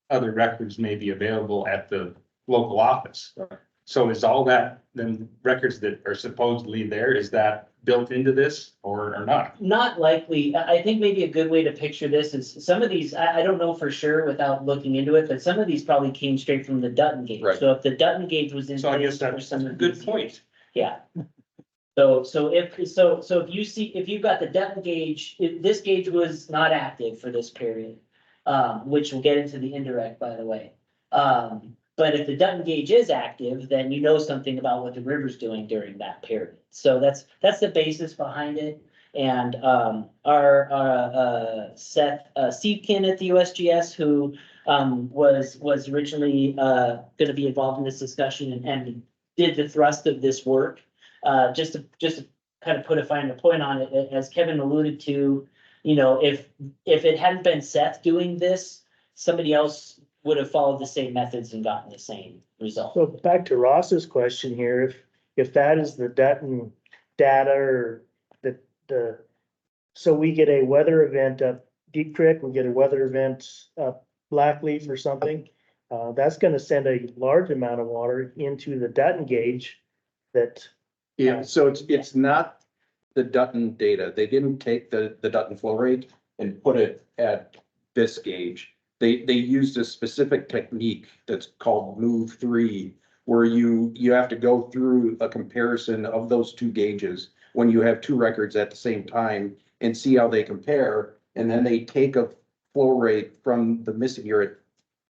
other records may be available at the local office. Right. So is all that, then records that are supposedly there, is that built into this or not? Not likely. I think maybe a good way to picture this is some of these, I don't know for sure without looking into it, but some of these probably came straight from the Dutton gauge. Right. So if the Dutton gauge was in. So I guess place for that's some a of good these point. years. Yeah. So if you've got the Dutton gauge, this gauge was not active for this period, which we'll get into the indirect, by the way. But if the Dutton gauge is active, then you know something about what the river's doing during that period. So that's the basis behind it. And our Seth Seedkin at the USGS, who was originally going to be involved in this discussion and did the thrust of this work. Just to kind of put a finer point on it, as Kevin alluded to, if it hadn't been Seth doing this, somebody else would have followed the same methods and gotten the same result. So back to Ross's question here, if that is the Dutton data, or so we get a weather event up Deep Creek, we get a weather event up Blackleaf or something, that's gonna send a large amount of water into the Dutton gauge that. Yeah, so it's not the Dutton data. They didn't take the Dutton flow rate and put it at this gauge. They used a specific technique that's called Move 3, where you have to go through a comparison of those two gauges when you have two records at the same time and see how they compare. And then they take a flow rate from the missing year,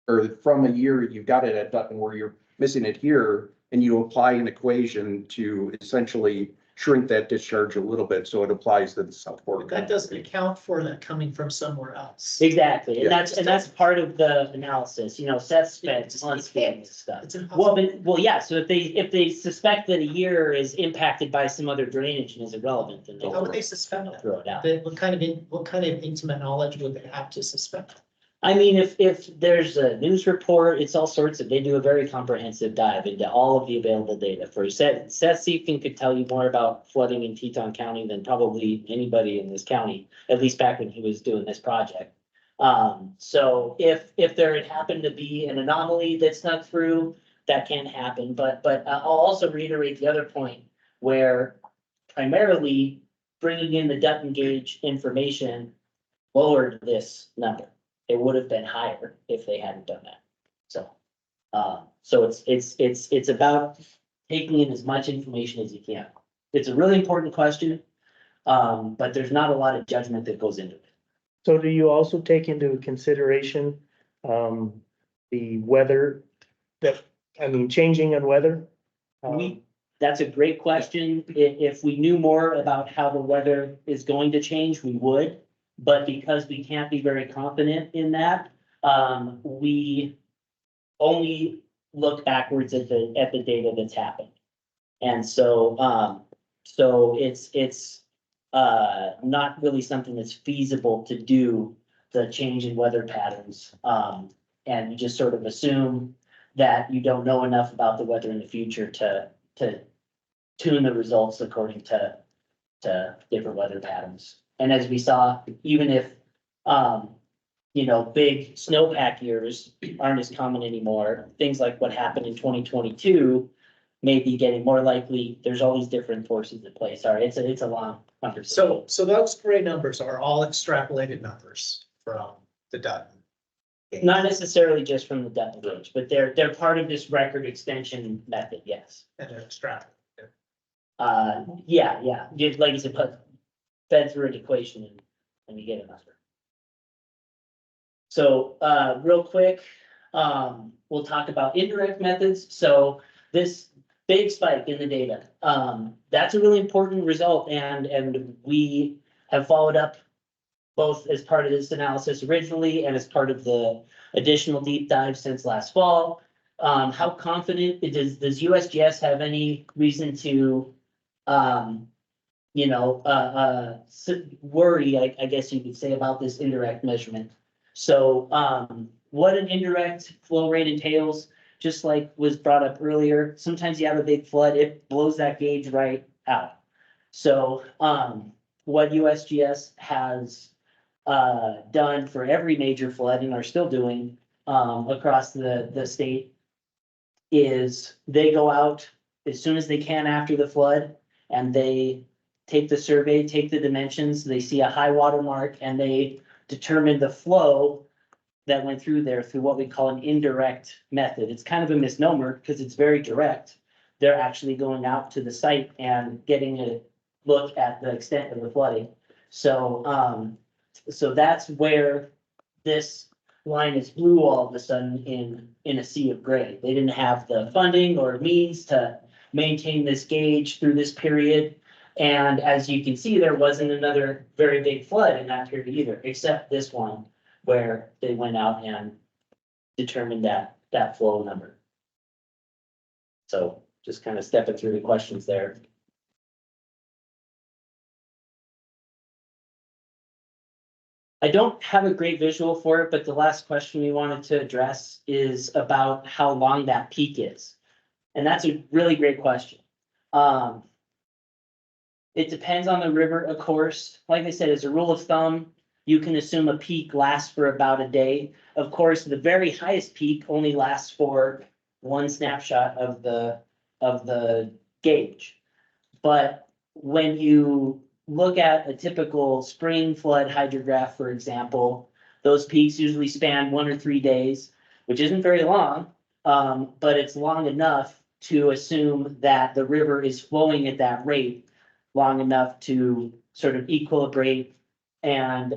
or from a year you've got it at Dutton where you're missing it here, and you apply an equation to essentially shrink that discharge a little bit, so it applies to the South Fork. That doesn't account for that coming from somewhere else. Exactly, and Yeah. that's part of the analysis. Seth spent months doing this stuff. It's impossible. Well, yeah. So if they suspect that a year is impacted by some other drainage and is irrelevant, then How would they suspect that? throw it out. What kind of intimate knowledge would they have to suspect? I mean, if there's a news report, it's all sorts of, they do a very comprehensive dive into all of the available data. For Seth Seedkin could tell you more about flooding in Teton County than probably anybody in this county, at least back when he was doing this project. So if there had happened to be an anomaly that snuck through, that can happen. But I'll also reiterate the other point. where primarily bringing in the Dutton gauge information lowered this number. It would have been higher if they hadn't done that. So, so it's about taking in as much information as you can. It's a really important question, but there's not a lot of judgment that goes into it. So do you also take into consideration, the weather changing in weather? That's a great question. If we knew more about how the weather is going to change, we would. But because we can't be very confident in that, we only look backwards at the data that's happened. And so, so it's not really something that's feasible to do, the change in weather patterns. And you just sort of assume that you don't know enough about the weather in the future to tune the results according to different weather patterns. And as we saw, even if, big snowpack years aren't as common anymore, things like what happened in 2022 may be getting more likely. There's all these different forces at play. Sorry, it's a long conversation. So those gray numbers are all extrapolated numbers from the Dutton. Not necessarily just from the Dutton gauge, but they're part of this record extension method, yes. And they're extrapolated. Yeah. Just like you said, put fed through an equation and you get a number. So, real quick, we'll talk about indirect methods. So this big spike in the data, that's a really important result, and we have followed up both as part of this analysis originally and as part of the additional deep dive since last fall. How confident does USGS have any reason to worry, I guess you could say, about this indirect measurement? So what an indirect flow rate entails, just like was brought up earlier, sometimes you have a big flood, it blows that gauge right out. So what USGS has done for every major flood and are still doing across the state is they go out as soon as they can after the flood and they take the survey, take the dimensions, they see a high water mark, and they determine the flow that went through there through what we call an indirect method. It's kind of a misnomer because it's very direct. They're actually going out to the site and getting a look at the extent of the flooding. So, so that's where this line is blue all of a sudden in a sea of gray. They didn't have the funding or means to maintain this gauge through this period. And as you can see, there wasn't another very big flood in that period either, except this one where they went out and determined that flow number. So just kind of stepping through the questions there. I don't have a great visual for it, but the last question we wanted to address is about how long that peak is. And that's a really great question. It depends on the river, of course. Like I said, as a rule of thumb, you can assume a peak lasts for about a day. Of course, the very highest peak only lasts for one snapshot of the gauge. But when you look at a typical spring flood hydrograph, for example, those peaks usually span 1 or 3 days, which isn't very long, but it's long enough to assume that the river is flowing at that rate long enough to sort of equilibrate and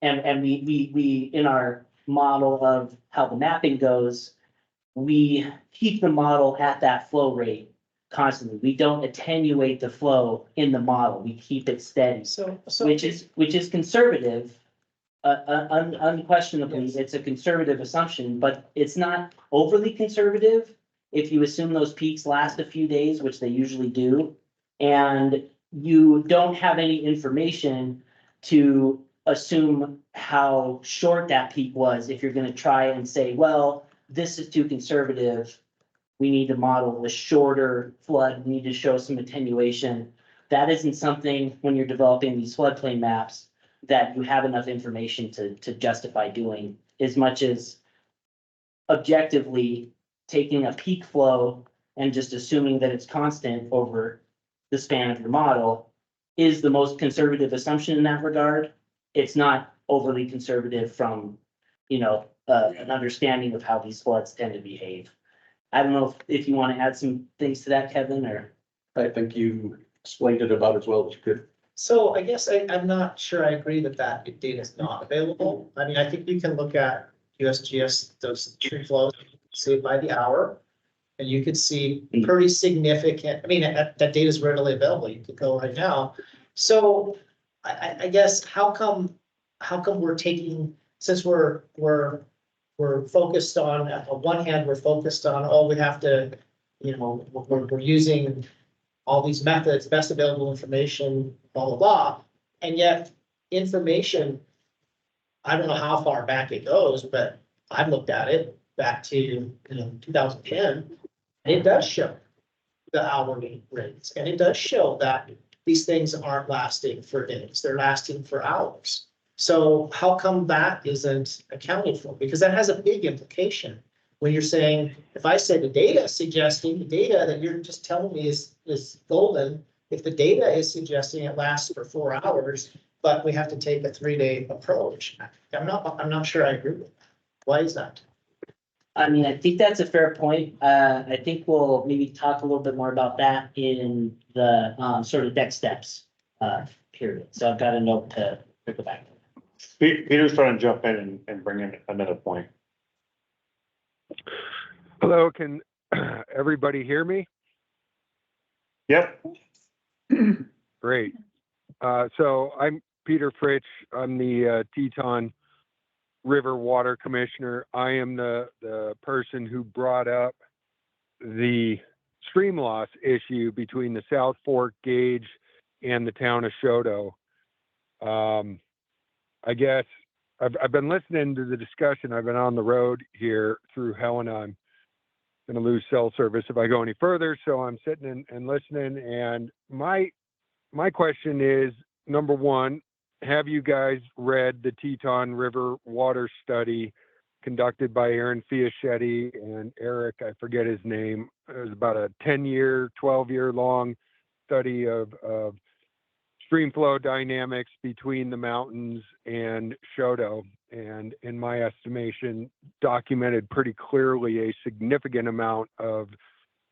we in our model of how the mapping goes, we keep the model at that flow rate constantly. We don't attenuate the flow in the model. We keep it steady. So which is conservative. Unquestionably, yes. It's a conservative assumption, but it's not overly conservative if you assume those peaks last a few days, which they usually do, and you don't have any information to assume how short that peak was. If you're going to try and say, well, this is too conservative, we need to model a shorter flood, we need to show some attenuation. That isn't something, when you're developing these floodplain maps, that you have enough information to justify doing, as much as objectively taking a peak flow and just assuming that it's constant over the span of your model is the most conservative assumption in that regard. It's not overly conservative from, an understanding of how these floods tend to behave. I don't know if you want to add some things to that, Kevin, or. I think you explained it about as well as you could. So I guess I'm not sure I agree that data is not available. I mean, I think you can look at USGS, those tree flows, say by the hour. And you could see pretty significant, I mean, that data is readily available. You could go right now. So I guess how come we're taking, since we're focused on, on one hand, we're focused on, oh, we have to, we're using all these methods, best available information, blah, blah, blah. And yet information, I don't know how far back it goes, but I've looked at it back to, 2010. And it does show the hourly rates, and it does show that these things aren't lasting for days, they're lasting for hours. So how come that isn't accounted for? Because that has a big implication. When you're saying, if I say the data is suggesting, the data that you're just telling me is golden, if the data is suggesting it lasts for 4 hours, but we have to take a 3-day approach, I'm not sure I agree with that. Why is that? I mean, I think that's a fair point. I think we'll maybe talk a little bit more about that in the sort of next steps period. So I've got a note to go back. Peter's trying to jump in and bring in another point. Hello, can everybody hear me? Yep. Great. So I'm Peter Fritsch. I'm the Teton River Water Commissioner. I am the person who brought up the stream loss issue between the South Fork gauge and the town of Shoto. I guess I've been listening to the discussion. I've been on the road here through Helena. I'm going to lose cell service if I go any further, so I'm sitting and listening. And my question is, number one, have you guys read the Teton River Water Study conducted by Aaron Fiaschetti and Eric, I forget his name. It was about a 10-year, 12-year long study of stream flow dynamics between the mountains and Shoto. And in my estimation, documented pretty clearly a significant amount of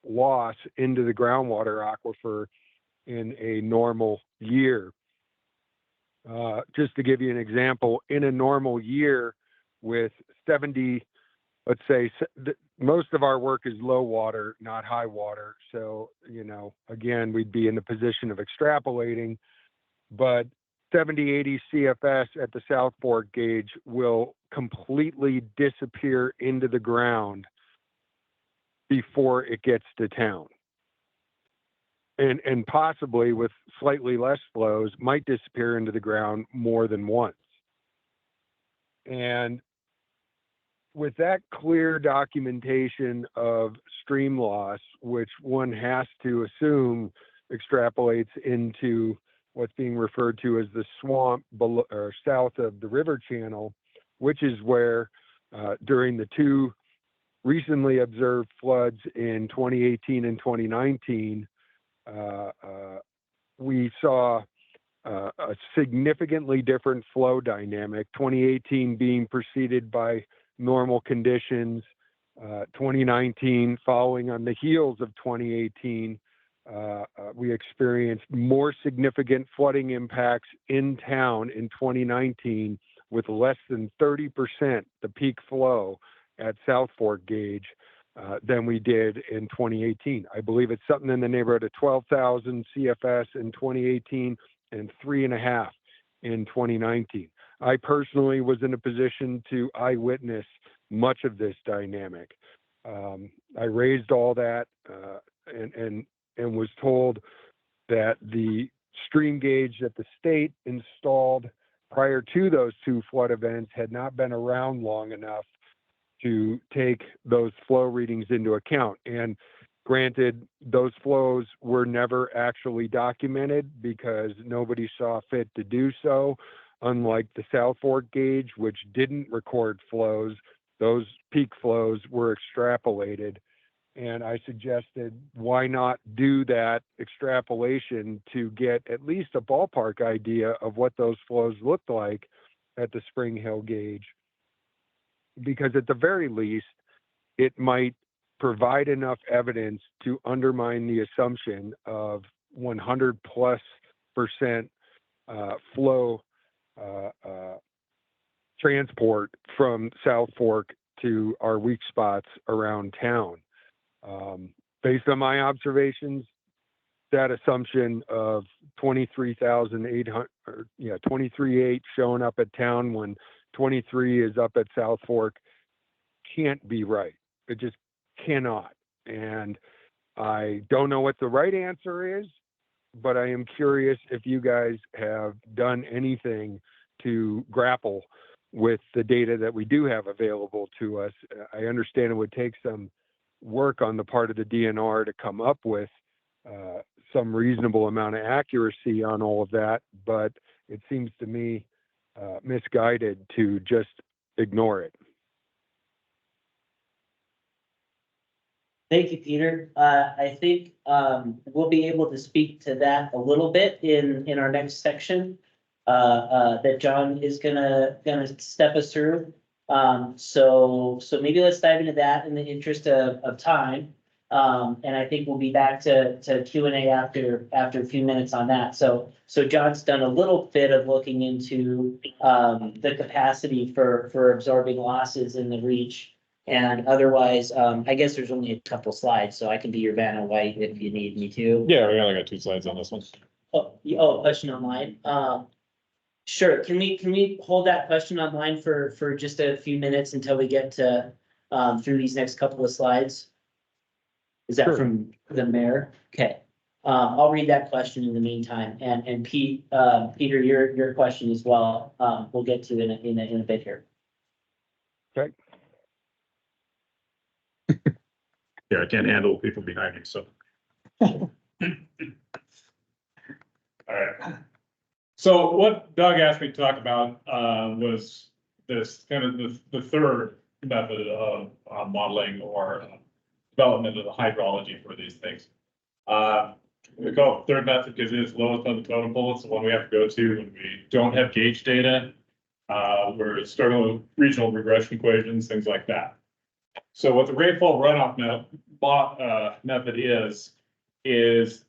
loss into the groundwater aquifer in a normal year. Just to give you an example, in a normal year with 70, let's say, most of our work is low water, not high water. So, again, we'd be in the position of extrapolating, but 70, 80 CFS at the South Fork gauge will completely disappear into the ground before it gets to town. And possibly with slightly less flows might disappear into the ground more than once. And with that clear documentation of stream loss, which one has to assume extrapolates into what's being referred to as the swamp below or south of the river channel, which is where during the two recently observed floods in 2018 and 2019, we saw a significantly different flow dynamic, 2018 being preceded by normal conditions, 2019 following on the heels of 2018, we experienced more significant flooding impacts in town in 2019 with less than 30% the peak flow at South Fork gauge than we did in 2018. I believe it's something in the neighborhood of 12,000 CFS in 2018 and 3.5 in 2019. I personally was in a position to eyewitness much of this dynamic. I raised all that and was told that the stream gauge that the state installed prior to those two flood events had not been around long enough to take those flow readings into account. And granted, those flows were never actually documented because nobody saw fit to do so. Unlike the South Fork gauge, which didn't record flows, those peak flows were extrapolated. And I suggested, why not do that extrapolation to get at least a ballpark idea of what those flows looked like at the Spring Hill gauge? Because at the very least, it might provide enough evidence to undermine the assumption of 100+% flow transport from South Fork to our weak spots around town. Based on my observations, that assumption of 23,800, 23.8 showing up at town when 23 is up at South Fork can't be right. It just cannot. And I don't know what the right answer is, but I am curious if you guys have done anything to grapple with the data that we do have available to us. I understand it would take some work on the part of the DNR to come up with some reasonable amount of accuracy on all of that, but it seems to me misguided to just ignore it. Thank you, Peter. I think we'll be able to speak to that a little bit in our next section that John is gonna step us through. So maybe let's dive into that in the interest of time. And I think we'll be back to Q&A after a few minutes on that. So John's done a little bit of looking into the capacity for absorbing losses in the reach. And otherwise, I guess there's only a couple slides, so I can be your Vanna White if you need me to. Yeah, we only got 2 slides on this one. Oh, question online. Sure. Can we hold that question online for just a few minutes until we get to through these next couple of slides? Is that Sure. from the mayor? Okay. I'll read that question in the meantime. And Peter, your question as well. We'll get to in a bit here. Okay. Yeah, I can't handle people behind me, so. All right. So what Doug asked me to talk about was this kind of the third method of modeling or development of the hydrology for these things. We call it the third method because it is lowest on the totem pole. It's the one we have to go to when we don't have gauge data. We're struggling with regional regression equations, things like that. So what the rainfall runoff method is it's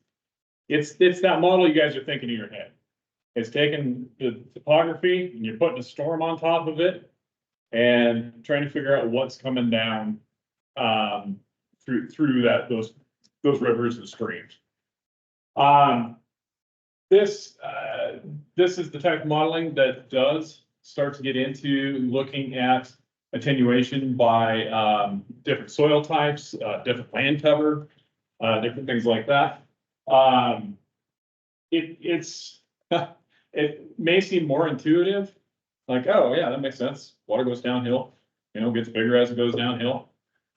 that model you guys are thinking in your head. It's taking the topography and you're putting a storm on top of it and trying to figure out what's coming down through those rivers and streams. This is the type of modeling that does start to get into looking at attenuation by different soil types, different land cover, different things like that. It may seem more intuitive, like, oh yeah, that makes sense. Water goes downhill, gets bigger as it goes downhill.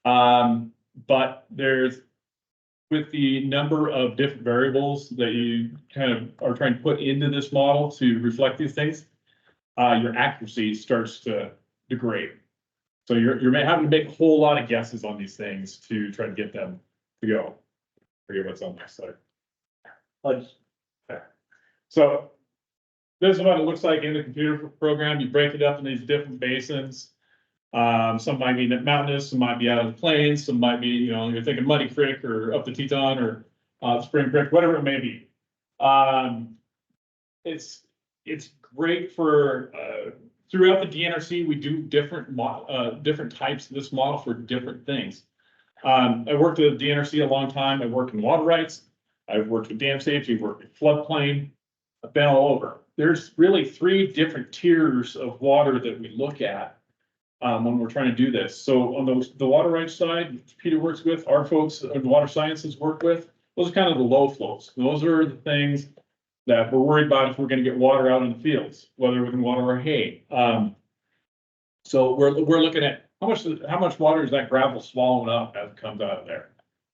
But with the number of different variables that you kind of are trying to put into this model to reflect these things, your accuracy starts to degrade. So you're having to make a whole lot of guesses on these things to try to get them to go. Forget what's on this side. Okay. So this is what it looks like in the computer program. You break it up in these different basins. Some might be mountainous, some might be out of the plains, some might be, you're thinking Muddy Creek or up the Teton or Spring Creek, whatever it may be. It's great for throughout the DNRC. We do different types of this model for different things. I worked with DNRC a long time. I worked in water rights. I've worked with dam safety. I've worked with floodplain. I've been all over. There's really 3 different tiers of water that we look at when we're trying to do this. So on the water rights side, Peter works with, our folks in water sciences work with, those are kind of the low flows. Those are the things that we're worried about if we're going to get water out in the fields, whether we can water our hay. So we're looking at how much water is that gravel swallowing up as it comes out of there?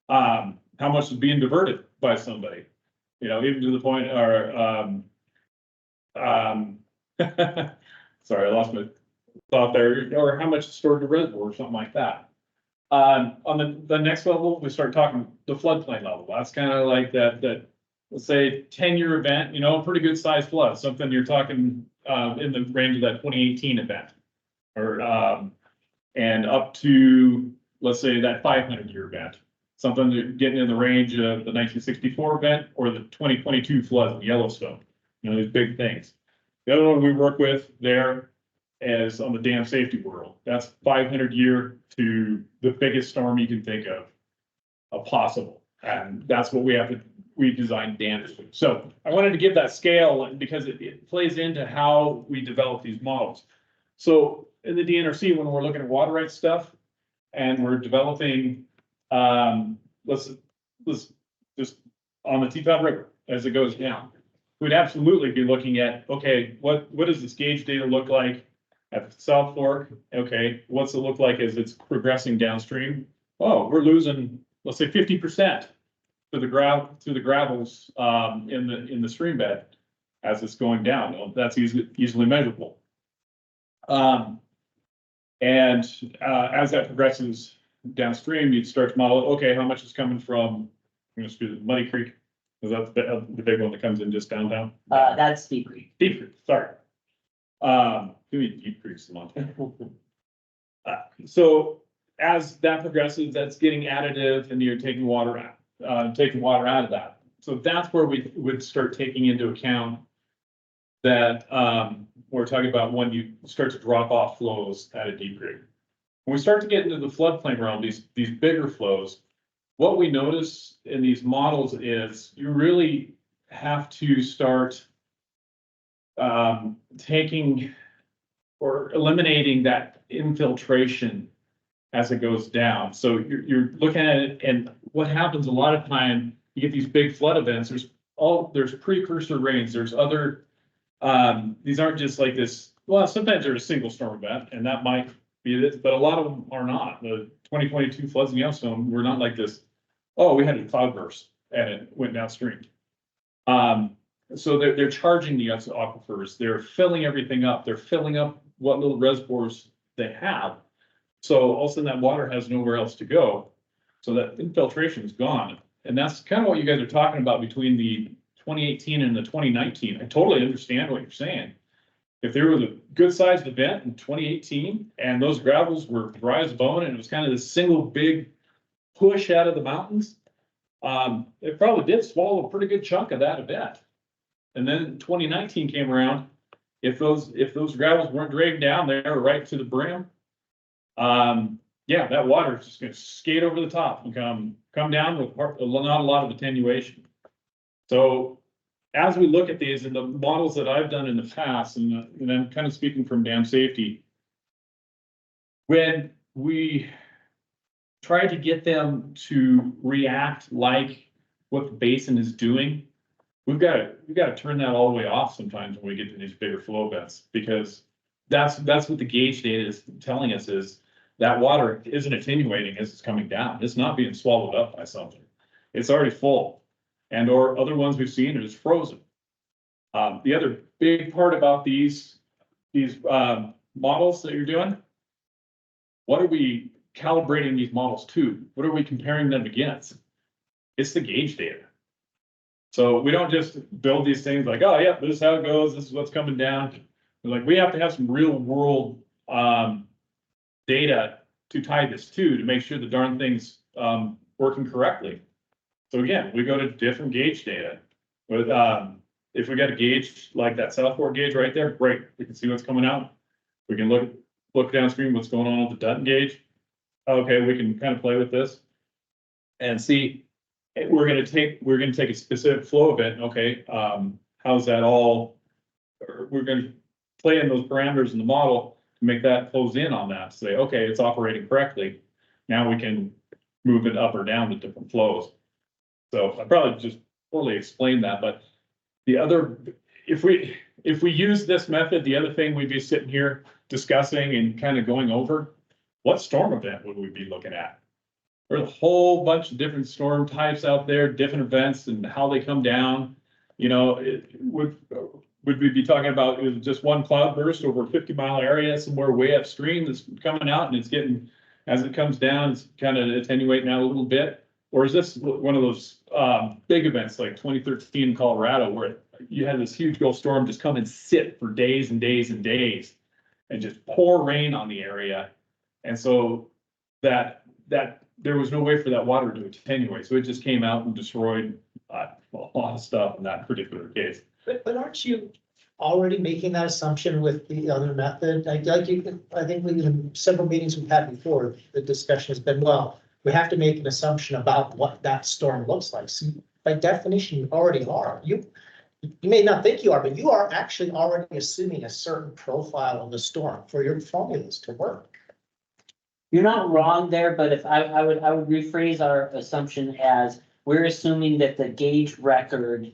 How much is being diverted by somebody? Even to the point, sorry, I lost my thought there, or how much is stored in the reservoir or something like that. On the next level, we start talking the floodplain level. That's kind of like that, let's say 10-year event, you know, pretty good sized flood, something you're talking, in the range of that 2018 event. Or, and up to, let's say that 500-year event, something that getting in the range of the 1964 event or the 2022 flood in Yellowstone, you know, these big things. The other one we work with there is on the dam safety world. That's 500-year to the biggest storm you can think of possible. And that's what we design dams to. So I wanted to give that scale because it plays into how we develop these models. So in the DNRC, when we're looking at water rights stuff and we're developing, let's just on the Teton River as it goes down, we'd absolutely be looking at, okay, what does this gauge data look like at the South Fork? Okay, what's it look like as it's progressing downstream? Oh, we're losing, let's say 50% to the gravels in the stream bed as it's going down. Well, that's easily measurable. As that progresses downstream, you'd start to model, okay, how much is coming from, I'm going to do Muddy Creek. Is that the big one that comes in just downtown? That's Deep Creek. Deep Creek, sorry. Give me Deep Creek's Montana. So as that progresses, that's getting additive and you're taking water out of that. So that's where we would start taking into account that we're talking about when you start to drop off flows at a Deep Creek. When we start to get into the floodplain realm, these bigger flows, what we notice in these models is you really have to start taking or eliminating that infiltration as it goes down. So you're looking at it, and what happens a lot of time, you get these big flood events, there's precursor rains, there's other, these aren't just like this, well, sometimes there's a single storm event, and that might be it, but a lot of them are not. The 2022 floods in Yellowstone were not like this, oh, we had a cloudburst and it went downstream. So they're charging the aquifers, they're filling everything up, they're filling up what little reservoirs they have. So all of a sudden that water has nowhere else to go. So that infiltration is gone. And that's kind of what you guys are talking about between the 2018 and the 2019. I totally understand what you're saying. If there was a good sized event in 2018 and those gravels were dry as a bone and it was kind of this single big push out of the mountains, it probably did swallow a pretty good chunk of that event. And then 2019 came around. If those gravels weren't dragged down there right to the brim, yeah, that water is just going to skate over the top and come down with not a lot of attenuation. So as we look at these and the models that I've done in the past, and I'm kind of speaking from dam safety, when we try to get them to react like what the basin is doing, we've got to turn that all the way off sometimes when we get to these bigger flow events, because that's what the gauge data is telling us, is that water isn't attenuating as it's coming down. It's not being swallowed up by something. It's already full. And or other ones we've seen are just frozen. The other big part about these models that you're doing, what are we calibrating these models to? What are we comparing them against? It's the gauge data. So we don't just build these things like, oh yeah, this is how it goes, this is what's coming down. We're like, we have to have some real world data to tie this to make sure the darn thing's working correctly. So again, we go to different gauge data. With if we got a gauge like that South Fork gauge right there, great. We can see what's coming out. We can look downstream what's going on with the Dutton gauge. Okay, we can kind of play with this and see. We're gonna take a specific flow event. Okay, how's that all? We're gonna play in those parameters in the model to make that close in on that. Say, okay, it's operating correctly. Now we can move it up or down to different flows. So I probably just poorly explained that, but the other, if we use this method, the other thing we'd be sitting here discussing and kind of going over, what storm event would we be looking at? There's a whole bunch of different storm types out there, different events and how they come down. You know, would we be talking about just one cloudburst over a 50-mile area somewhere way upstream that's coming out and it's getting as it comes down, it's kind of attenuating out a little bit? Or is this one of those big events like 2013 in Colorado where you had this huge Gulf storm just come and sit for days and days and days and just pour rain on the area? And so that there was no way for that water to attenuate. So it just came out and destroyed a lot of stuff in that particular case. But aren't you already making that assumption with the other method? I think in several meetings we've had before, the discussion has been, well, we have to make an assumption about what that storm looks like. So by definition, you already are. You may not think you are, but you are actually already assuming a certain profile of the storm for your formulas to work. You're not wrong there, but if I would rephrase our assumption as we're assuming that the gauge record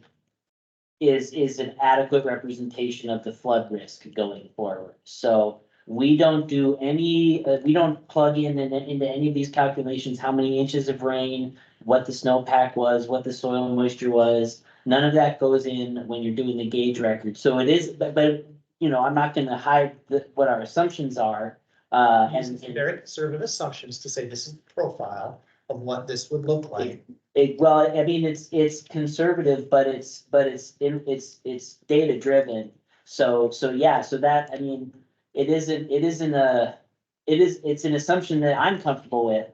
is an adequate representation of the flood risk going forward. So we don't do any, we don't plug in into any of these calculations, how many inches of rain, what the snowpack was, what the soil moisture was. None of that goes in when you're doing the gauge record. So it is, but you know, I'm not gonna hide what our assumptions are. Using very conservative assumptions to say this is the profile of what this would look like. Well, I mean, it's conservative, but it's data driven. So yeah, so that, I mean, it's an assumption that I'm comfortable with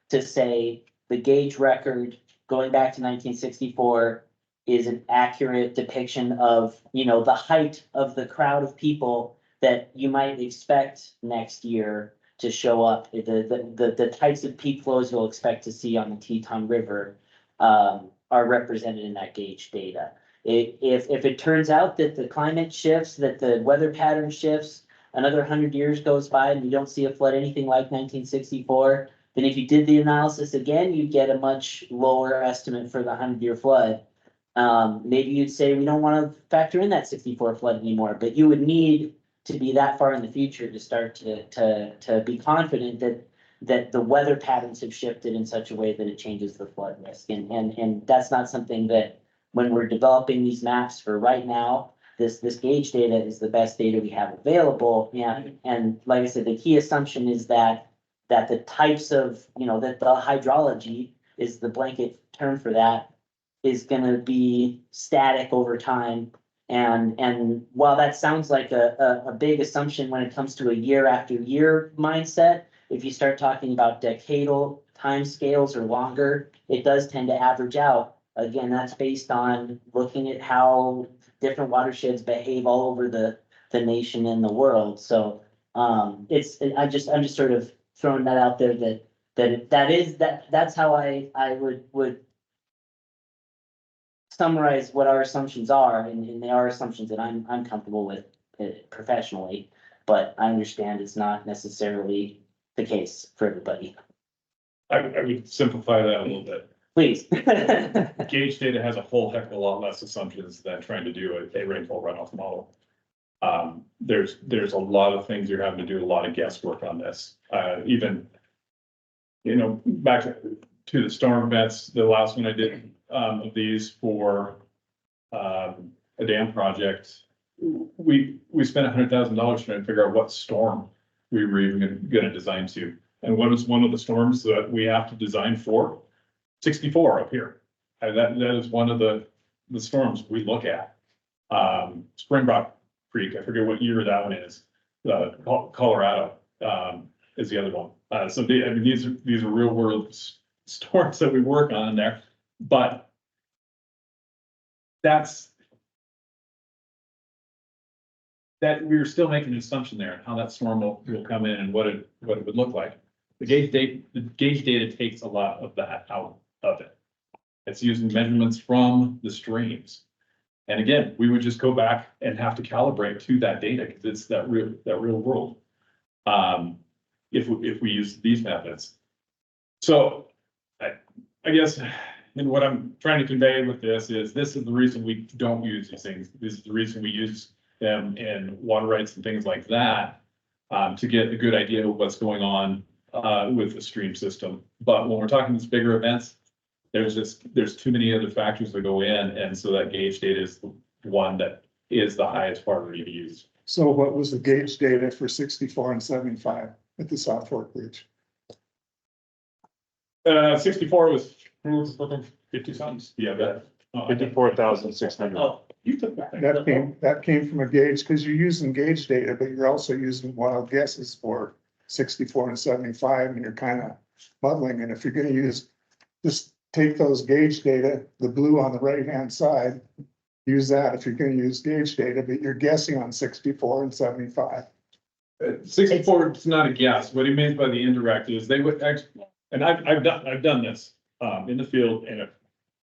to say the gauge record going back to 1964 is an accurate depiction of, you know, the height of the crowd of people that you might expect next year to show up, the types of peak flows you'll expect to see on the Teton River are represented in that gauge data. If it turns out that the climate shifts, that the weather pattern shifts, another 100 years goes by and you don't see a flood anything like 1964, then if you did the analysis again, you'd get a much lower estimate for the 100-year flood. Maybe you'd say we don't want to factor in that 64 flood anymore, but you would need to be that far in the future to start to be confident that the weather patterns have shifted in such a way that it changes the flood risk. And that's not something that when we're developing these maps for right now, this gauge data is the best data we have available. And like I said, the key assumption is that the types of, you know, that the hydrology is the blanket term for that, is gonna be static over time. And while that sounds like a big assumption when it comes to a year after year mindset, if you start talking about decadal timescales or longer, it does tend to average out. Again, that's based on looking at how different watersheds behave all over the nation and the world. So I'm just sort of throwing that out there that's how I would summarize what our assumptions are, and they are assumptions that I'm comfortable with professionally, but I understand it's not necessarily the case for everybody. I would simplify that a little bit. Please. Gauge data has a whole heck of a lot less assumptions than trying to do a rainfall runoff model. There's a lot of things you're having to do, a lot of guesswork on this. Even, you know, back to the storm events, the last one I did of these for a dam project, we spent $100,000 trying to figure out what storm we were even going to design to. And what is one of the storms that we have to design for? 64 up here. And that is one of the storms we look at. Springbok Creek, I forget what year that one is. Colorado is the other one. So these are real world storms that we work on there, but that we're still making an assumption there on how that storm will come in and what it would look like. The gauge data takes a lot of that out of it. It's using measurements from the streams. And again, we would just go back and have to calibrate to that data because it's that real world. If we use these methods. So I guess, and what I'm trying to convey with this is the reason we don't use these things. This is the reason we use them in water rights and things like that, to get a good idea of what's going on with the stream system. But when we're talking these bigger events, there's too many other factors that go in, and so that gauge data is the one that is the highest priority to use. So what was the gauge data for 64 and 75 at the South Fork Bridge? 64 was 50 something. Yeah, that. 54,600. Oh, You took that. That came from a gauge, because you're using gauge data, but you're also using wild guesses for 64 and 75, and you're kind of muddling. And if you're gonna use, just take those gauge data, the blue on the right-hand side, use that if you're gonna use gauge data, but you're guessing on 64 and 75. 64 is not a guess. What he means by the indirect is they would actually, and I've done this in the field, and it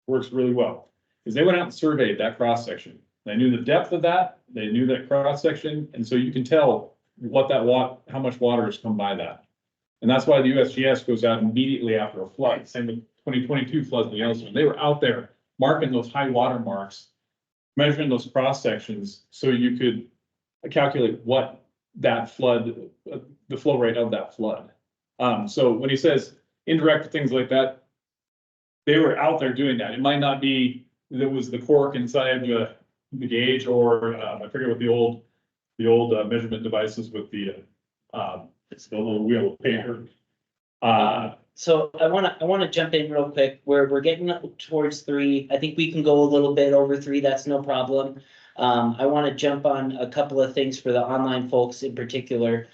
works really well. Is they went out and surveyed that cross section. They knew the depth of that, they knew that cross section, and so you can tell what that how much water has come by that. And that's why the USGS goes out immediately after a flood. Same with 2022 floods in the Yellowstone. They were out there marking those high water marks, measuring those cross sections, so you could calculate what that flood, the flow rate of that flood. So when he says indirect things like that, they were out there doing that. It might not be, there was the cork inside the gauge, or I forget what the old measurement devices with it's the little wheel of paper. So I wanna jump in real quick. We're getting up towards 3. I think we can go a little bit over 3. That's no problem. I want to jump on a couple of things for the online folks in particular.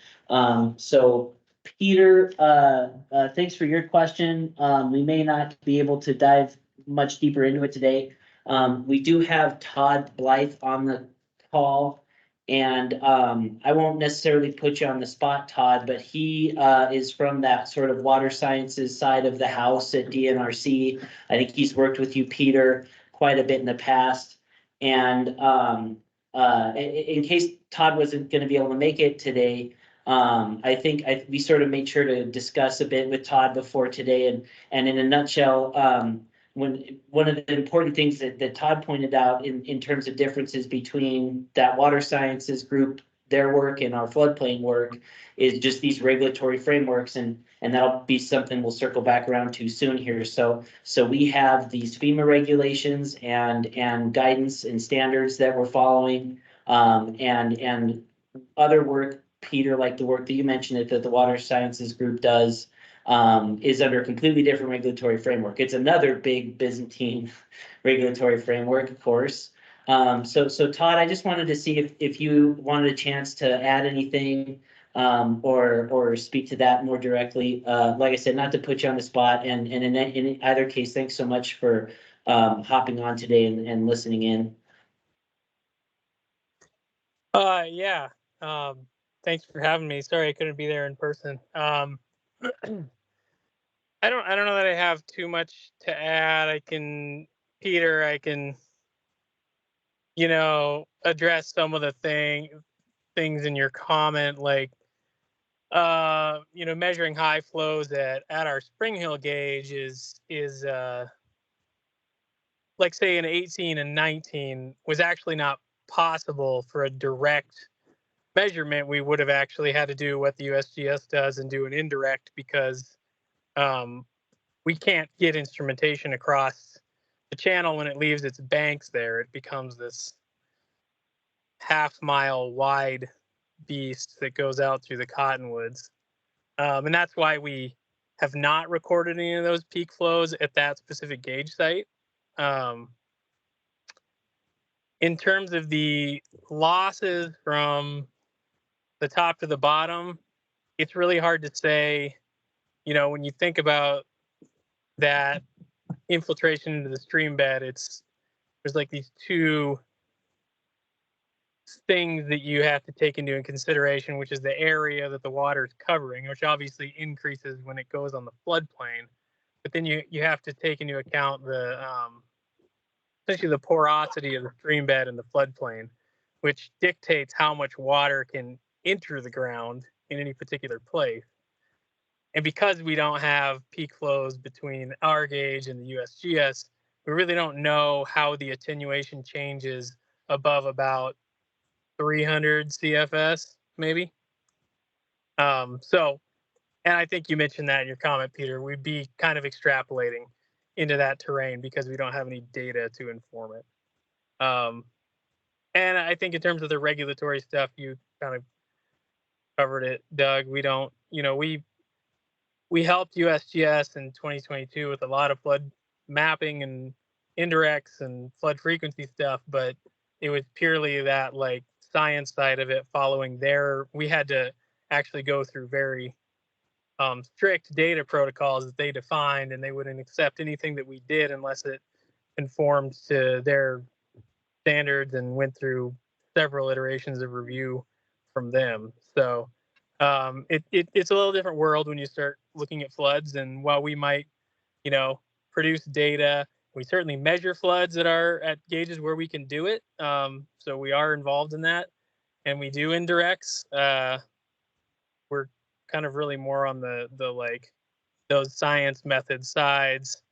So Peter, thanks for your question. We may not be able to dive much deeper into it today. We do have Todd Blythe on the call, and I won't necessarily put you on the spot, Todd, but he is from that sort of water sciences side of the house at DNRC. I think he's worked with you, Peter, quite a bit in the past. And in case Todd wasn't going to be able to make it today, I think we sort of made sure to discuss a bit with Todd before today. And in a nutshell, one of the important things that Todd pointed out in terms of differences between that water sciences group, their work, and our floodplain work is just these regulatory frameworks, and that'll be something we'll circle back around to soon here. So we have these FEMA regulations and guidance and standards that we're following, and other work, Peter, like the work that you mentioned that the water sciences group does, is under a completely different regulatory framework. It's another big Byzantine regulatory framework, of course. So Todd, I just wanted to see if you wanted a chance to add anything, or speak to that more directly. Like I said, not to put you on the spot, and in either case, thanks so much for hopping on today and listening in. Yeah. Thanks for having me. Sorry I couldn't be there in person. I don't know that I have too much to add. Peter, I can, address some of the things in your comment, like, measuring high flows at our Spring Hill gauge is like, say, in 18 and 19 was actually not possible for a direct measurement. We would have actually had to do what the USGS does and do an indirect, because we can't get instrumentation across the channel when it leaves its banks there. It becomes this half-mile wide beast that goes out through the cottonwoods. And that's why we have not recorded any of those peak flows at that specific gauge site. In terms of the losses from the top to the bottom, it's really hard to say. When you think about that infiltration into the stream bed, there's like these two things that you have to take into consideration, which is the area that the water is covering, which obviously increases when it goes on the floodplain. But then you have to take into account essentially the porosity of the stream bed and the floodplain, which dictates how much water can enter the ground in any particular place. And because we don't have peak flows between our gauge and the USGS, we really don't know how the attenuation changes above about 300 CFS, maybe. And I think you mentioned that in your comment, Peter, we'd be kind of extrapolating into that terrain because we don't have any data to inform it. And I think in terms of the regulatory stuff, you kind of covered it, Doug. We don't, we helped USGS in 2022 with a lot of flood mapping and indirects and flood frequency stuff, but it was purely that like science side of it following we had to actually go through very strict data protocols that they defined, and they wouldn't accept anything that we did unless it conformed to their standards and went through several iterations of review from them. So it's a little different world when you start looking at floods. And while we might, produce data, we certainly measure floods at gauges where we can do it. So we are involved in that, and we do indirects. We're kind of really more on the like those science method sides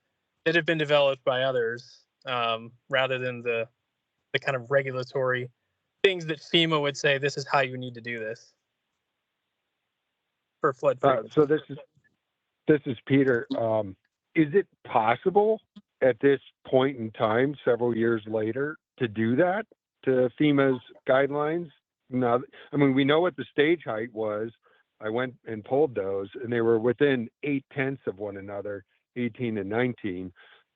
that have been developed by others, rather than the kind of regulatory things that FEMA would say, this is how you need to do this for flood frequency. So this is Peter. Is it possible at this point in time, several years later, to do that to FEMA's guidelines? Now, I mean, we know what the stage height was. I went and pulled those, and they were within 0.8 of one another, 18 and 19.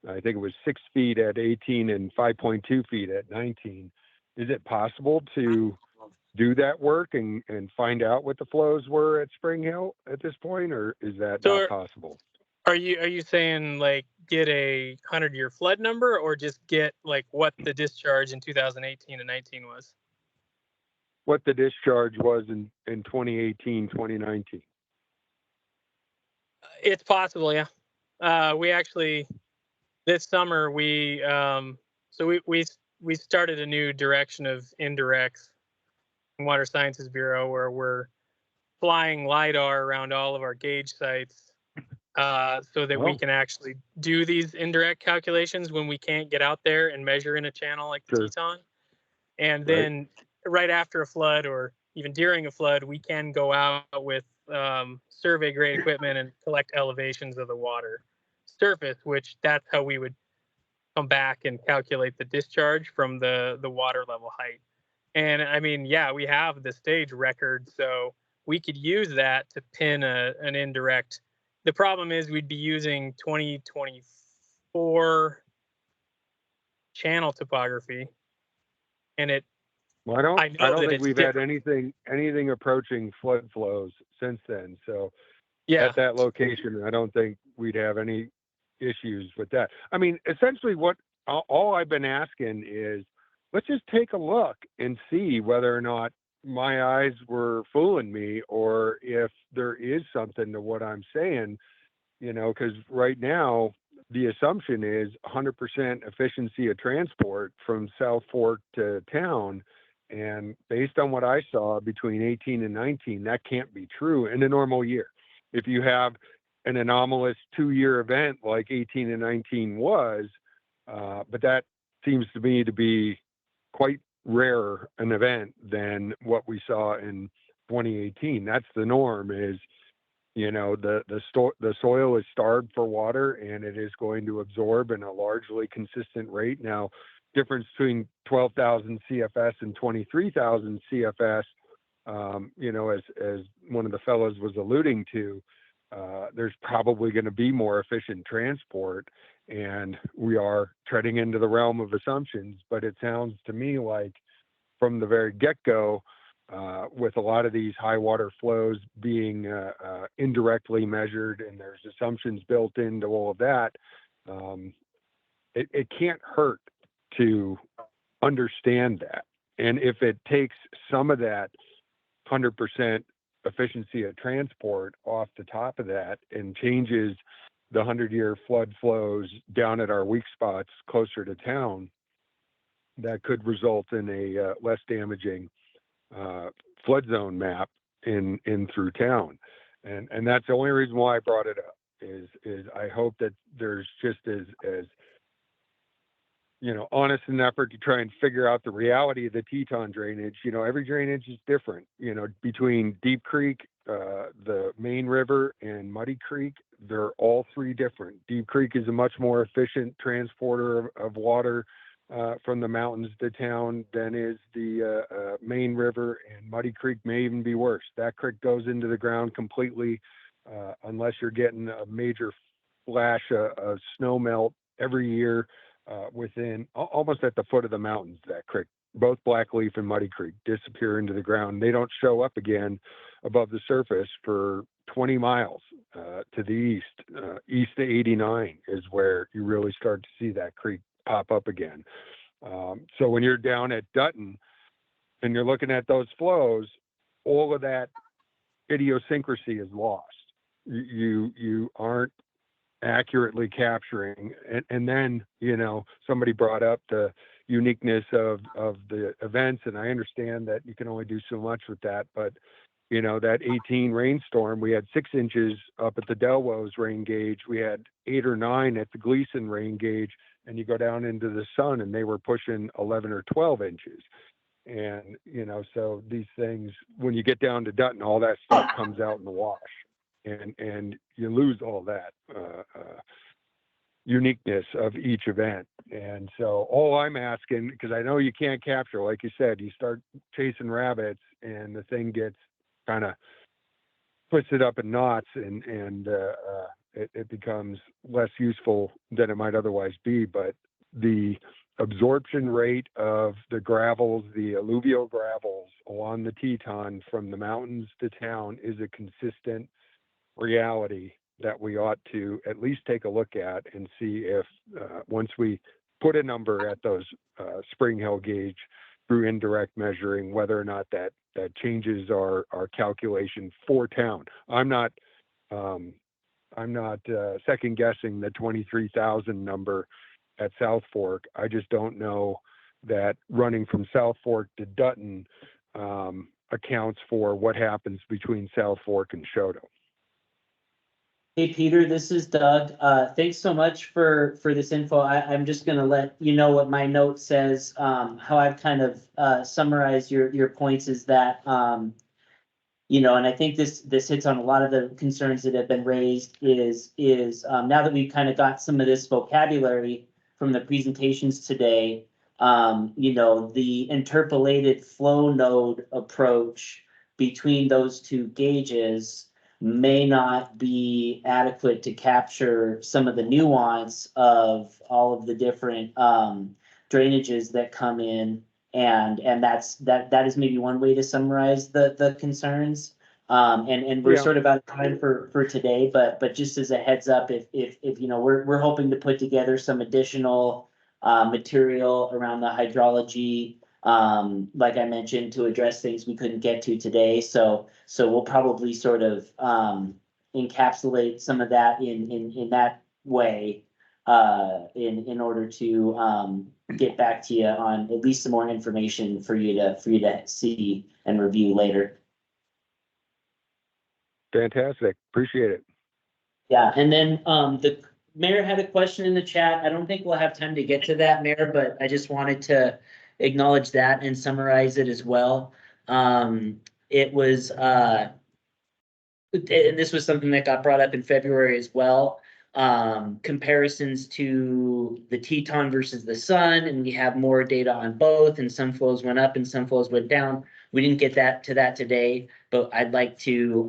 I think it was 6 feet at 18 and 5.2 feet at 19. Is it possible to do that work and find out what the flows were at Spring Hill at this point, or is that not possible? Are you saying like get a 100-year flood number, or just get like what the discharge in 2018 and 19 was? What the discharge was in 2018, 2019. It's possible, yeah. We actually, this summer, we started a new direction of indirects in Water Sciences Bureau, where we're flying LiDAR around all of our gauge sites, so that we can actually do these indirect calculations when we can't get out there and measure in a channel like the Teton. And then right after a flood, or even during a flood, we can go out with survey grade equipment and collect elevations of the water surface, which that's how we would come back and calculate the discharge from the water level height. And I mean, yeah, we have the stage record, so we could use that to pin an indirect. The problem is we'd be using 2024 channel topography, and Well, I don't think we've had different. anything approaching flood flows since then. So at that location, I don't think we'd have any issues with that. I mean, essentially all I've been asking is, let's just take a look and see whether or not my eyes were fooling me, or if there is something to what I'm saying, because right now the assumption is 100% efficiency of transport from South Fork to town. And based on what I saw between 18 and 19, that can't be true in a normal year. If you have an anomalous 2-year event like 18 and 19 was, but that seems to me to be quite rarer an event than what we saw in 2018. That's the norm, is, the soil is starved for water, and it is going to absorb in a largely consistent rate. Now, difference between 12,000 CFS and 23,000 CFS, as one of the fellows was alluding to, there's probably going to be more efficient transport, and we are treading into the realm of assumptions. But it sounds to me like from the very get-go, with a lot of these high water flows being indirectly measured, and there's assumptions built into all of that, it can't hurt to understand that. And if it takes some of that 100% efficiency of transport off the top of that and changes the 100-year flood flows down at our weak spots closer to town, that could result in a less damaging flood zone map in through town. And that's the only reason why I brought it up, is I hope that there's just as honest an effort to try and figure out the reality of the Teton drainage. Every drainage is different, between Deep Creek, the main river, and Muddy Creek. They're all three different. Deep Creek is a much more efficient transporter of water from the mountains to town than is the main river, and Muddy Creek may even be worse. That creek goes into the ground completely unless you're getting a major flash of snow melt every year, within almost at the foot of the mountains, that creek, both Blackleaf and Muddy Creek disappear into the ground. They don't show up again above the surface for 20 miles to the east. East to 89 is where you really start to see that creek pop up again. So when you're down at Dutton and you're looking at those flows, all of that idiosyncrasy is lost. You aren't accurately capturing. And then, you know, somebody brought up the uniqueness of the events, and I understand that you can only do so much with that, but you know, that 18 rainstorm, we had 6 inches up at the Delwo's rain gauge. We had 8 or 9 at the Gleason rain gauge, and you go down into the Sun and they were pushing 11 or 12 inches. And, you know, so these things, when you get down to Dutton, all that stuff comes out in the wash, and you lose all that uniqueness of each event. And so all I'm asking, because I know you can't capture, like you said, you start chasing rabbits and the thing gets kind of twisted up in knots, and it becomes less useful than it might otherwise be. But the absorption rate of the gravels, the alluvial gravels along the Teton from the mountains to town, is a consistent reality that we ought to at least take a look at and see if once we put a number at those Spring Hill gauge through indirect measuring, whether or not that changes our calculation for town. I'm not second guessing the 23,000 number at South Fork. I just don't know that running from South Fork to Dutton accounts for what happens between South Fork and Shoto. Hey, Peter, this is Doug. Thanks so much for this info. I'm just going to let you know what my note says. How I've kind of summarized your points is that, you know, and I think this hits on a lot of the concerns that have been raised is now that we've kind of got some of this vocabulary from the presentations today, you know, the interpolated flow node approach between those two gauges may not be adequate to capture some of the nuance of all of the different drainages that come in, and that is maybe one way to summarize the concerns. And we're sort of out of time for today, but just as a heads up, if you know, we're hoping to put together some additional material around the hydrology, like I mentioned, to address things we couldn't get to today. So we'll probably sort of encapsulate some of that in that way, in order to get back to you on at least some more information for you to see and review later. Fantastic. Appreciate it. Yeah, and then the mayor had a question in the chat. I don't think we'll have time to get to that, Mayor, but I just wanted to acknowledge that and summarize it as well. It was, and this was something that got brought up in February as well. Comparisons to the Teton versus the Sun, and we have more data on both, and some flows went up and some flows went down. We didn't get to that today, but I'd like to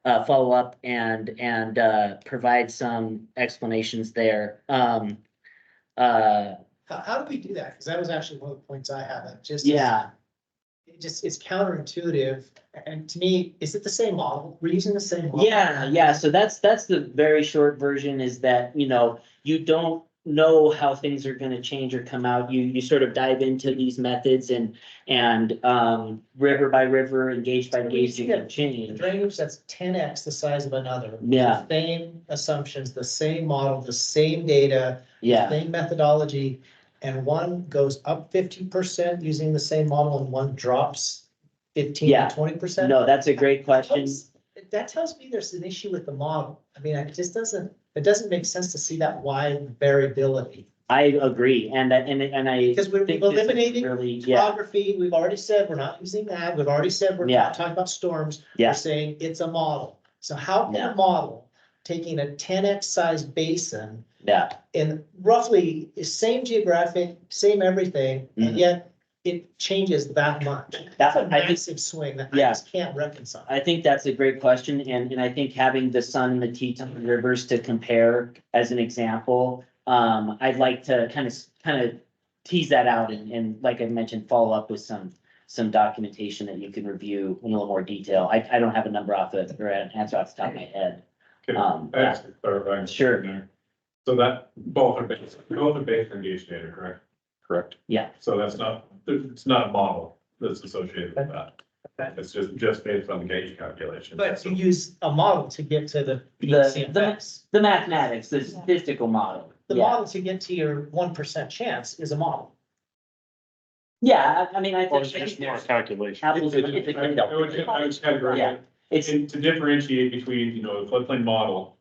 follow up and provide some explanations there. How do we do that? Because that was actually one of the points I had. It's counterintuitive. And to me, is it the same model? We're using the same model. Yeah. So that's the very short version, is that, you know, you don't know how things are going to change or come out. You sort of dive into these methods and river by river and gauge by gauge, you can change. Drainage that's 10x the size of another. Yeah. The same assumptions, the same model, the same data, Yeah. the same methodology, and one goes up 50% using the same model and one drops 15 to 20%. No, that's a great question. That tells me there's an issue with the model. I mean, it doesn't make sense to see that wide variability. I agree, and I because we've eliminated topography. We've already said we're not using that. We've already said we're not talking about storms. We're saying it's a model. So how can a model taking a 10x size basin in roughly the same geographic, same everything, and yet it changes that much. That's That's a what I think- massive swing that I Yeah. just can't reconcile. I think that's a great question, and I think having the Sun and the Teton rivers to compare as an example, I'd like to kind of tease that out and like I mentioned, follow up with some documentation that you can review in a little more detail. I don't have a number off the, or an answer off the top of my head. Thanks for clarifying. Sure. there. So that both are based on gauge data, correct? Correct. Yeah. So that's not, it's not a model that's associated with that. It's just based on the gauge calculation. But you use a model to get to the The mathematics, the statistical model. The Yeah. model to get to your 1% chance is a model. Yeah, I mean, I Or think. it's just more calculation. Apples and- I would categorize Yeah. it, It's, and to differentiate between, the floodplain model,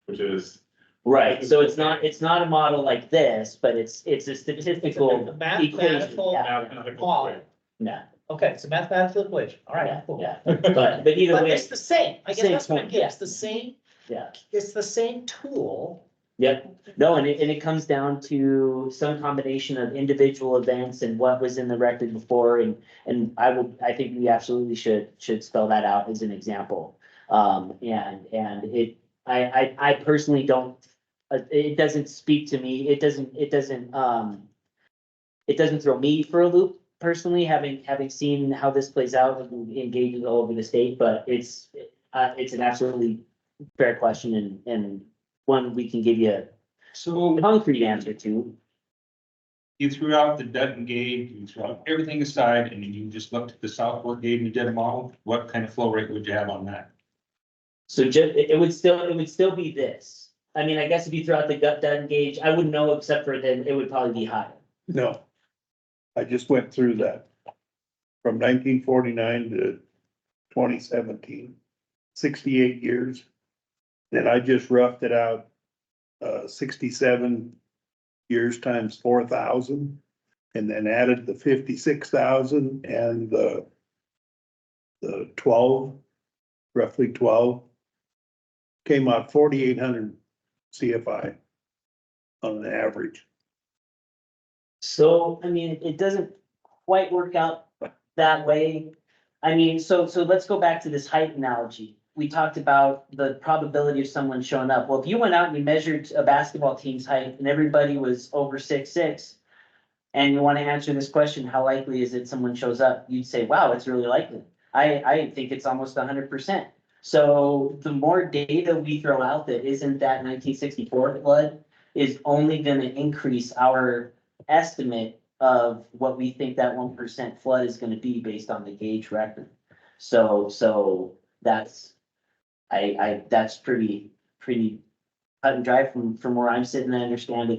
which is. right, so it's not a model like this, but it's a statistical The equation. mathematical Mathematical model. Yeah, Okay, it's a mathematical equation. All yeah, right, cool. yeah, but either But way, it's the same. I guess Same that's what I point, get. yeah. It's the same, yeah, it's the same tool. yep. No, and it comes down to some combination of individual events and what was in the record before, and I think we absolutely should spell that out as an example. And I personally don't, it doesn't speak to me, it doesn't throw me for a loop personally, having seen how this plays out and engaging all over the state, but it's an absolutely fair question and one we can give you a concrete answer to. You threw out the Dutton gauge, you threw out everything aside, and you just looked at the Southport gauge and you did a model, what kind of flow rate would you have on that? So it would still be this. I mean, I guess if you throw out the Dutton gauge, I wouldn't know except for then it would probably be higher. No. I just went through that from 1949 to 2017, 68 years. Then I just roughed it out, 67 years times 4,000, and then added the 56,000 and the 12, roughly 12, came out 4,800 CFI on an average. So, I mean, it doesn't quite work out that way. I mean, so let's go back to this height analogy. We talked about the probability of someone showing up. Well, if you went out and you measured a basketball team's height and everybody was over 6'6", and you want to answer this question, how likely is it someone shows up? You'd say, wow, it's really likely. I think it's almost 100%. So the more data we throw out that isn't that 1964 flood is only going to increase our estimate of what we think that 1% flood is going to be based on the gauge record. So that's, that's pretty cut and dry from where I'm sitting. I understand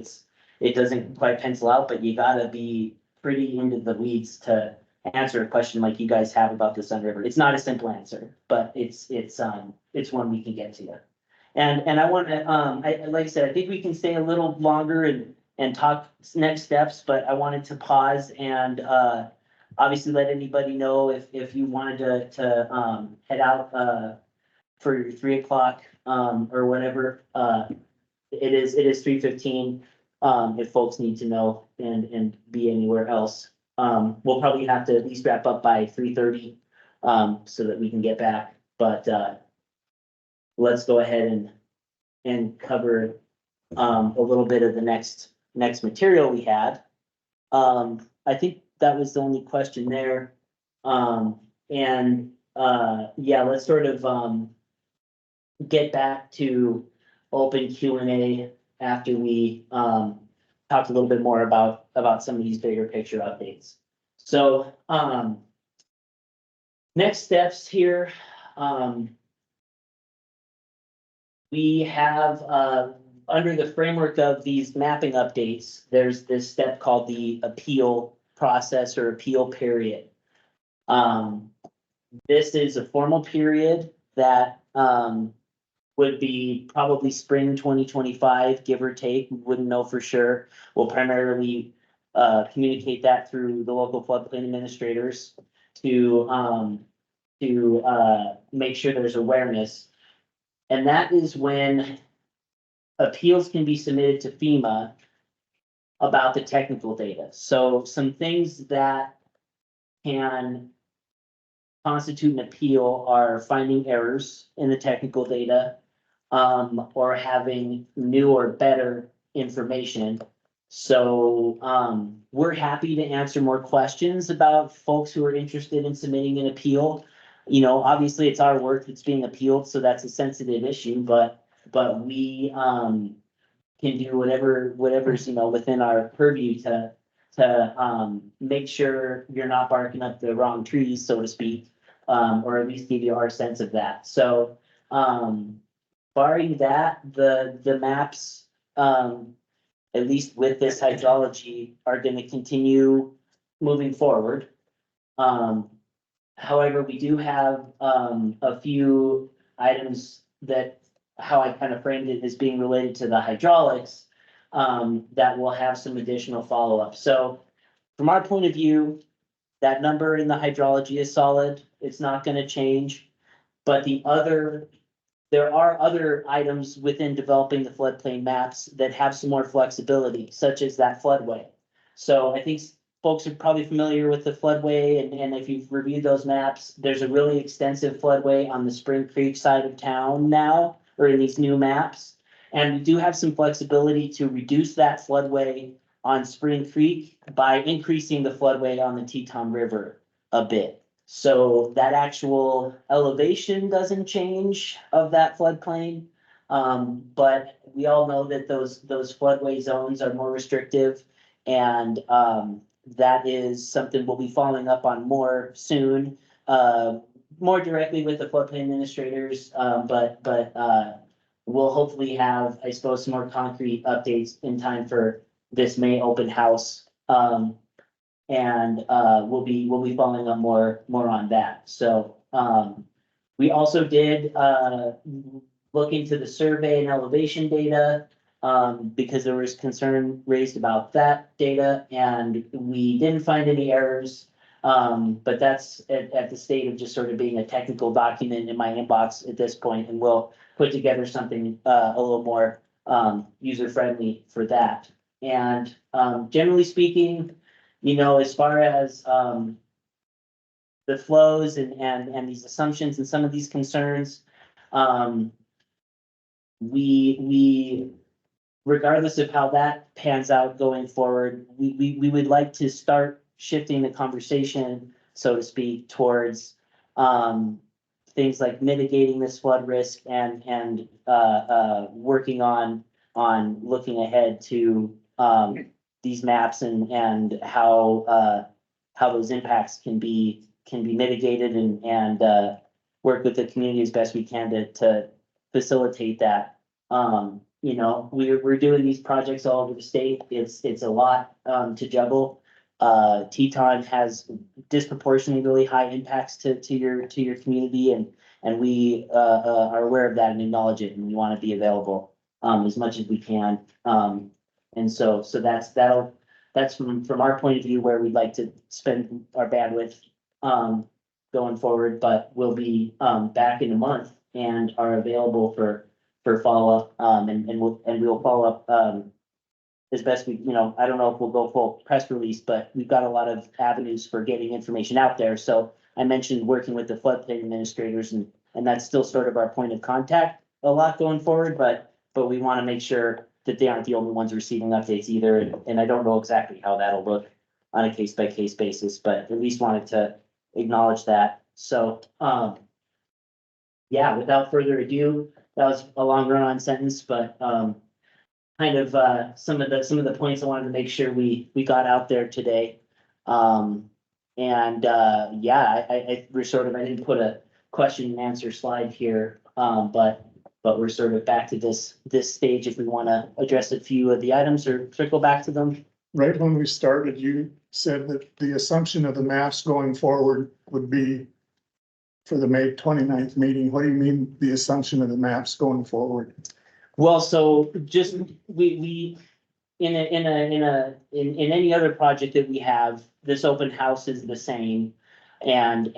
it doesn't quite pencil out, but you gotta be pretty into the weeds to answer a question like you guys have about the Sun River. It's not a simple answer, but it's one we can get to. And I want to, like I said, I think we can stay a little longer and talk next steps, but I wanted to pause and obviously let anybody know if you wanted to head out for 3 o'clock or whatever. It is 3:15 if folks need to know and be anywhere else. We'll probably have to at least wrap up by 3:30 so that we can get back, but let's go ahead and cover a little bit of the next material we had. I think that was the only question there. Yeah, let's sort of get back to open Q&A after we talked a little bit more about some of these bigger picture updates. So next steps here, we have under the framework of these mapping updates, there's this step called the appeal process or appeal period. This is a formal period that would be probably spring 2025, give or take. We wouldn't know for sure. We'll primarily communicate that through the local floodplain administrators to make sure there's awareness. And that is when appeals can be submitted to FEMA about the technical data. So some things that can constitute an appeal are finding errors in the technical data, or having new or better information. So, we're happy to answer more questions about folks who are interested in submitting an appeal. You know, obviously it's our work that's being appealed, so that's a sensitive issue, but we, can do whatever's, you know, within our purview to make sure you're not barking up the wrong trees, so to speak, or at least give you our sense of that. So, barring that, the maps, at least with this hydrology, are gonna continue moving forward. However, we do have, a few items that, how I kind of framed it as being related to the hydraulics, that will have some additional follow-up. So from our point of view, that number in the hydrology is solid. It's not gonna change. But there are other items within developing the floodplain maps that have some more flexibility, such as that floodway. So I think folks are probably familiar with the floodway, and if you've reviewed those maps, there's a really extensive floodway on the Spring Creek side of town now, or in these new maps. And we do have some flexibility to reduce that floodway on Spring Creek by increasing the floodway on the Teton River a bit. So that actual elevation doesn't change of that floodplain. But we all know that those floodway zones are more restrictive, and that is something we'll be following up on more soon. More directly with the floodplain administrators, but we'll hopefully have, I suppose, some more concrete updates in time for this May open house. And we'll be following up more on that. So we also did look into the survey and elevation data, because there was concern raised about that data, and we didn't find any errors. But that's at the state of just sort of being a technical document in my inbox at this point, and we'll put together something a little more user-friendly for that. And generally speaking, you know, as far as the flows and these assumptions and some of these concerns, we regardless of how that pans out going forward, we would like to start shifting the conversation, so to speak, towards things like mitigating this flood risk and working on looking ahead to these maps and how those impacts can be mitigated and work with the community as best we can to facilitate that. You know, we're doing these projects all over the state. It's a lot to juggle. Teton has disproportionately really high impacts to your community, and we are aware of that and acknowledge it, and we want to be available as much as we can. And so that's from our point of view where we'd like to spend our bandwidth going forward, but we'll be back in a month and are available for follow-up, and we'll follow up as best we, you know, I don't know if we'll go full press release, but we've got a lot of avenues for getting information out there. So I mentioned working with the floodplain administrators, and that's still sort of our point of contact a lot going forward, but we want to make sure that they aren't the only ones receiving updates either. And I don't know exactly how that'll look on a case-by-case basis, but at least wanted to acknowledge that. So, yeah, without further ado, that was a long run-on sentence, but kind of some of the points I wanted to make sure we got out there today. Yeah, we're sort of, I didn't put a question and answer slide here, but we're sort of back to this stage if we want to address a few of the items or circle back to them. Right when we started, you said that the assumption of the maps going forward would be for the May 29th meeting. What do you mean the assumption of the maps going forward? Well, so just we in any other project that we have, this open house is the same. And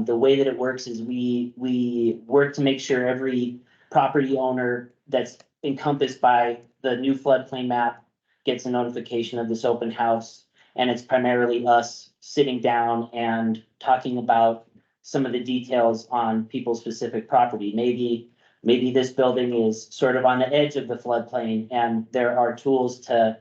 the way that it works is we work to make sure every property owner that's encompassed by the new floodplain map gets a notification of this open house. And it's primarily us sitting down and talking about some of the details on people's specific property. Maybe this building is sort of on the edge of the floodplain and there are tools to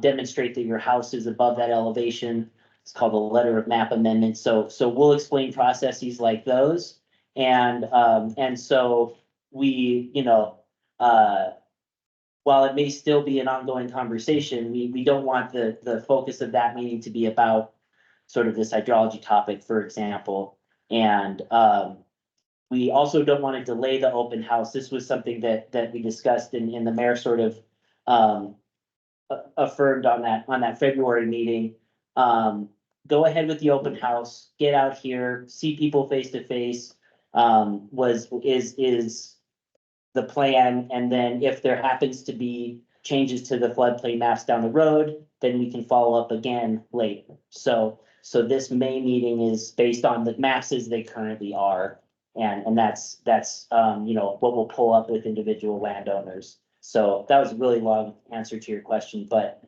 demonstrate that your house is above that elevation. It's called a letter of map amendment. So we'll explain processes like those. And so we, while it may still be an ongoing conversation, we don't want the focus of that meeting to be about sort of this hydrology topic, for example. And we also don't want to delay the open house. This was something that we discussed and the mayor sort of affirmed on that February meeting. Go ahead with the open house, get out here, see people face to face, is the plan. And then if there happens to be changes to the floodplain maps down the road, then we can follow up again later. So this May meeting is based on the maps as they currently are. And that's what we'll pull up with individual landowners. So that was a really long answer to your question, but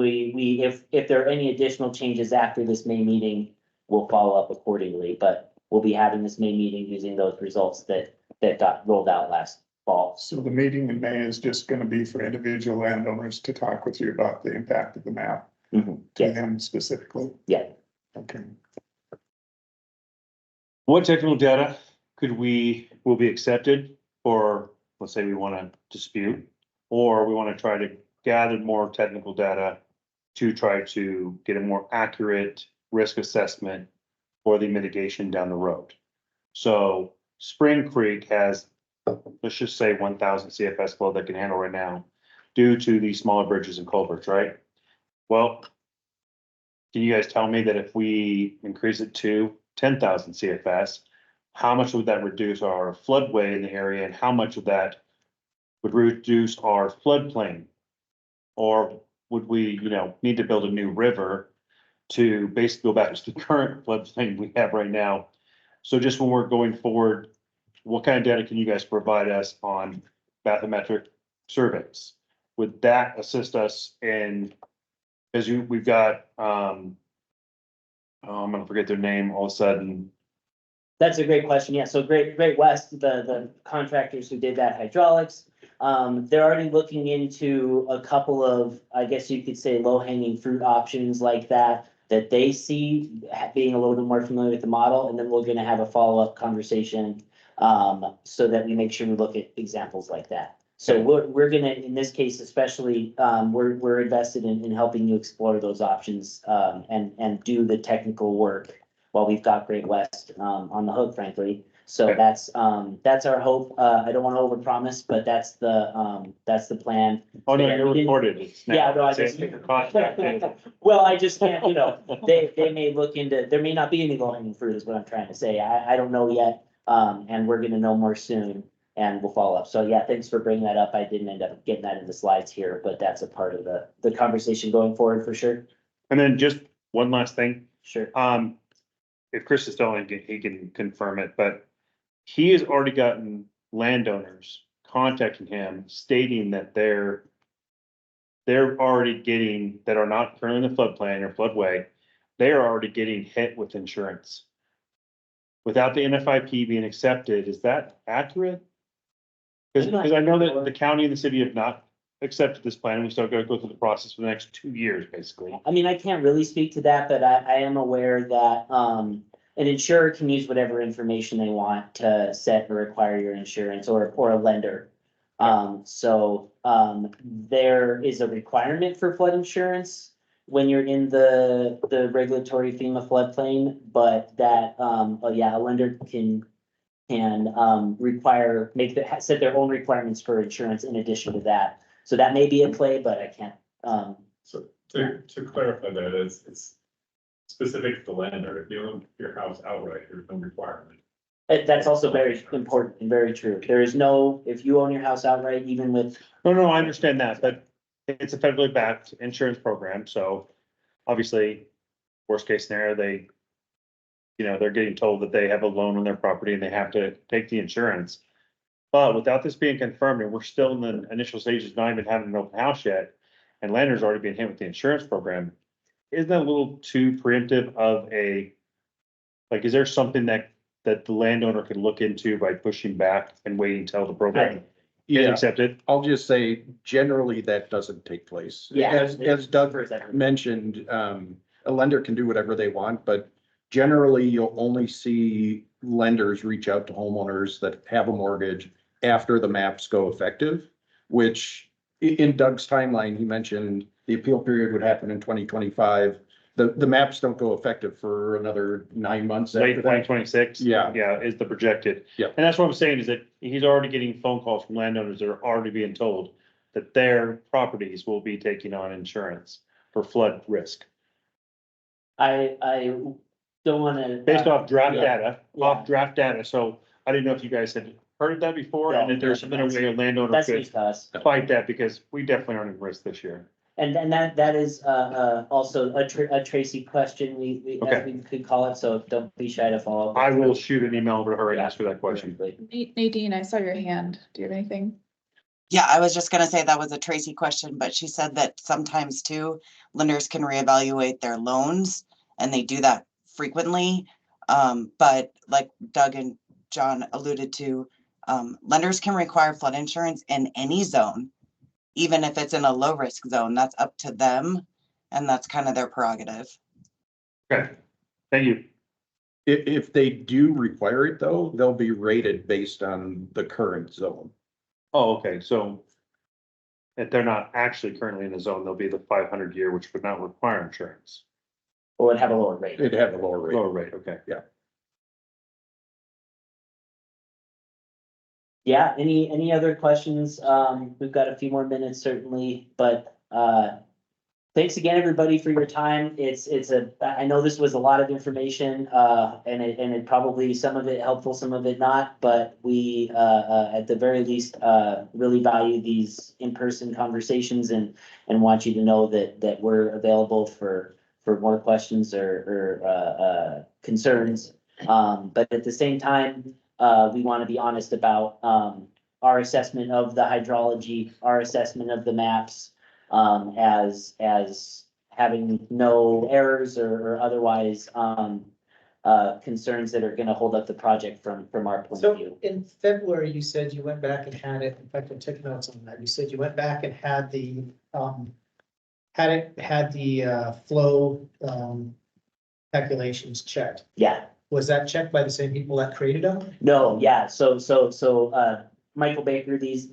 if there are any additional changes after this May meeting, we'll follow up accordingly, but we'll be having this May meeting using those results that got rolled out last fall. So the meeting in May is just gonna be for individual landowners to talk with you about the impact of the map to them specifically? Yeah. Okay. What technical data will be accepted for, let's say we want to dispute, or we want to try to gather more technical data to try to get a more accurate risk assessment for the mitigation down the road. So Spring Creek has, let's just say 1,000 CFS flow that can handle right now due to the smaller bridges and culverts, right? Well, can you guys tell me that if we increase it to 10,000 CFS, how much would that reduce our floodway in the area and how much of that would reduce our floodplain? Or would we, need to build a new river to basically go back to the current floodplain we have right now? So just when we're going forward, what kind of data can you guys provide us on bathymetric surveys? Would that assist us in, we've got, I'm gonna forget their name all of a sudden. That's a great question. Yeah, so Great West, the contractors who did that hydraulics, they're already looking into a couple of, I guess you could say, low-hanging fruit options like that they see being a little bit more familiar with the model, and then we're gonna have a follow-up conversation so that we make sure we look at examples like that. So we're gonna, in this case especially, we're invested in helping you explore those options and do the technical work while we've got Great West on the hook, frankly. So that's our hope. I don't want to overpromise, but that's the plan. Oh, no, you're recorded. Yeah, no, I just. Well, I just can't, they may look into, there may not be any low-hanging fruit is what I'm trying to say. I don't know yet. And we're gonna know more soon and we'll follow up. So yeah, thanks for bringing that up. I didn't end up getting that in the slides here, but that's a part of the conversation going forward for sure. And then just one last thing. Sure. If Chris is telling, he can confirm it, but he has already gotten landowners contacting him stating that they're already getting, that are not currently in the floodplain or floodway, they are already getting hit with insurance. Without the NFIP being accepted, is that accurate? Because I know that the county and the city have not accepted this plan, and we still gotta go through the process for the next 2 years, basically. I mean, I can't really speak to that, but I am aware that an insurer can use whatever information they want to set or require your insurance or a lender. There is a requirement for flood insurance when you're in the regulatory FEMA floodplain, but that, a lender can set their own requirements for insurance in addition to that. So that may be in play, but I can't. So to clarify that, it's specific to the lender. If you own your house outright, there's no requirement. That's also very important and very true. There is no, if you own your house outright, even with. No, I understand that, but it's a federally backed insurance program, so obviously, worst case scenario, they're getting told that they have a loan on their property and they have to take the insurance. But without this being confirmed, and we're still in the initial stages, not even having an open house yet, and lenders already being hit with the insurance program, isn't that a little too preemptive of a, like, is there something that the landowner could look into by pushing back and waiting until the program is Yeah, accepted? I'll just say, generally, that doesn't take place. Yeah. As Doug mentioned, a lender can do whatever they want, but generally, you'll only see lenders reach out to homeowners that have a mortgage after the maps go effective, which in Doug's timeline, he mentioned the appeal period would happen in 2025. The maps don't go effective for another 9 months. Late after that. 2026? Yeah. Yeah, is the projected. Yeah. And that's what I'm saying is that he's already getting phone calls from landowners that are already being told that their properties will be taking on insurance for flood risk. I don't wanna. Based off draft yeah. data, so I didn't know if you guys had heard of that before, and No, that there's been a way a landowner That's could news to us. fight that, because we definitely aren't at risk this year. And that is, also a Tracy question, we, as we could call it, so don't be shy to follow up. I will shoot an email over to her and ask her that question. Nadine, I saw your hand. Do you have anything? Yeah, I was just gonna say that was a Tracy question, but she said that sometimes too, lenders can reevaluate their loans and they do that frequently. But like Doug and John alluded to, lenders can require flood insurance in any zone, even if it's in a low risk zone. That's up to them, and that's kind of their prerogative. Okay, thank you. If they do require it though, they'll be rated based on the current zone. Oh, okay, so if they're not actually currently in the zone, they'll be the 500 year, which would not require insurance. Or would have a lower rate. It'd have a lower rate. Lower rate, okay. Yeah. Yeah, any other questions? We've got a few more minutes certainly, but, thanks again, everybody, for your time. I know this was a lot of information, and it probably, some of it helpful, some of it not, but we, at the very least, really value these in-person conversations and want you to know that we're available for more questions or concerns. But at the same time, we want to be honest about, our assessment of the hydrology, our assessment of the maps, as having no errors or otherwise, concerns that are gonna hold up the project from our point of So view. in February, you said you went back and had it, in fact, I took notes on that. You said you went back and had the, flow, calculations checked. Yeah, Was that checked by the same people that created them? no, yeah, so, Michael Baker, these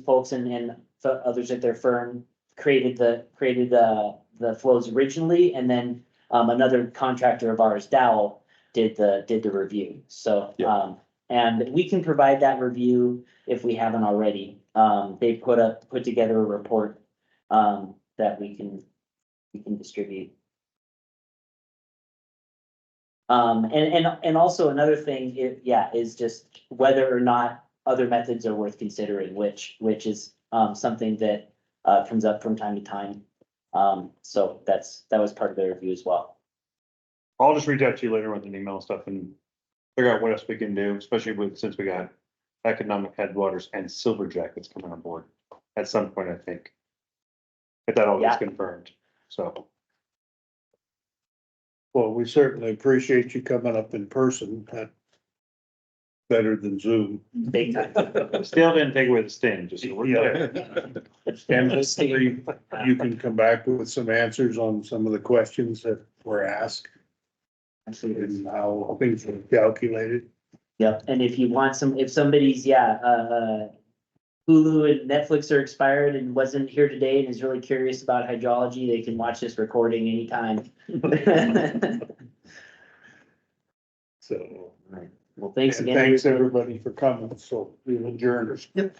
folks and others at their firm created the flows originally, and then, another contractor of ours, Dowell, did the review, so, and we can provide that review if we haven't already. They put together a report, that we can distribute. And also another thing, is just whether or not other methods are worth considering, which is, something that, comes up from time to time. So that was part of the review as well. I'll just reach out to you later with an email and stuff and figure out what else we can do, especially since we got economic headwaters and silver jackets coming on board at some point, I think. If that all gets confirmed, so. Well, we certainly appreciate you coming up in person. That's better than Zoom. Big time. Still didn't take away the sting, just so we're clear. And hopefully you can come back with some answers on some of the questions that were asked. And how things were calculated. Yep, and if you want if somebody's, Hulu and Netflix are expired and wasn't here today and is really curious about hydrology, they can watch this recording anytime. So. Well, thanks again. Thanks everybody for coming, so we'll adjourn. Yep.